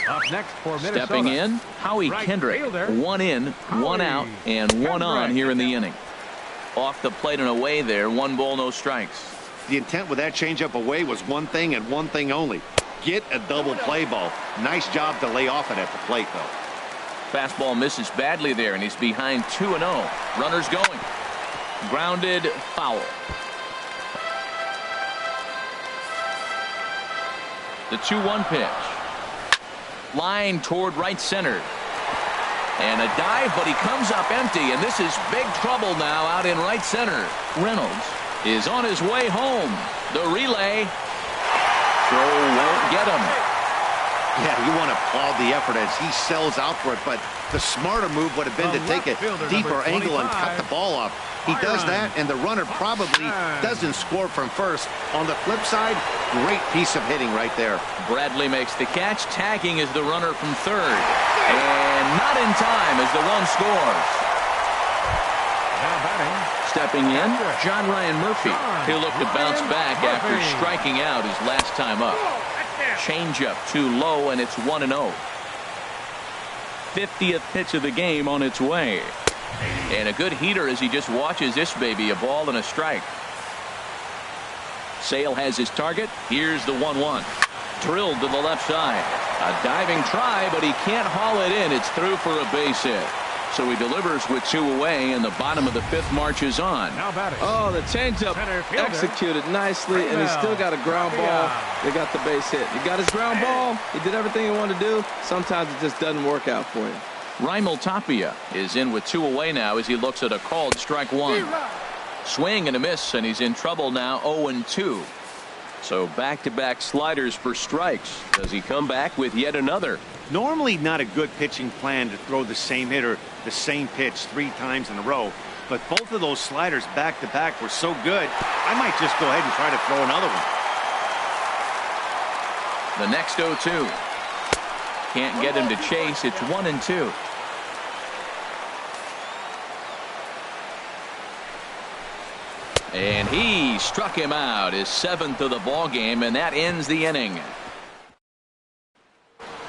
Up next for Minnesota. Stepping in, Howie Right Kendrick. fielder. 1 in, 1 out, and 1 on here in the inning. Off the plate and away there. 1 ball, no strikes. The intent with that changeup away was one thing and one thing only. Get a double play ball. Nice job to lay off it at the plate, though. Fastball misses badly there, and he's behind 2-0. Runners going. Grounded, foul. The 2-1 pitch. Line toward right center. And a dive, but he comes up empty, and this is big trouble now out in right center. Reynolds is on his way home. The relay. Throw won't get him. Yeah, you want to applaud the effort as he sells out for it, but the smarter move would have been to take a deeper angle and cut the ball off. He does that, and the runner probably doesn't score from first. On the flip side, great piece of hitting right there. Bradley makes the catch. Tagging is the runner from third. And not in time as the run scores. Now batting. Stepping in, John Ryan Murphy. He'll look to bounce back after striking out his last time up. Changeup too low, and it's 1-0. 50th pitch of the game on its way. And a good heater as he just watches this baby. A ball and a strike. Sale has his target. Here's the 1-1. Drilled to the left side. A diving try, but he can't haul it in. It's through for a base hit. So he delivers with 2 away, and the bottom of the 5th marches on. Now batting. Oh, the changeup executed nicely, and he still got a ground ball. They got the base hit. He got his ground ball. He did everything he wanted to do. Sometimes it just doesn't work out for you. Raimel Tapia is in with 2 away now as he looks at a called strike 1. Swing and a miss, and he's in trouble now. 0-2. So back-to-back sliders for strikes. Does he come back with yet another? Normally not a good pitching plan to throw the same hitter the same pitch 3 times in a row, but both of those sliders back-to-back were so good, I might just go ahead and try to throw another one. The next 0-2. Can't get him to chase. It's 1-2. And he struck him out, his 7th of the ball game, and that ends the inning.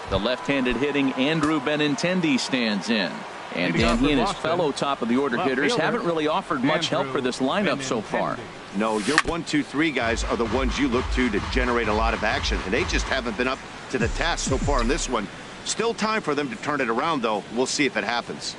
The left-handed hitting Andrew Benintendi stands in. And Dan, he and his fellow top-of-the-order hitters haven't really offered much help for this lineup so far. No, your 1, 2, 3 guys are the ones you look to generate a lot of action, and they just haven't been up to the task so far in this one. Still time for them to turn it around, though. We'll see if it happens.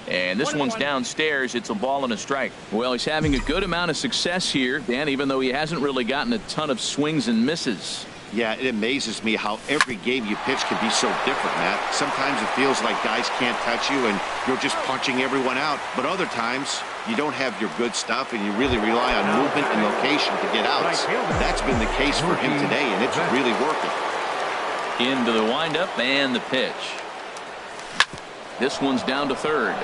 And this one's downstairs. It's a ball and a strike. Well, he's having a good amount of success here, Dan, even though he hasn't really gotten a ton of swings and misses. Yeah, it amazes me how every game you pitch can be so different, Matt. Sometimes it feels like guys can't touch you and you're just punching everyone out. But other times, you don't have your good stuff and you really rely on movement and location to get outs. That's been the case for him today, and it's really working. Into the windup and the pitch. This one's down to third.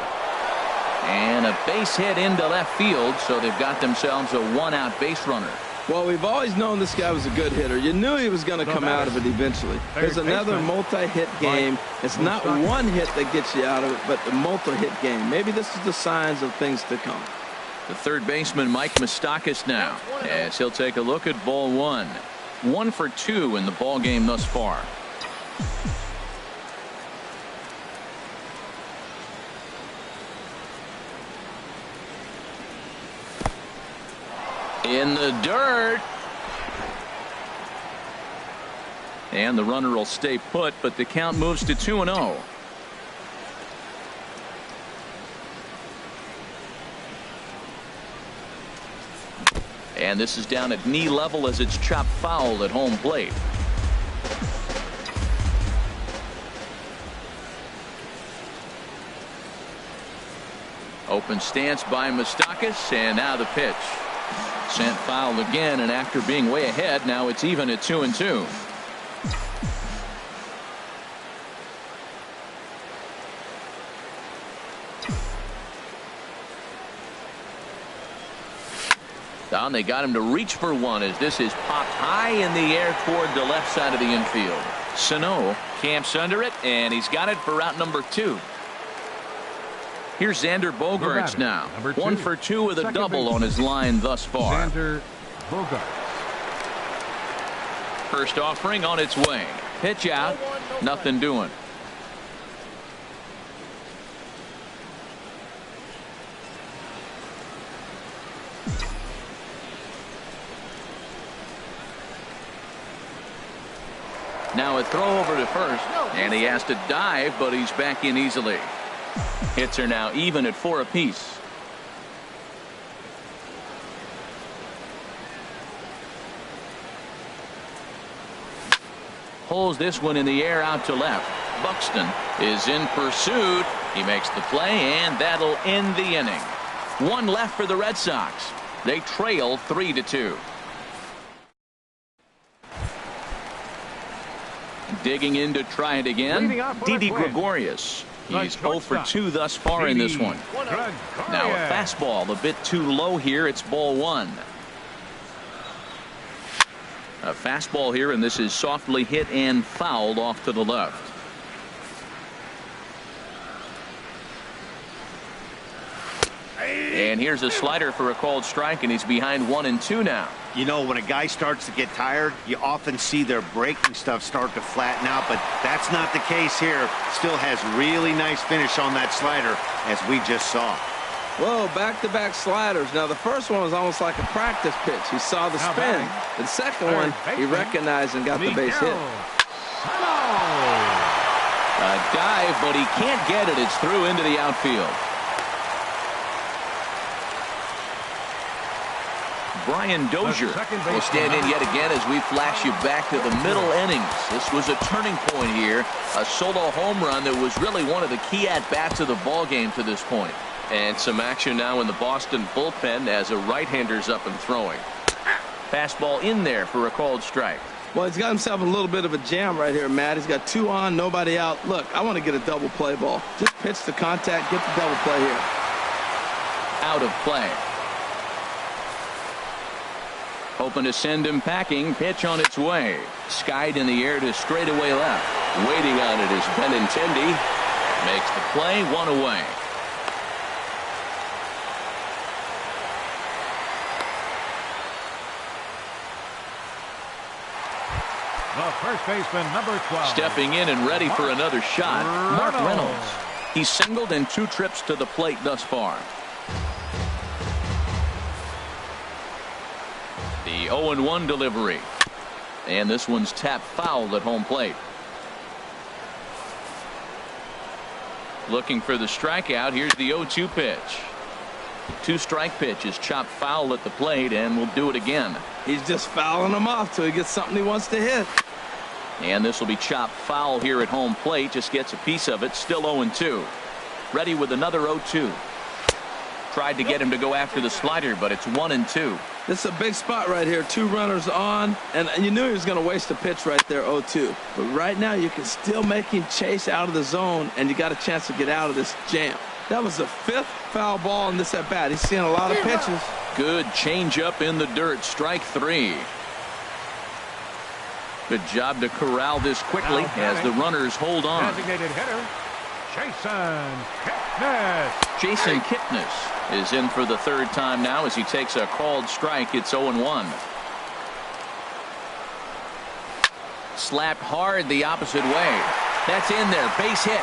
And a base hit into left field, so they've got themselves a 1-out base runner. Well, we've always known this guy was a good hitter. You knew he was going to come out of it eventually. There's another multi-hit game. It's not one hit that gets you out of it, but the multi-hit game. Maybe this is the signs of things to come. The third baseman, Mike Moustakas, now, as he'll take a look at ball 1. 1 for 2 in the ball game thus far. In the dirt. And the runner will stay put, but the count moves to 2-0. And this is down at knee level as it's chopped foul at home plate. Open stance by Moustakas, and now the pitch. Sent foul again, and after being way ahead, now it's even at 2-2. Down, they got him to reach for one as this is popped high in the air toward the left side of the infield. Sano camps under it, and he's got it for out number 2. Here's Xander Bogaerts now. 1 for 2 with a double on his line thus far. Xander Bogaerts. First offering on its way. Pitch out. Nothing doing. Now a throw over to first, and he has to dive, but he's back in easily. Hits are now even at 4 apiece. Pulls this one in the air out to left. Buxton is in pursuit. He makes the play, and that'll end the inning. 1 left for the Red Sox. They trail 3-2. Digging in to try it again. Didi Gregorius. He's 0 for 2 thus far in this one. Now a fastball a bit too low here. It's ball 1. A fastball here, and this is softly hit and fouled off to the left. And here's a slider for a called strike, and he's behind 1-2 now. You know, when a guy starts to get tired, you often see their breaking stuff start to flatten out, but that's not the case here. Still has really nice finish on that slider, as we just saw. Whoa, back-to-back sliders. Now, the first one was almost like a practice pitch. He saw the spin. The second one, he recognized and got the base hit. A dive, but he can't get it. It's through into the outfield. Brian Dozier will stand in yet again as we flash you back to the middle innings. This was a turning point here. A solo home run that was really one of the key at-bats of the ball game to this point. And some action now in the Boston bullpen as a right-hander's up and throwing. Fastball in there for a called strike. Well, he's got himself a little bit of a jam right here, Matt. He's got 2 on, nobody out. Look, I want to get a double play ball. Just pitch the contact, get the double play here. Out of play. Hoping to send him packing. Pitch on its way. Skied in the air to straightaway left. Waiting on it is Benintendi. Makes the play, 1 away. The first baseman, number 12. Stepping in and ready for another shot, Mark Reynolds. He's singled in 2 trips to the plate thus far. The 0-1 delivery. And this one's tapped foul at home plate. Looking for the strikeout. Here's the 0-2 pitch. 2-strike pitch is chopped foul at the plate, and will do it again. He's just fouling them off till he gets something he wants to hit. And this will be chopped foul here at home plate. Just gets a piece of it. Still 0-2. Ready with another 0-2. Tried to get him to go after the slider, but it's 1-2. This is a big spot right here. 2 runners on, and you knew he was going to waste a pitch right there, 0-2. But right now you can still make him chase out of the zone, and you got a chance to get out of this jam. That was the 5th foul ball in this at-bat. He's seeing a lot of pitches. Good changeup in the dirt. Strike 3. Good job to corral this quickly as the runners hold on. Designated hitter, Jason Kipnis. Jason Kipnis is in for the 3rd time now as he takes a called strike. It's 0-1. Slapped hard the opposite way. That's in there. Base hit.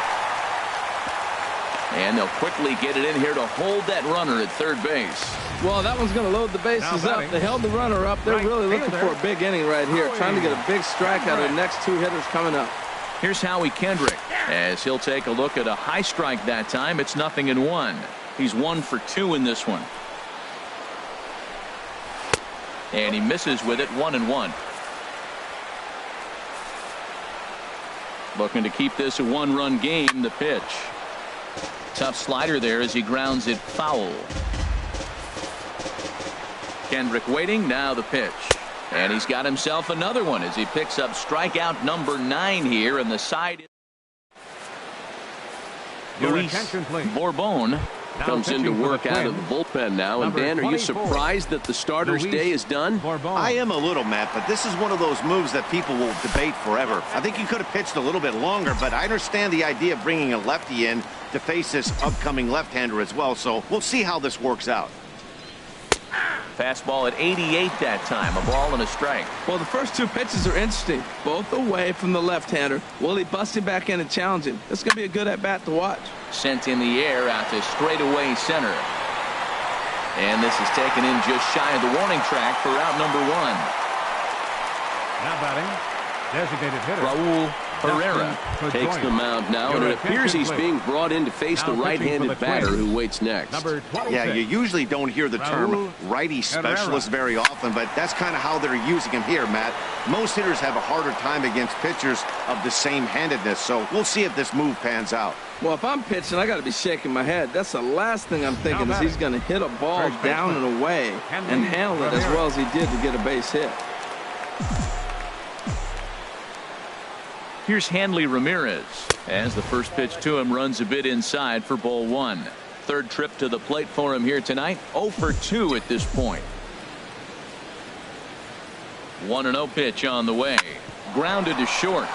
And they'll quickly get it in here to hold that runner at third base. Well, that one's going to load the bases up. They held the runner up. They're really looking for a big inning right here, trying to get a big strike out of the next two hitters coming up. Here's Howie Kendrick as he'll take a look at a high strike that time. It's 0-1. He's 1 for 2 in this one. And he misses with it, 1-1. Looking to keep this a one-run game. The pitch. Tough slider there as he grounds it foul. Kendrick waiting. Now the pitch. And he's got himself another one as he picks up strikeout number 9 here. And the side. Luis Bourbon comes into work out of the bullpen now. And Dan, are you surprised that the starter's day is done? I am a little, Matt, but this is one of those moves that people will debate forever. I think he could have pitched a little bit longer, but I understand the idea of bringing a lefty in to face this upcoming left-hander as well. So we'll see how this works out. Fastball at 88 that time. A ball and a strike. Well, the first two pitches are interesting. Both away from the left-hander. Will he bust him back in and challenge him? This is going to be a good at-bat to watch. Sent in the air out to straightaway center. And this is taken in just shy of the warning track for out number 1. Now batting, designated hitter Raul Herrera takes the mound now, and it appears he's being brought in to face the right-handed batter who waits next. Yeah, you usually don't hear the term righty specialist very often, but that's kind of how they're using him here, Matt. Most hitters have a harder time against pitchers of the same handedness, so we'll see if this move pans out. Well, if I'm pitching, I got to be shaking my head. That's the last thing I'm thinking is he's going to hit a ball down and away and handle it as well as he did to get a base hit. Here's Hanley Ramirez as the first pitch to him runs a bit inside for ball 1. Third trip to the plate for him here tonight. 0 for 2 at this point. 1-0 pitch on the way. Grounded to short.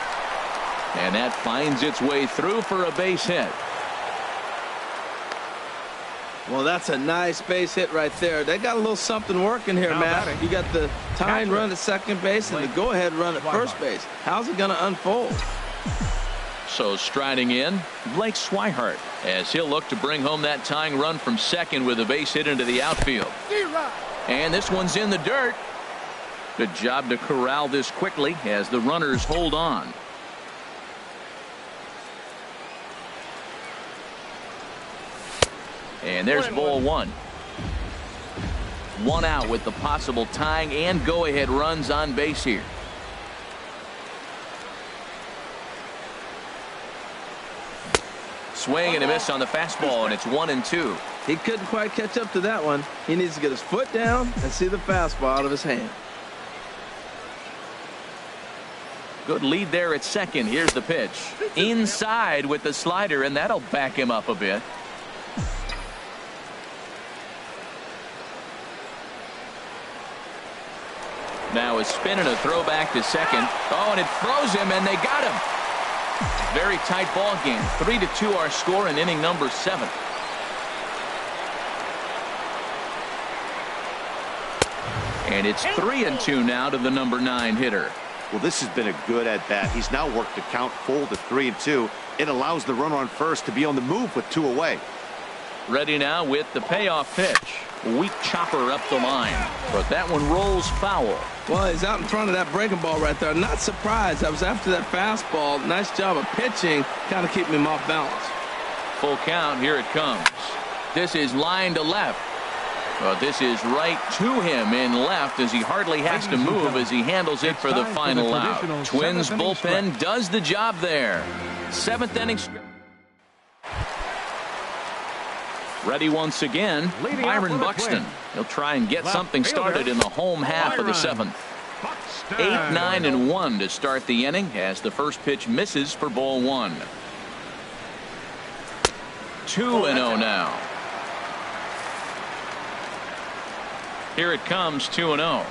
And that finds its way through for a base hit. Well, that's a nice base hit right there. They got a little something working here, Matt. You got the tying run at second base and the go-ahead run at first base. How's it going to unfold? So striding in, Blake Swihart as he'll look to bring home that tying run from second with a base hit into the outfield. And this one's in the dirt. Good job to corral this quickly as the runners hold on. And there's ball 1. 1 out with the possible tying and go-ahead runs on base here. Swing and a miss on the fastball, and it's 1-2. He couldn't quite catch up to that one. He needs to get his foot down and see the fastball out of his hand. Good lead there at second. Here's the pitch. Inside with the slider, and that'll back him up a bit. Now a spin and a throw back to second. Oh, and it throws him, and they got him. Very tight ball game. 3-2 our score in inning number 7. And it's 3-2 now to the number 9 hitter. Well, this has been a good at-bat. He's now worked the count full to 3-2. It allows the runner on first to be on the move with 2 away. Ready now with the payoff pitch. Weak chopper up the line, but that one rolls foul. Well, he's out in front of that breaking ball right there. Not surprised. I was after that fastball. Nice job of pitching, kind of keeping him off balance. Full count. Here it comes. This is line to left. Well, this is right to him in left as he hardly has to move as he handles it for the final out. Twins bullpen does the job there. 7th inning. Ready once again, Byron Buxton. He'll try and get something started in the home half of the 7th. 8-9-1 to start the inning as the first pitch misses for ball 1. 2-0 now. Here it comes, 2-0.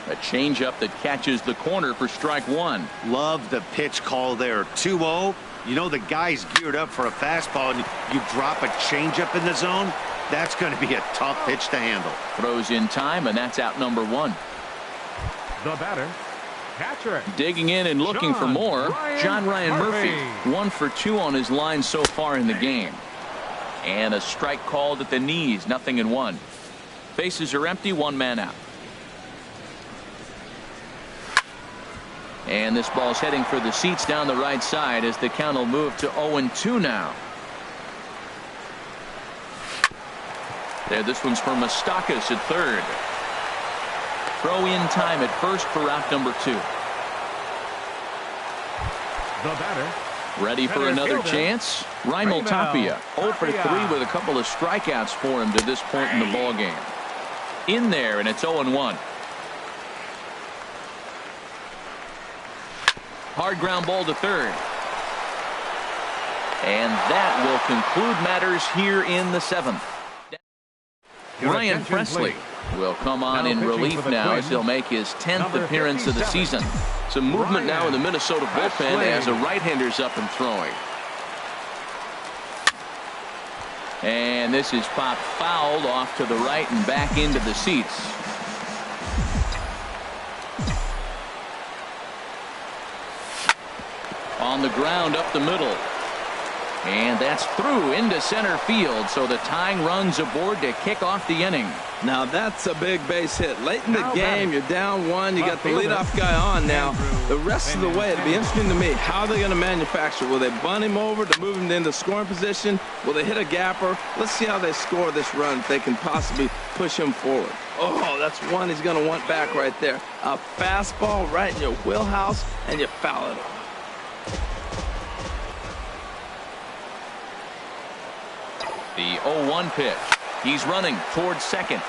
A changeup that catches the corner for strike 1. Love the pitch call there. 2-0. You know the guy's geared up for a fastball, and you drop a changeup in the zone. That's going to be a tough pitch to handle. Throws in time, and that's out number 1. The batter, Catcher. Digging in and looking for more, John Ryan Murphy. 1 for 2 on his line so far in the game. And a strike called at the knees, 0-1. Bases are empty, 1 man out. And this ball's heading for the seats down the right side as the count will move to 0-2 now. There, this one's for Moustakas at third. Throw in time at first for out number 2. The batter. Ready for another chance? Raimel Tapia, 0 for 3 with a couple of strikeouts for him to this point in the ball game. In there, and it's 0-1. Hard ground ball to third. And that will conclude matters here in the 7th. Ryan Presley will come on in relief now as he'll make his 10th appearance of the season. Some movement now in the Minnesota bullpen as a right-hander's up and throwing. And this is popped fouled off to the right and back into the seats. On the ground up the middle. And that's through into center field, so the tying run's aboard to kick off the inning. Now that's a big base hit. Late in the game, you're down 1. You got the leadoff guy on now. The rest of the way, it'll be interesting to me. How are they going to manufacture? Will they bunt him over to move him into scoring position? Will they hit a gapper? Let's see how they score this run if they can possibly push him forward. Oh, that's one he's going to want back right there. A fastball right in your wheelhouse, and you foul it off. The 0-1 pitch. He's running towards second.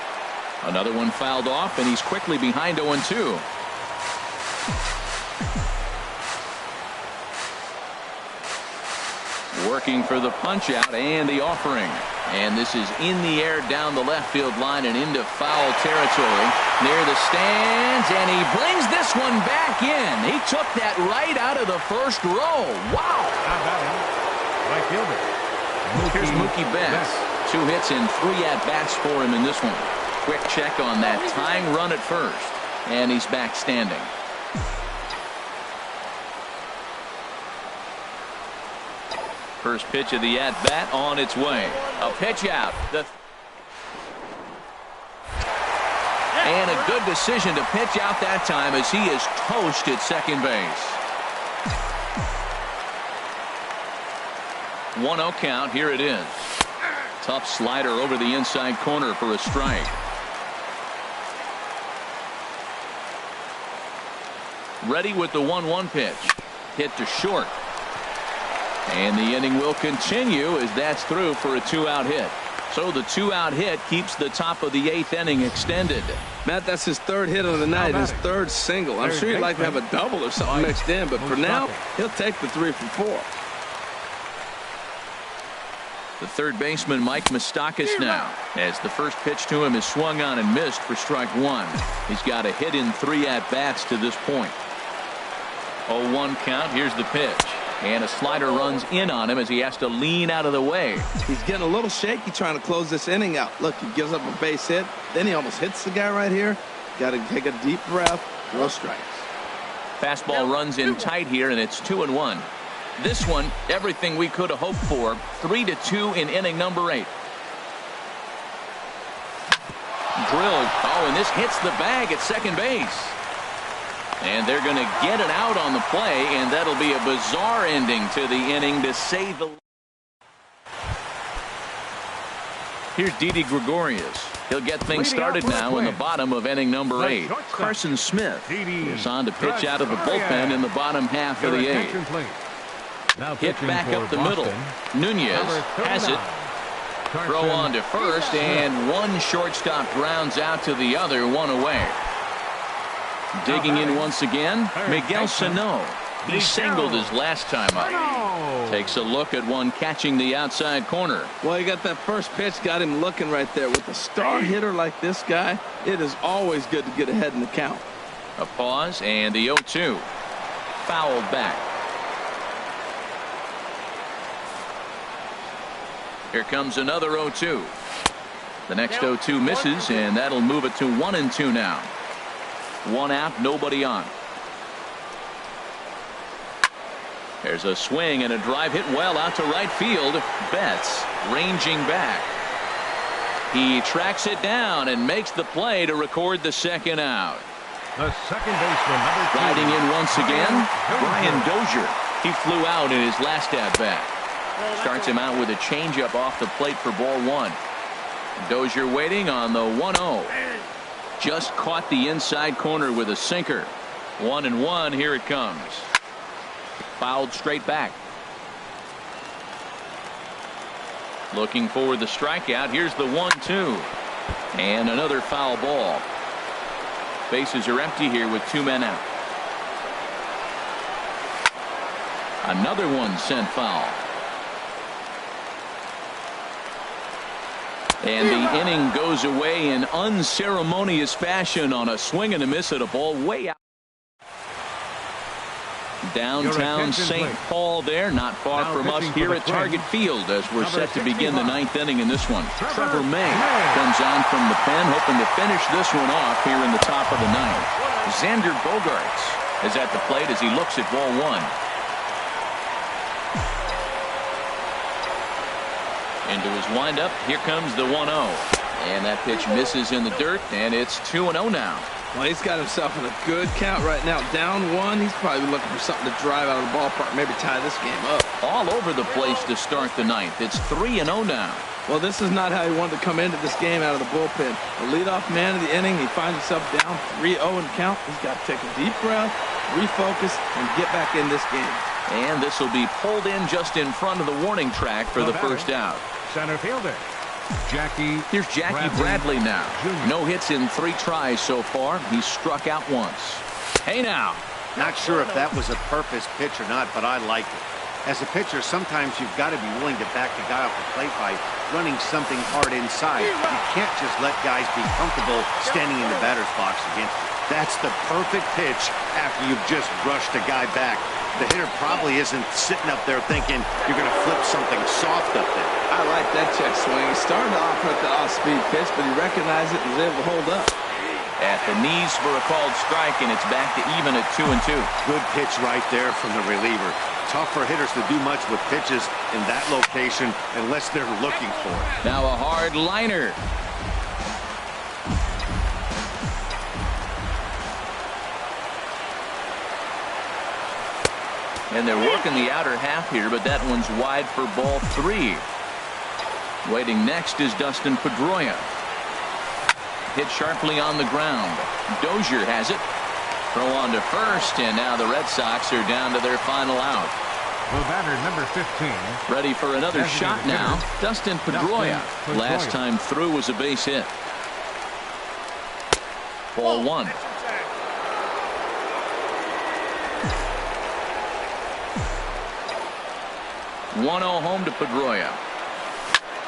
Another one fouled off, and he's quickly behind 0-2. Working for the punch out and the offering. And this is in the air down the left field line and into foul territory near the stands, and he brings this one back in. He took that right out of the first row. Wow. Right fielder. Here's Mookie Betts. 2 hits and 3 at-bats for him in this one. Quick check on that tying run at first. And he's back standing. First pitch of the at-bat on its way. A pitch out. And a good decision to pitch out that time as he is toast at second base. 1-0 count. Here it is. Tough slider over the inside corner for a strike. Ready with the 1-1 pitch. Hit to short. And the inning will continue as that's through for a 2-out hit. So the 2-out hit keeps the top of the 8th inning extended. Matt, that's his 3rd hit of the night, his 3rd single. I'm sure he'd like to have a double or something mixed in, but for now, he'll take the 3 for 4. The third baseman, Mike Moustakas, now, as the first pitch to him is swung on and missed for strike 1. He's got a hit in 3 at-bats to this point. 0-1 count. Here's the pitch. And a slider runs in on him as he has to lean out of the way. He's getting a little shaky trying to close this inning out. Look, he gives up a base hit. Then he almost hits the guy right here. Got to take a deep breath. No strikes. Fastball runs in tight here, and it's 2-1. This one, everything we could have hoped for. 3-2 in inning number 8. Drilled. Oh, and this hits the bag at second base. And they're going to get it out on the play, and that'll be a bizarre ending to the inning, to say the least. Here's Didi Gregorius. He'll get things started now in the bottom of inning number 8. Carson Smith is on to pitch out of the bullpen in the bottom half of the 8th. Hit back up the middle. Nunez has it. Throw on to first, and one shortstop grounds out to the other, 1 away. Digging in once again, Miguel Sano. He singled his last time up. Takes a look at one catching the outside corner. Well, you got that first pitch, got him looking right there. With a star hitter like this guy, it is always good to get ahead in the count. A pause, and the 0-2. Fouled back. Here comes another 0-2. The next 0-2 misses, and that'll move it to 1-2 now. 1 out, nobody on. There's a swing and a drive hit well out to right field. Betts ranging back. He tracks it down and makes the play to record the second out. The second baseman, number 2. Riding in once again, Brian Dozier. He flew out in his last at bat. Starts him out with a changeup off the plate for ball 1. Dozier waiting on the 1-0. Just caught the inside corner with a sinker. 1-1. Here it comes. Fouled straight back. Looking for the strikeout. Here's the 1-2. And another foul ball. Bases are empty here with 2 men out. Another one sent foul. And the inning goes away in unceremonious fashion on a swing and a miss at a ball way out. Downtown St. Paul there, not far from us here at Target Field as we're set to begin the 9th inning in this one. Trevor May comes on from the pen, hoping to finish this one off here in the top of the 9th. Xander Bogaerts is at the plate as he looks at ball 1. Into his windup, here comes the 1-0. And that pitch misses in the dirt, and it's 2-0 now. Well, he's got himself in a good count right now. Down 1, he's probably looking for something to drive out of the ballpark, maybe tie this game up. All over the place to start the 9th. It's 3-0 now. Well, this is not how he wanted to come into this game out of the bullpen. The leadoff man of the inning, he finds himself down 3-0 in count. He's got to take a deep breath, refocus, and get back in this game. And this will be pulled in just in front of the warning track for the first out. Center fielder, Here's Jackie Bradley now. Jr. No hits in 3 tries so far. He's struck out once. Hey now. Not sure if that was a purpose pitch or not, but I like it. As a pitcher, sometimes you've got to be willing to back the guy off the plate by running something hard inside. You can't just let guys be comfortable standing in the batter's box against you. That's the perfect pitch after you've just brushed a guy back. The hitter probably isn't sitting up there thinking you're going to flip something soft up there. I like that check swing. He started off with the off-speed pitch, but he recognized it and was able to hold up. At the knees for a called strike, and it's back to even at 2-2. Good pitch right there from the reliever. Tough for hitters to do much with pitches in that location unless they're looking for it. Now a hard liner. And they're working the outer half here, but that one's wide for ball 3. Waiting next is Dustin Pedroia. Hit sharply on the ground. Dozier has it. Throw on to first, and now the Red Sox are down to their final out. The batter, number 15. Ready for another shot now. Dustin Pedroia. Last time through was a base hit. Ball 1. Home to Pedroia.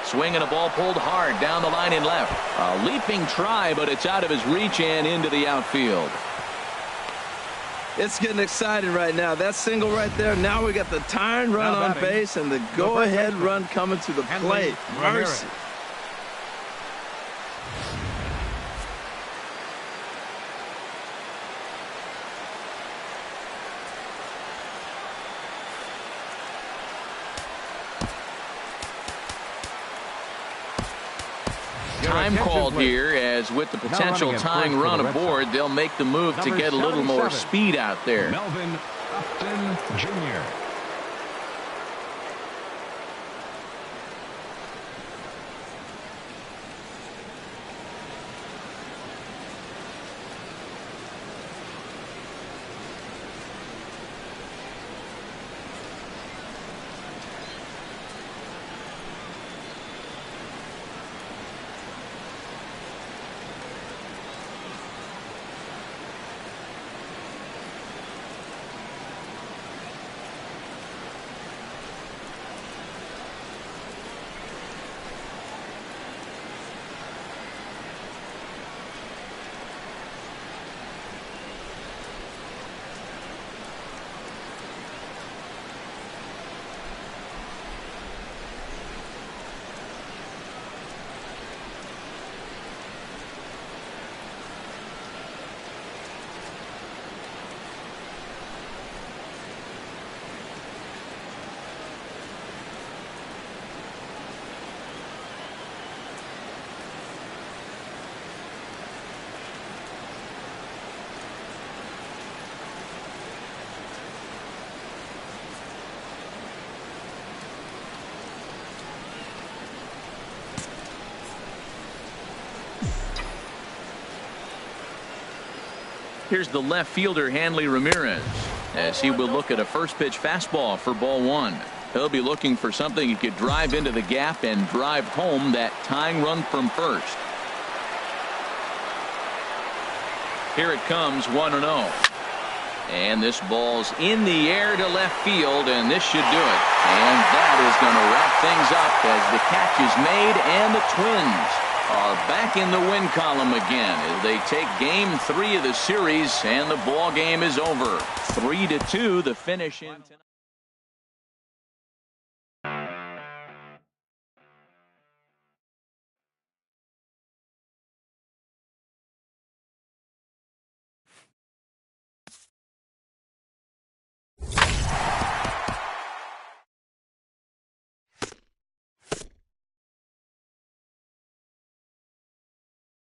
Swing and a ball pulled hard down the line in left. A leaping try, but it's out of his reach and into the outfield. It's getting exciting right now. That single right there. Now we got the tying run on base and the go-ahead run coming to the plate. Mercy. Time called here, as with the potential tying run aboard, they'll make the move to get a little more speed out there. Melvin Upton Jr. Here's the left fielder, Hanley Ramirez, as he will look at a first pitch fastball for ball one. He'll be looking for something he could drive into the gap and drive home that tying run from first. Here it comes, 1-0. And this ball's in the air to left field, and this should do it. And that is going to wrap things up as the catch is made, and the Twins are back in the win column again as they take game 3 of the series, and the ball game is over. 3-2 the finish in tonight.